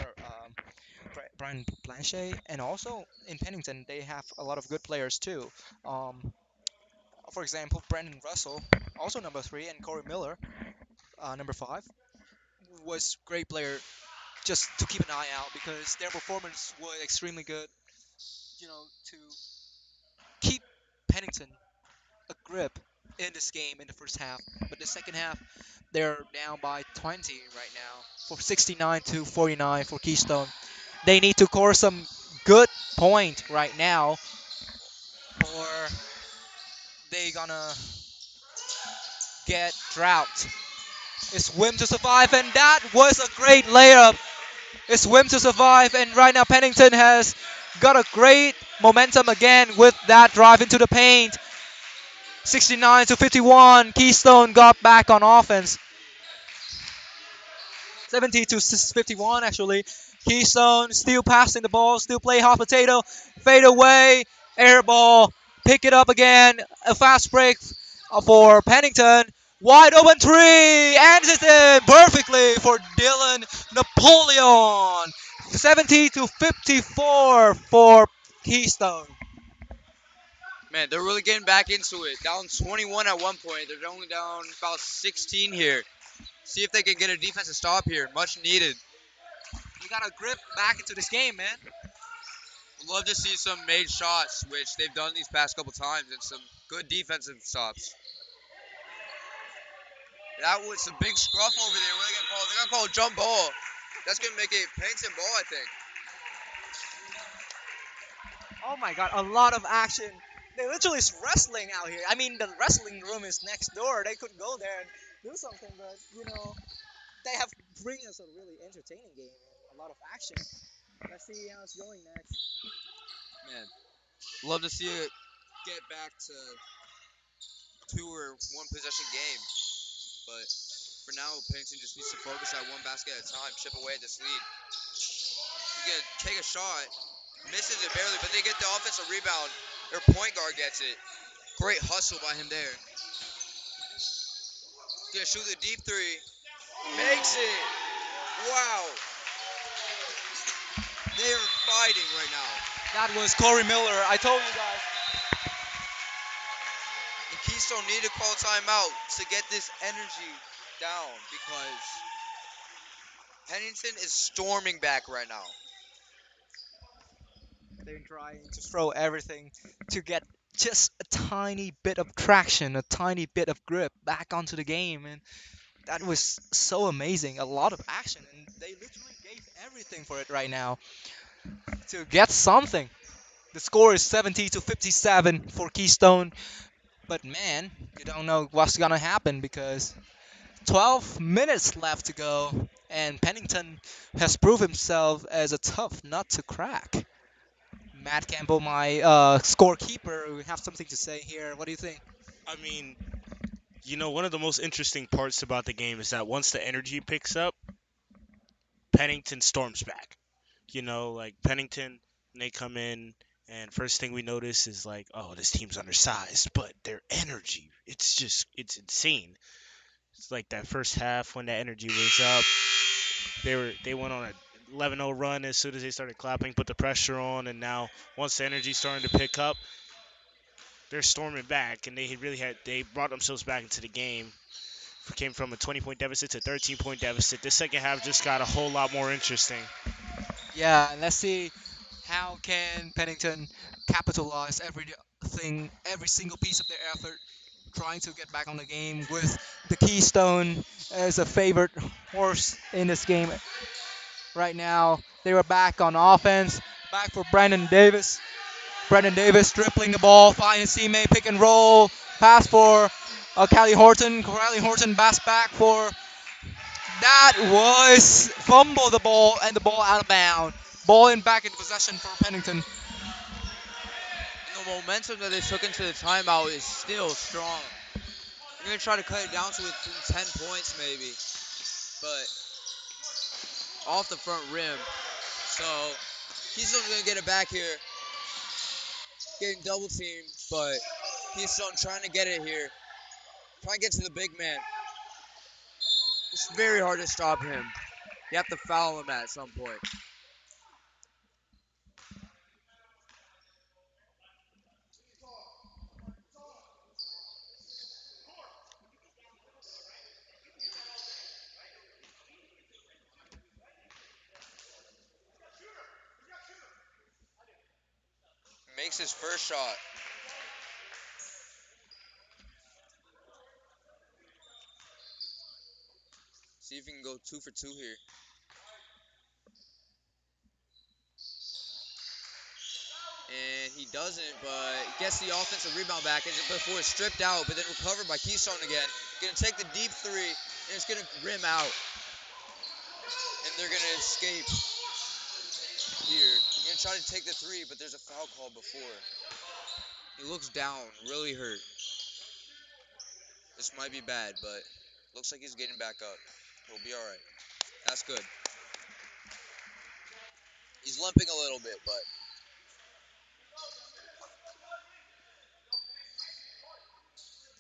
[SPEAKER 1] Brian Blanchet, and also in Pennington they have a lot of good players too. Um, for example, Brandon Russell, also number 3, and Corey Miller, number 5, was great player. Just to keep an eye out because their performance was extremely good. You know, to keep Pennington a grip in this game in the first half, but the second half they're down by 20 right now for 69 to 49 for Keystone. They need to score some good point right now, or they gonna get drought. It's Wim to survive, and that was a great layup. It's Wim to survive, and right now Pennington has got a great momentum again with that drive into the paint. 69 to 51. Keystone got back on offense. 70 to 51 actually. Keystone still passing the ball, still play hot potato, fade away, air ball, pick it up again, a fast break for Pennington. Wide open three, and it's in perfectly for Dylan Napoleon. 70 to 54 for Keystone.
[SPEAKER 2] Man, they're really getting back into it. Down 21 at one point. They're only down about 16 here. See if they can get a defensive stop here. Much needed.
[SPEAKER 1] You got to grip back into this game, man.
[SPEAKER 2] Would love to see some made shots, which they've done these past couple times, and some good defensive stops. That was a big scruff over there. What are they gonna call? They're gonna call a jump ball. That's gonna make it Pennington ball, I think.
[SPEAKER 1] Oh my god, a lot of action. They literally is wrestling out here. I mean, the wrestling room is next door. They could go there and do something, but they have bring us a really entertaining game and a lot of action. Let's see how it's going next.
[SPEAKER 2] Man, love to see it get back to two or one possession game. But for now, Pennington just needs to focus at one basket at a time, chip away at this lead. He's gonna take a shot, misses it barely, but they get the offensive rebound. Their point guard gets it. Great hustle by him there. Gonna shoot the deep three. Makes it. Wow. They are fighting right now.
[SPEAKER 1] That was Corey Miller. I told you guys.
[SPEAKER 2] And Keystone need to call timeout to get this energy down because Pennington is storming back right now.
[SPEAKER 1] They're trying to throw everything to get just a tiny bit of traction, a tiny bit of grip back onto the game, and that was so amazing. A lot of action, and they literally gave everything for it right now to get something. The score is 70 to 57 for Keystone. But man, you don't know what's gonna happen because 12 minutes left to go, and Pennington has proved himself as a tough nut to crack. Matt Campbell, my scorekeeper, we have something to say here. What do you think?
[SPEAKER 3] I mean, one of the most interesting parts about the game is that once the energy picks up, Pennington storms back. Like Pennington And they come in, and first thing we notice is like, oh, this team's undersized, but their energy, it's insane. It's like that first half when that energy was up. They went on a 11-0 run as soon as they started clapping, put the pressure on, and now once the energy started to pick up, they're storming back, and they brought themselves back into the game. Came from a 20-point deficit to 13-point deficit. The second half just got a whole lot more interesting.
[SPEAKER 1] Yeah, and let's see how can Pennington capitalize everything, every single piece of their effort, trying to get back on the game with the Keystone as a favorite horse in this game right now. They were back on offense, back for Brandon Davis. Brandon Davis dribbling the ball, finding his teammate, pick and roll, pass for Callie Horton. Callie Horton pass back for that was fumble the ball and the ball out of bounds. Ball in back in possession for Pennington.
[SPEAKER 2] And the momentum that they took into the timeout is still strong. They're gonna try to cut it down to within 10 points maybe, but off the front rim. So Keystone's gonna get it back here, getting double teamed, but Keystone trying to get it here, trying to get to the big man. It's very hard to stop him. You have to foul him at some point. Makes his first shot. See if he can go 2 for 2 here. And he doesn't, but gets the offensive rebound back before it's stripped out, but then recovered by Keystone again. Gonna take the deep three, and it's gonna rim out. And they're gonna escape here. They're gonna try to take the three, but there's a foul call before. He looks down, really hurt. This might be bad, but looks like he's getting back up. He'll be alright. That's good. He's limping a little bit, but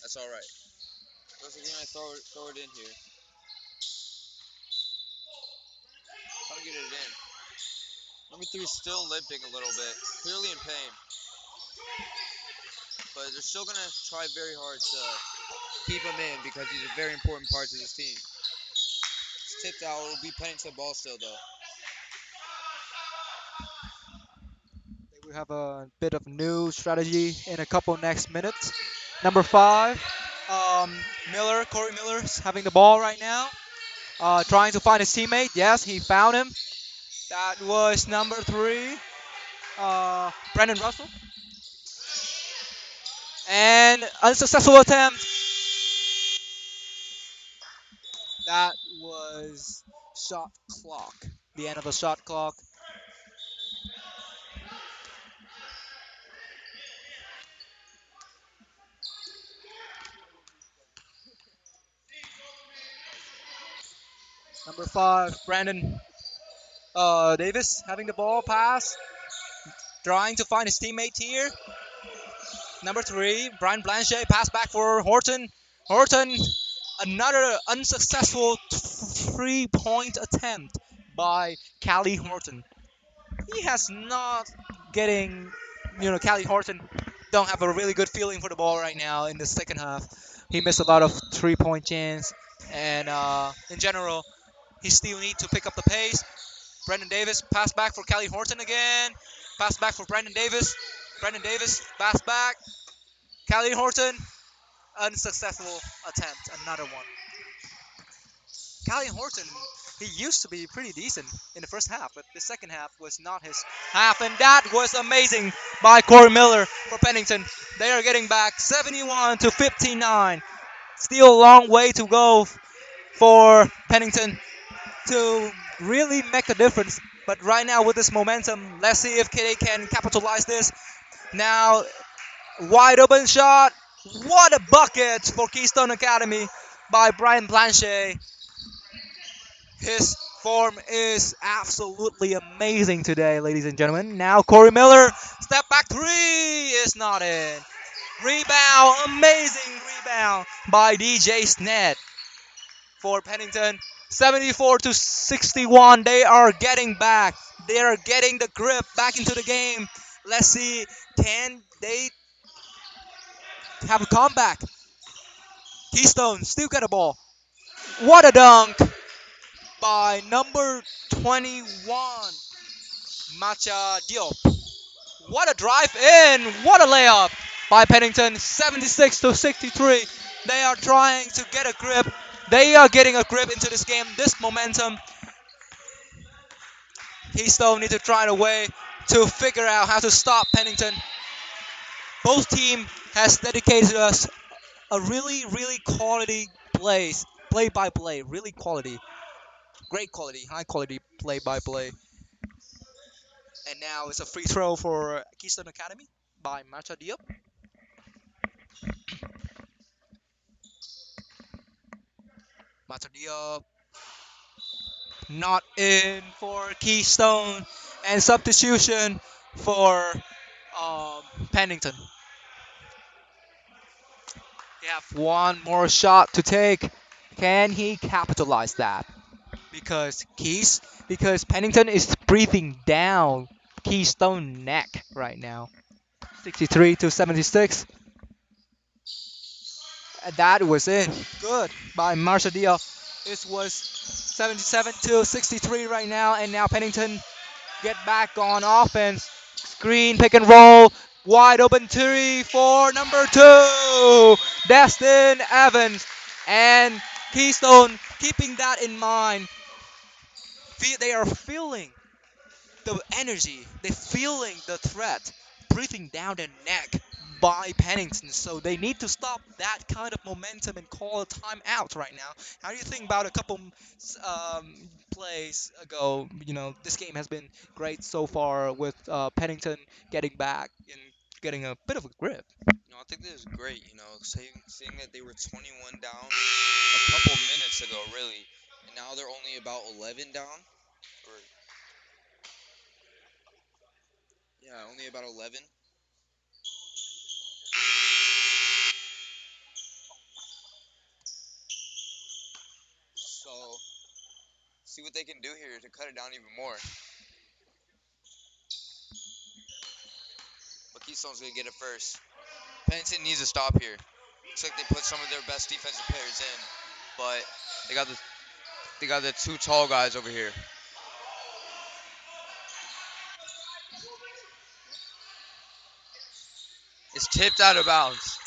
[SPEAKER 2] that's alright. Looks like he's gonna throw it in here. Trying to get it in. Number 3 is still limping a little bit, clearly in pain. But they're still gonna try very hard to keep him in because he's a very important part to this team. It's tipped out. It'll be Pennington ball still though.
[SPEAKER 1] We have a bit of new strategy in a couple next minutes. Number 5, Corey Miller's having the ball right now. Trying to find his teammate. Yes, he found him. That was number 3, Brandon Russell. And unsuccessful attempt. That was shot clock. The end of the shot clock. Number 5, Brandon Davis having the ball pass. Trying to find his teammate here. Number 3, Brian Blanchet pass back for Horton. Horton, another unsuccessful 3-point attempt by Callie Horton. He has not getting, Callie Horton don't have a really good feeling for the ball right now in the second half. He missed a lot of 3-point chance, and in general, he still needs to pick up the pace. Brandon Davis pass back for Callie Horton again. Pass back for Brandon Davis. Brandon Davis pass back. Callie Horton, unsuccessful attempt, another one. Callie Horton, he used to be pretty decent in the first half, but the second half was not his half, and that was amazing by Corey Miller for Pennington. They are getting back 71 to 59. Still a long way to go for Pennington to really make a difference. But right now with this momentum, let's see if they can capitalize this. Now, wide open shot. What a bucket for Keystone Academy by Brian Blanchet. His form is absolutely amazing today, ladies and gentlemen. Now Corey Miller, step back three is not in. Rebound, amazing rebound by DJ Snet for Pennington. 74 to 61. They are getting back. They are getting the grip back into the game. Let's see, can they have a comeback? Keystone still got a ball. What a dunk by number 21, Macha Diop. What a drive in. What a layup by Pennington. 76 to 63. They are trying to get a grip. They are getting a grip into this game. This momentum. Keystone need to find a way to figure out how to stop Pennington. Both team has dedicated us a really, really quality plays, play by play, really quality, great quality, high quality play by play. And now it's a free throw for Keystone Academy by Macha Diop. Macha Diop not in for Keystone, and substitution for Pennington. They have one more shot to take. Can he capitalize that? Because Pennington is breathing down Keystone neck right now. 63 to 76. That was in. Good by Marsha Diop. It was 77 to 63 right now, and now Pennington get back on offense. Screen, pick and roll. Wide open three for number two, Destin Evans. And Keystone keeping that in mind. They are feeling the energy, they're feeling the threat breathing down their neck by Pennington. So they need to stop that kind of momentum and call a timeout right now. How do you think about a couple plays ago? This game has been great so far with Pennington getting back and getting a bit of a grip.
[SPEAKER 2] I think this is great. Seeing that they were 21 down a couple minutes ago, really, and now they're only about 11 down. Or yeah, only about 11. So see what they can do here to cut it down even more. But Keystone's gonna get it first. Pennington needs to stop here. Looks like they put some of their best defensive players in, but they got the two tall guys over here. It's tipped out of bounds.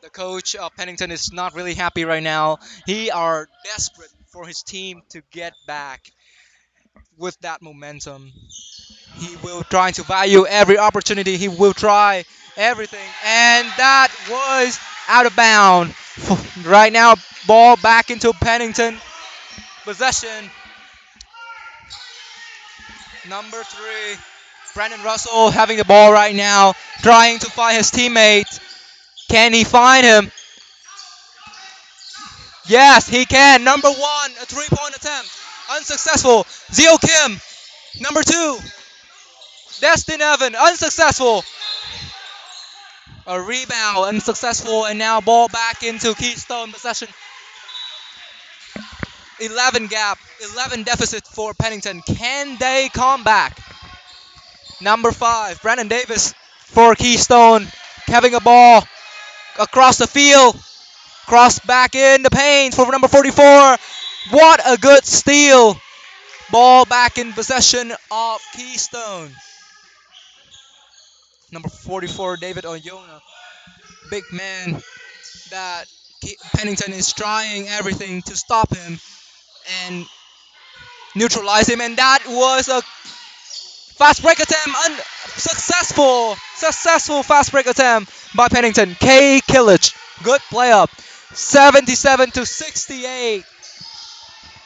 [SPEAKER 1] The coach of Pennington is not really happy right now. He are desperate for his team to get back with that momentum. He will try to value every opportunity. He will try everything. And that was out of bound. Right now, ball back into Pennington. Possession. Number three. Brandon Russell having the ball right now. Trying to find his teammate. Can he find him? Yes, he can. Number one, a three-point attempt. Unsuccessful. Zio Kim. Number two, Destin Evan. Unsuccessful. A rebound, unsuccessful, and now ball back into Keystone possession. 11 gap, 11 deficit for Pennington. Can they come back? Number 5, Brandon Davis for Keystone. Having a ball across the field. Cross back in the paint for number 44. What a good steal. Ball back in possession of Keystone. Number 44, David Oyona. Big man that Pennington is trying everything to stop him and neutralize him, and that was a fast break attempt, successful fast break attempt by Pennington. K. Killich, good play up, 77 to 68,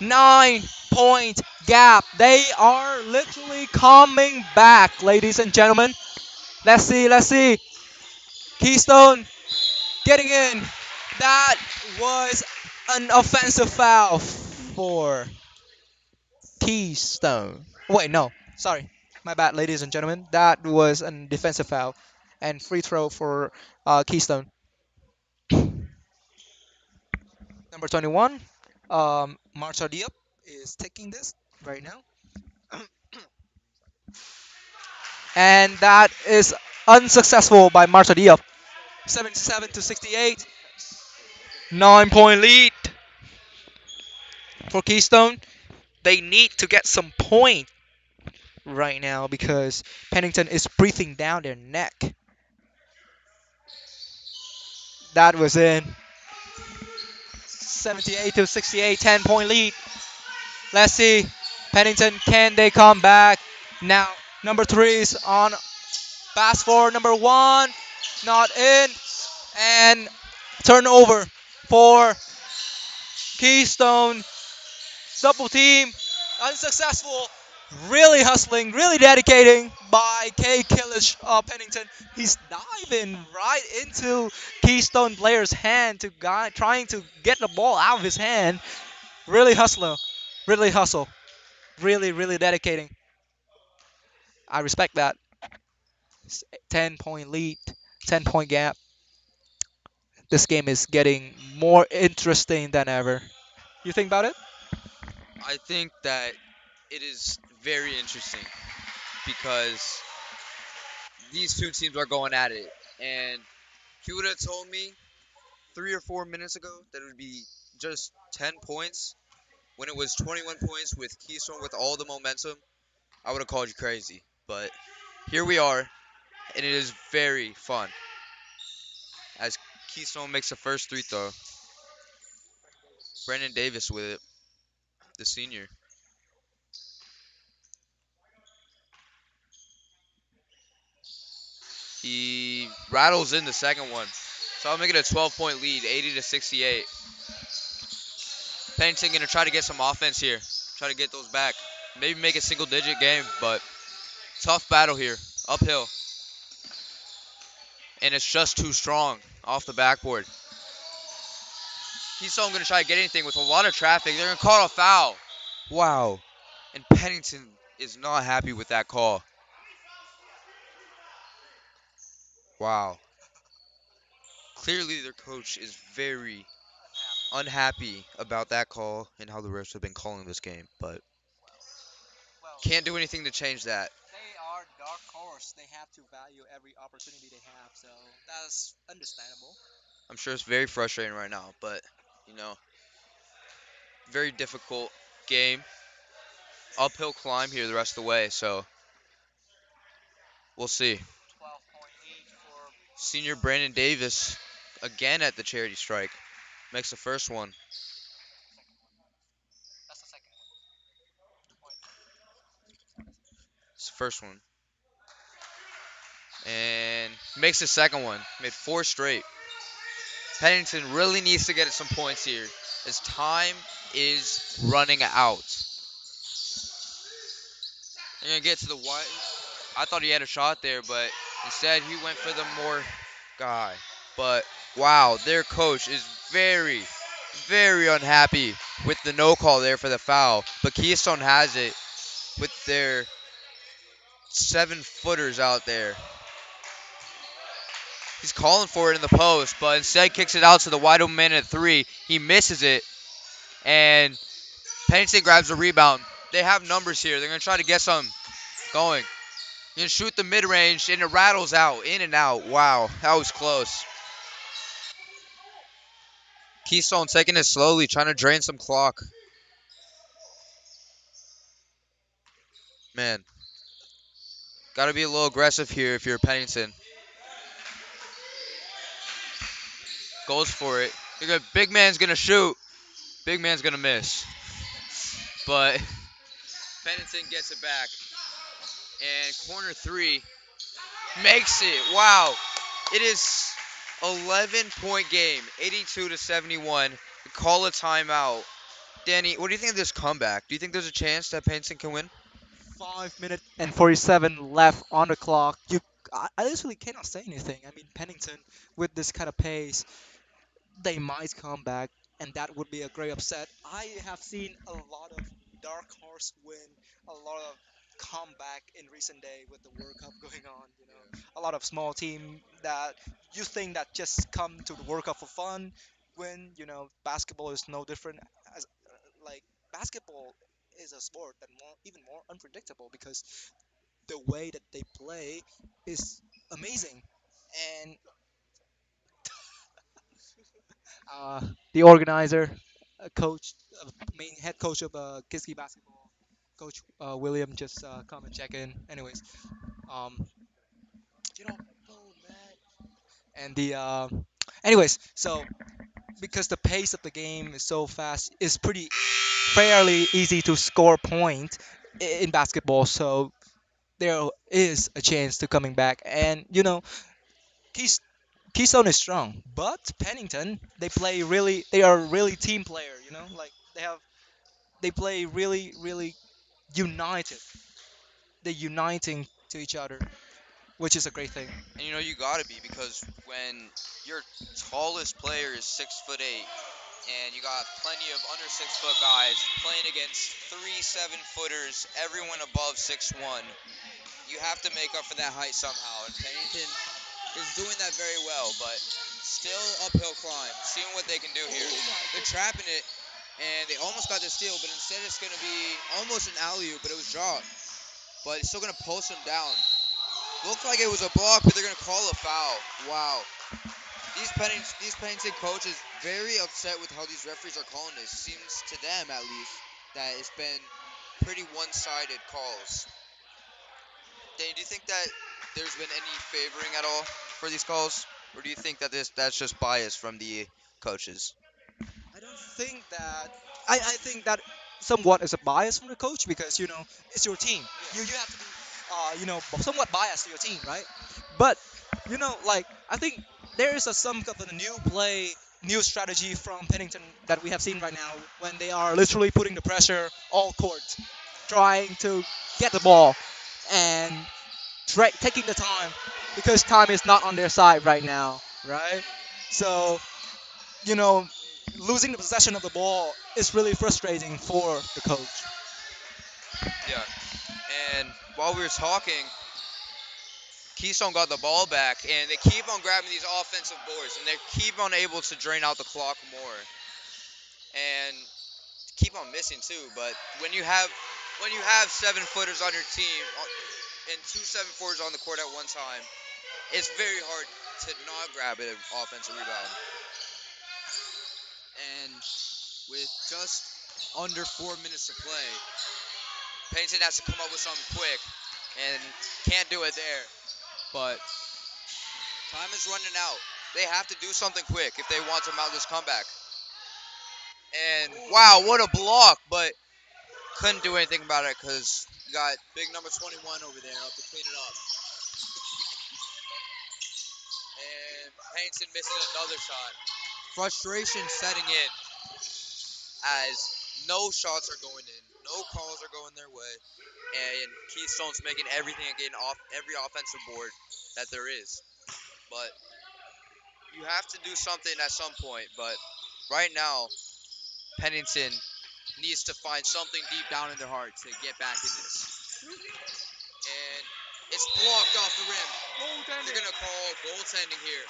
[SPEAKER 1] 9-point gap. They are literally coming back, ladies and gentlemen. Let's see. Keystone getting in. That was an offensive foul for Keystone. Wait, no. Sorry. My bad, ladies and gentlemen. That was a defensive foul and free throw for Keystone. Number 21, Marta Diop is taking this right now. And that is unsuccessful by Marta Diop. 77 to 68. 9 point lead for Keystone. They need to get some point right now because Pennington is breathing down their neck. That was in. 78 to 68, 10 point lead. Let's see. Pennington, can they come back? Now, number three is on. Pass for number one. Not in. And turnover for Keystone. Double team. Unsuccessful. Really hustling, really dedicating by K. Killish Pennington. He's diving right into Keystone player's hand to guy trying to get the ball out of his hand. Really hustler. Really hustle. Really, really dedicating. I respect that. 10 point lead, 10 point gap. This game is getting more interesting than ever. You think about it?
[SPEAKER 2] I think that it is very interesting because these two teams are going at it. And if you would have told me 3 or 4 minutes ago that it would be just 10 points when it was 21 points with Keystone with all the momentum, I would have called you crazy. But here we are, and it is very fun as Keystone makes the first three throw. Brandon Davis with it, the senior. He rattles in the second one. So I'll make it a 12-point lead, 80 to 68. Pennington gonna try to get some offense here. Try to get those back. Maybe make a single digit game, but tough battle here. Uphill. And it's just too strong off the backboard. Keystone gonna try to get anything with a lot of traffic. They're gonna call a foul. Wow. And Pennington is not happy with that call. Wow. Clearly their coach is very unhappy about that call and how the refs have been calling this game, but
[SPEAKER 1] Well,
[SPEAKER 2] can't do anything to change that.
[SPEAKER 1] they are dark horse. They have to value every opportunity they have, so that's understandable.
[SPEAKER 2] I'm sure it's very frustrating right now, but you know, very difficult game. Uphill climb here the rest of the way, so we'll see.
[SPEAKER 1] 12 point lead for
[SPEAKER 2] Senior Brandon Davis again at the charity strike. Makes the first one.
[SPEAKER 1] that's the second one.
[SPEAKER 2] It's the first one. And makes the second one. Made four straight. Pennington really needs to get some points here as time is running out. They're going to get to the white. I thought he had a shot there, but instead he went for the more guy. But wow, their coach is very, very unhappy with the no call there for the foul. But Keystone has it with their 7 footers out there. He's calling for it in the post, but instead kicks it out to the wide open man at three. He misses it, and Pennington grabs the rebound. They have numbers here. They're going to try to get some going. You're going to shoot the mid-range, and it rattles out, in and out. Wow, that was close. Keystone taking it slowly, trying to drain some clock. Man, got to be a little aggressive here if you're Pennington. Goes for it. Big man's going to shoot. Big man's going to miss. But Pennington gets it back. And corner three makes it. Wow. It is 11-point game, 82 to 71. Call a timeout. Danny, what do you think of this comeback? Do you think there's a chance that Pennington can win?
[SPEAKER 1] 5 minutes and 47 left on the clock. You I literally cannot say anything. I mean, Pennington with this kind of pace, they might come back, and that would be a great upset. I have seen a lot of dark horse win, a lot of comeback in recent day with the World Cup going on. A lot of small team that you think that just come to the World Cup for fun. When basketball is no different. As like basketball is a sport that even more unpredictable because the way that they play is amazing. And uh, the organizer, coach, main head coach of Kiski basketball, Coach William, just come and check in. Anyways, um, get off my phone, man. And anyways, so because the pace of the game is so fast, it's pretty fairly easy to score point in basketball. So there is a chance to coming back, and Keys- Keystone is strong, but Pennington they are really team player. Like they play really really united. They're uniting to each other, which is a great thing.
[SPEAKER 2] And you gotta be because when your tallest player is 6'8", and you got plenty of under 6 foot guys playing against 3 7 footers, everyone above 6'1", you have to make up for that height somehow. And Pennington is doing that very well, but still uphill climb. Seeing what they can do here. They're trapping it, and they almost got the steal, but instead it's going to be almost an alley oop, but it was dropped. But it's still going to post him down. Looked like it was a block, but they're going to call a foul. Wow. These Pennington coaches very upset with how these referees are calling this. Seems to them, at least, that it's been pretty one-sided calls. Danny, do you think that there's been any favoring at all for these calls, or do you think that that's just bias from the coaches?
[SPEAKER 1] I don't think that. I think that somewhat is a bias from the coach because it's your team. You have to be somewhat biased to your team, right? But like I think there is some kind of a new play, new strategy from Pennington that we have seen right now when they are literally putting the pressure all court, trying to get the ball and taking the time because time is not on their side right now, right? So you know, losing the possession of the ball is really frustrating for the coach.
[SPEAKER 2] Yeah. And while we were talking, Keystone got the ball back, and they keep on grabbing these offensive boards, and they keep on able to drain out the clock more, and keep on missing too. But when you have 7 footers on your team and 2 7 footers on the court at one time, it's very hard to not grab an offensive rebound. And with just under 4 minutes to play, Pennington has to come up with something quick, and can't do it there. But time is running out. They have to do something quick if they want to mount this comeback. And wow, what a block! But couldn't do anything about it because you got big number 21 over there up to clean it up. And Pennington misses another shot. Frustration setting in as no shots are going in, no calls are going their way, and Keystone's making everything again off every offensive board that there is. But you have to do something at some point. But right now, Pennington needs to find something deep down in their heart to get back in this. And it's blocked off the rim. They're gonna call goaltending here.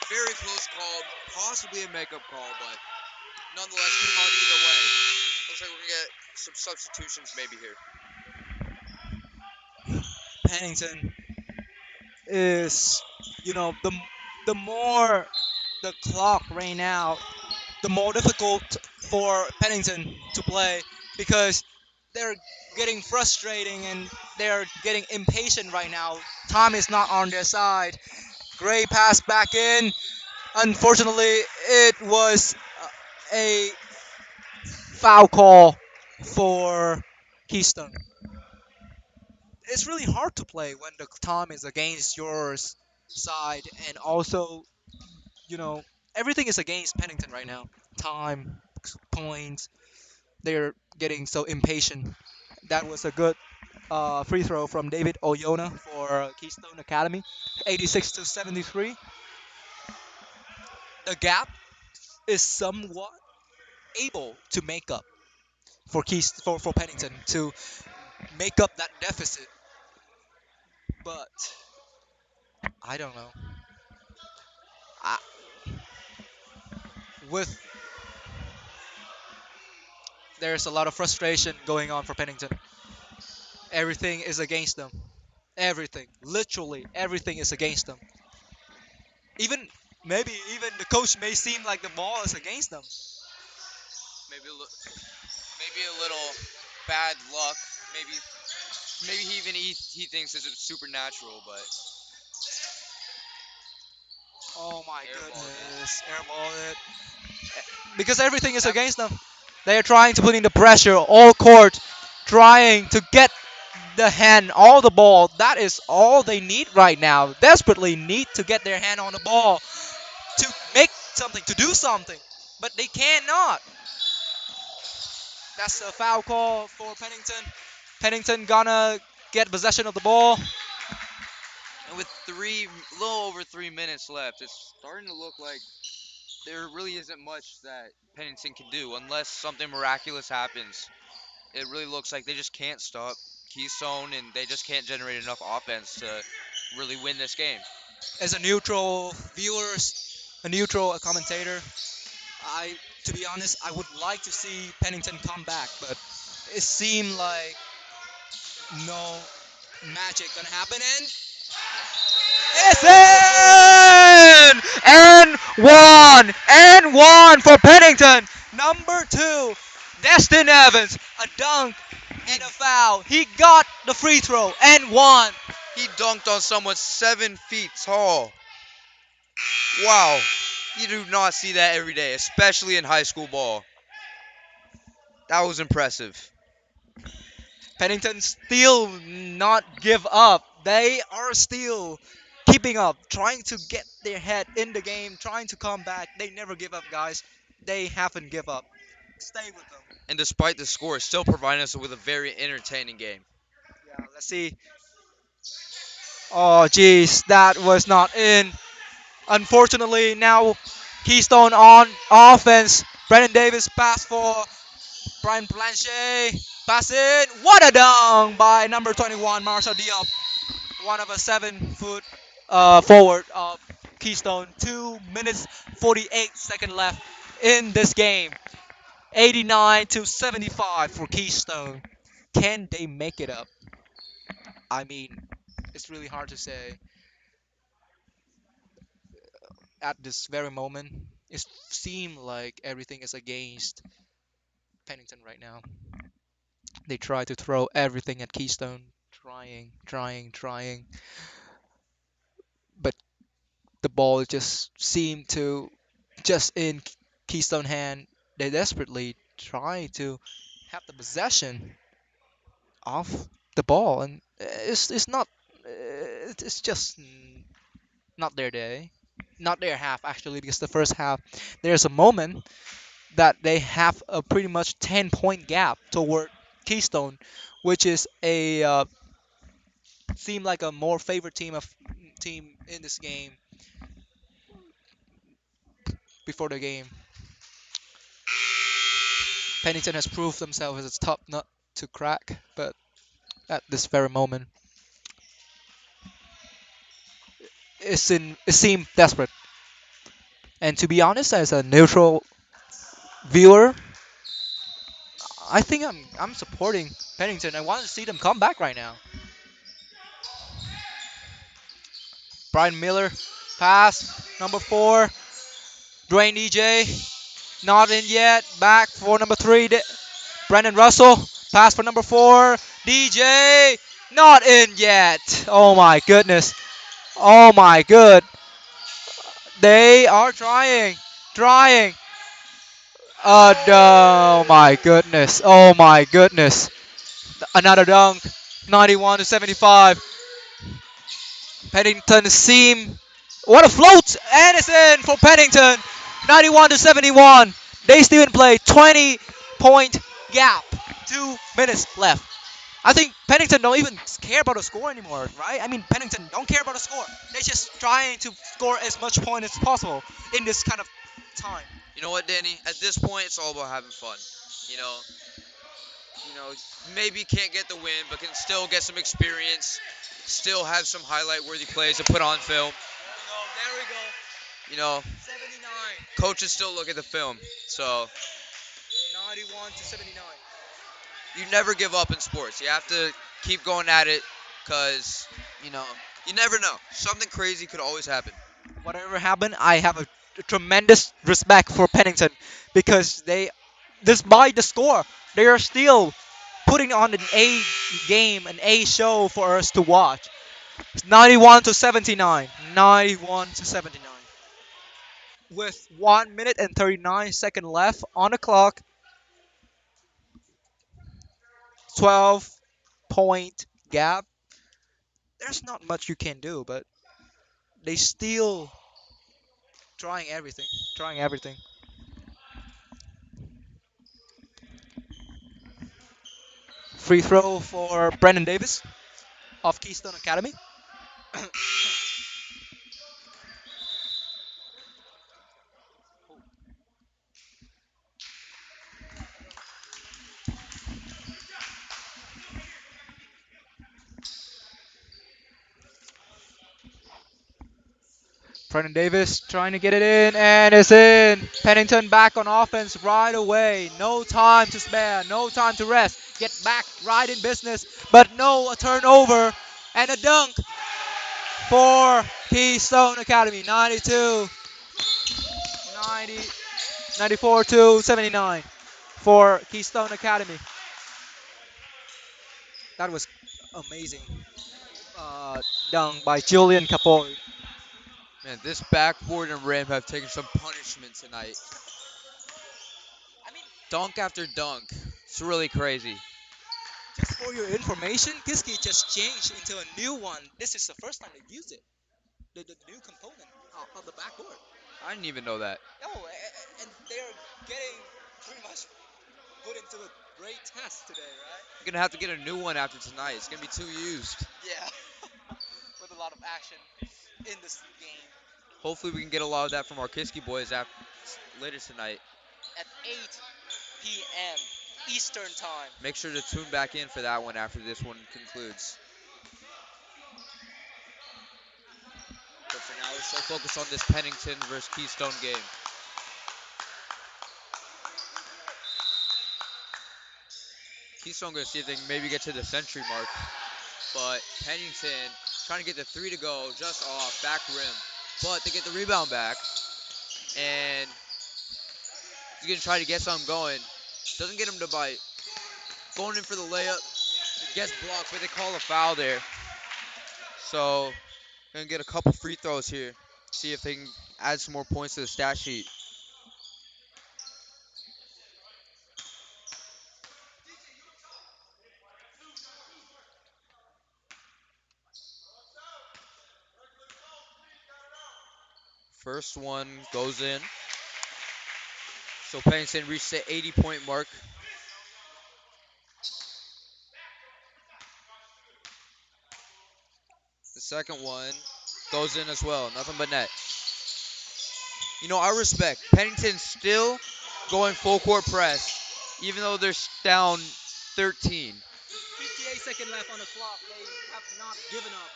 [SPEAKER 2] Very close call, possibly a makeup call, but nonetheless, could have gone either way. Looks like we're gonna get some substitutions maybe here.
[SPEAKER 1] Pennington is, the more the clock ran out, the more difficult for Pennington to play because they're getting frustrating and they're getting impatient right now. Time is not on their side. Great pass back in. Unfortunately, it was a foul call for Keystone. It's really hard to play when the time is against yours side, and also, you know, everything is against Pennington right now. Time, points. They're getting so impatient. That was a good. free throw from David Oyona for Keystone Academy, 86 to 73. The gap is somewhat able to make up for Pennington to make up that deficit, but I don't know. I, with there's a lot of frustration going on for Pennington. Everything is against them. Everything, literally everything is against them. Even maybe even the coach may seem like the ball is against them.
[SPEAKER 2] Maybe maybe a little bad luck. Maybe maybe he thinks it's supernatural, but
[SPEAKER 1] Oh my
[SPEAKER 2] airballed it.
[SPEAKER 1] goodness, airball it. Because everything is against them. They are trying to put in the pressure all court, trying to get the hand on the ball. That is all they need right now. Desperately need to get their hand on the ball to make something, to do something. But they cannot. That's a foul call for Pennington. Pennington gonna get possession of the ball.
[SPEAKER 2] And with little over 3 minutes left, it's starting to look like there really isn't much that Pennington can do unless something miraculous happens. It really looks like they just can't stop Keystone, and they just can't generate enough offense to really win this game.
[SPEAKER 1] As a neutral viewer, a neutral commentator, I, to be honest, I would like to see Pennington come back, but it seemed like no magic gonna happen, and it's in! And one for Pennington. Number two, Destin Evans, a dunk and a foul. He got the free throw and one.
[SPEAKER 2] He dunked on someone 7 feet tall. Wow. You do not see that every day, especially in high school ball. That was impressive.
[SPEAKER 1] Pennington still not give up. They are still keeping up, trying to get their head in the game, trying to come back. They never give up, guys. They haven't give up. Stay with them.
[SPEAKER 2] And despite the score, it's still providing us with a very entertaining game.
[SPEAKER 1] Yeah, let's see. Oh, jeez, that was not in. Unfortunately, now Keystone on offense. Brandon Davis pass for Brian Blanchet. Pass in. What a dunk by number 21, Marshall Diop. One of a 7 foot forward of Keystone. 2 minutes 48 seconds left in this game. 89 to 75 for Keystone. Can they make it up? I mean, it's really hard to say at this very moment. It seems like everything is against Pennington right now. They try to throw everything at Keystone, trying, but the ball just seemed to just in Keystone hand. They desperately try to have the possession of the ball, and it's not. It's just not their day, not their half actually, because the first half there's a moment that they have a pretty much 10-point gap toward Keystone, which is a seem like a more favorite team in this game before the game. Pennington has proved themselves as a top nut to crack, but at this very moment, it seemed desperate. And to be honest, as a neutral viewer, I think I'm supporting Pennington. I want to see them come back right now. Brian Miller, pass number 4, Dwayne EJ, not in yet. Back for number 3, Brandon Russell, pass for number 4, DJ, not in yet. Oh my goodness. Oh my good. They are trying. Oh my goodness. Oh my goodness. Another dunk. 91 to 75. Pennington seam. What a float! And it's in for Pennington. 91 to 71. They still in play. 20-point gap. 2 minutes left. I think Pennington don't even care about the score anymore, right? I mean, Pennington don't care about the score. They're just trying to score as much point as possible in this kind of time.
[SPEAKER 2] You know what, Danny? At this point, it's all about having fun. You know, maybe can't get the win, but can still get some experience, still have some highlight-worthy plays to put on film.
[SPEAKER 1] There we go.
[SPEAKER 2] You know,
[SPEAKER 1] 79.
[SPEAKER 2] coaches still look at the film, so
[SPEAKER 1] 91 to 79.
[SPEAKER 2] you never give up in sports. You have to keep going at it, cause you know you never know. Something crazy could always happen.
[SPEAKER 1] Whatever happened, I have a tremendous respect for Pennington because despite the score, they are still putting on an A game, an A show for us to watch. It's 91 to 79. 91 to 79. With 1 minute and 39 seconds left on the clock, 12-point gap. There's not much you can do, but they still trying everything. Trying everything. Free throw for Brendan Davis of Keystone Academy. Brendan Davis trying to get it in, and it's in. Pennington back on offense right away. No time to spare, no time to rest. Get back right in business, but no, a turnover and a dunk for Keystone Academy. 92, 90, 94 to 79 for Keystone Academy. That was amazing. Dunk by Julian Capoy.
[SPEAKER 2] Man, this backboard and rim have taken some punishment tonight.
[SPEAKER 1] I mean,
[SPEAKER 2] Dunk after dunk. It's really crazy.
[SPEAKER 1] just for your information, Kiski just changed into a new one. This is the first time they've used it. The new component of the backboard.
[SPEAKER 2] I didn't even know that.
[SPEAKER 1] Oh, and they're getting pretty much put into a great test today, right?
[SPEAKER 2] I'm gonna have to get a new one after tonight. It's gonna be too used.
[SPEAKER 1] Yeah, with a lot of action in this game.
[SPEAKER 2] Hopefully, we can get a lot of that from our Kiski boys after, later tonight.
[SPEAKER 1] At 8 p.m. Eastern Time.
[SPEAKER 2] Make sure to tune back in for that one after this one concludes. But for now, we're still focused on this Pennington versus Keystone game. Keystone gonna see if they can maybe get to the century mark. But Pennington trying to get the three to go just off, back rim. But they get the rebound back. And he's gonna try to get something going. Doesn't get him to bite. Going in for the layup. It gets blocked, but they call a foul there. So gonna get a couple free throws here. See if they can add some more points to the stat sheet. First one goes in. So Pennington reached the 80-point mark. The second one goes in as well. Nothing but net. I respect. Pennington's still going full court press, even though they're down 13.
[SPEAKER 1] 58 seconds left on the clock. They have not given up.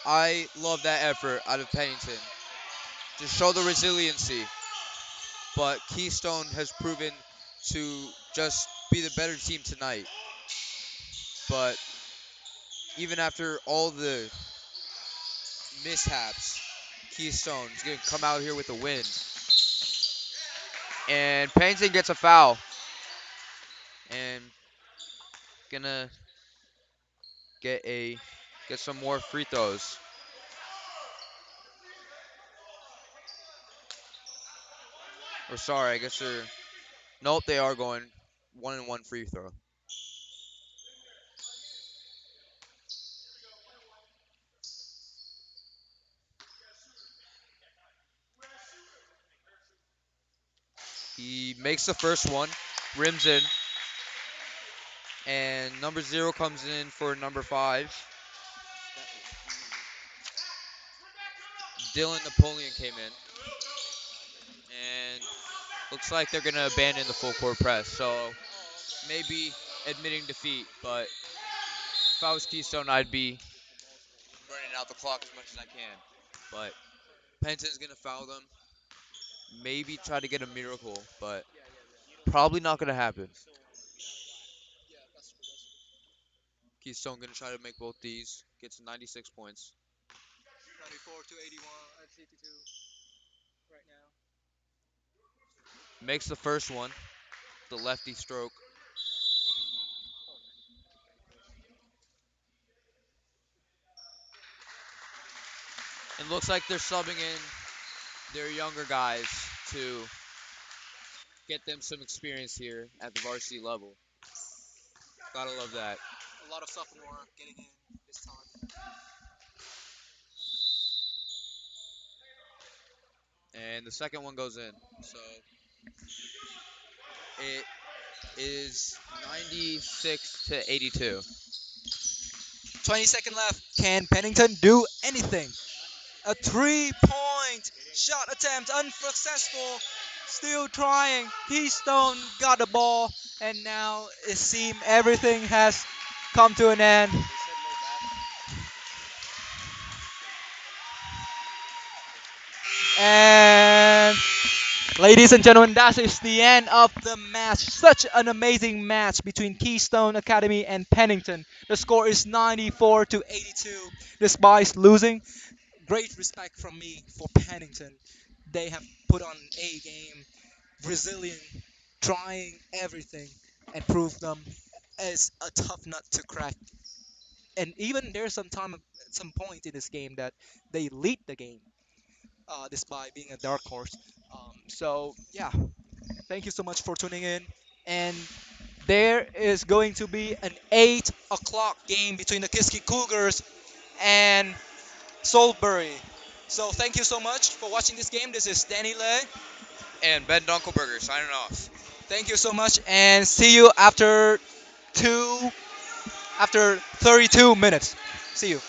[SPEAKER 2] I love that effort out of Pennington to show the resiliency. But Keystone has proven to just be the better team tonight. But even after all the mishaps, Keystone's going to come out here with a win. And Pennington gets a foul. And gonna get some more free throws. Or sorry, I guess they're nope, they are going 1-and-1 free throw. He makes the first one, rims in. And number 0 comes in for number 5. Dylan Napoleon came in. And looks like they're going to abandon the full court press. So maybe admitting defeat. But if I was Keystone, I'd be running out the clock as much as I can. But Pennington's going to foul them. Maybe try to get a miracle. But probably not going to happen. Keystone going to try to make both these. Gets 96 points.
[SPEAKER 1] 94 to 81 at 82 right now.
[SPEAKER 2] Makes the first one. The lefty stroke. And looks like they're subbing in their younger guys to get them some experience here at the varsity level. Gotta love that.
[SPEAKER 1] A lot of sophomore getting in this time.
[SPEAKER 2] And the second one goes in. So it is 96 to 82.
[SPEAKER 1] 20-second left. Can Pennington do anything? A 3-point shot attempt unsuccessful. Still trying. Keystone got the ball, and now it seems everything has come to an end. And ladies and gentlemen, that is the end of the match. Such an amazing match between Keystone Academy and Pennington. The score is 94 to 82. Despite losing, great respect from me for Pennington. They have put on a game, resilient, trying everything, and proved them as a tough nut to crack. And even there's some point in this game that they lead the game, despite being a dark horse. So yeah, thank you so much for tuning in. And there is going to be an 8 o'clock game between the Kiski Cougars and Salisbury. So thank you so much for watching this game. This is Danny Lay.
[SPEAKER 2] And Ben Dunkelberger signing off.
[SPEAKER 1] Thank you so much, and see you after 32 minutes. See you.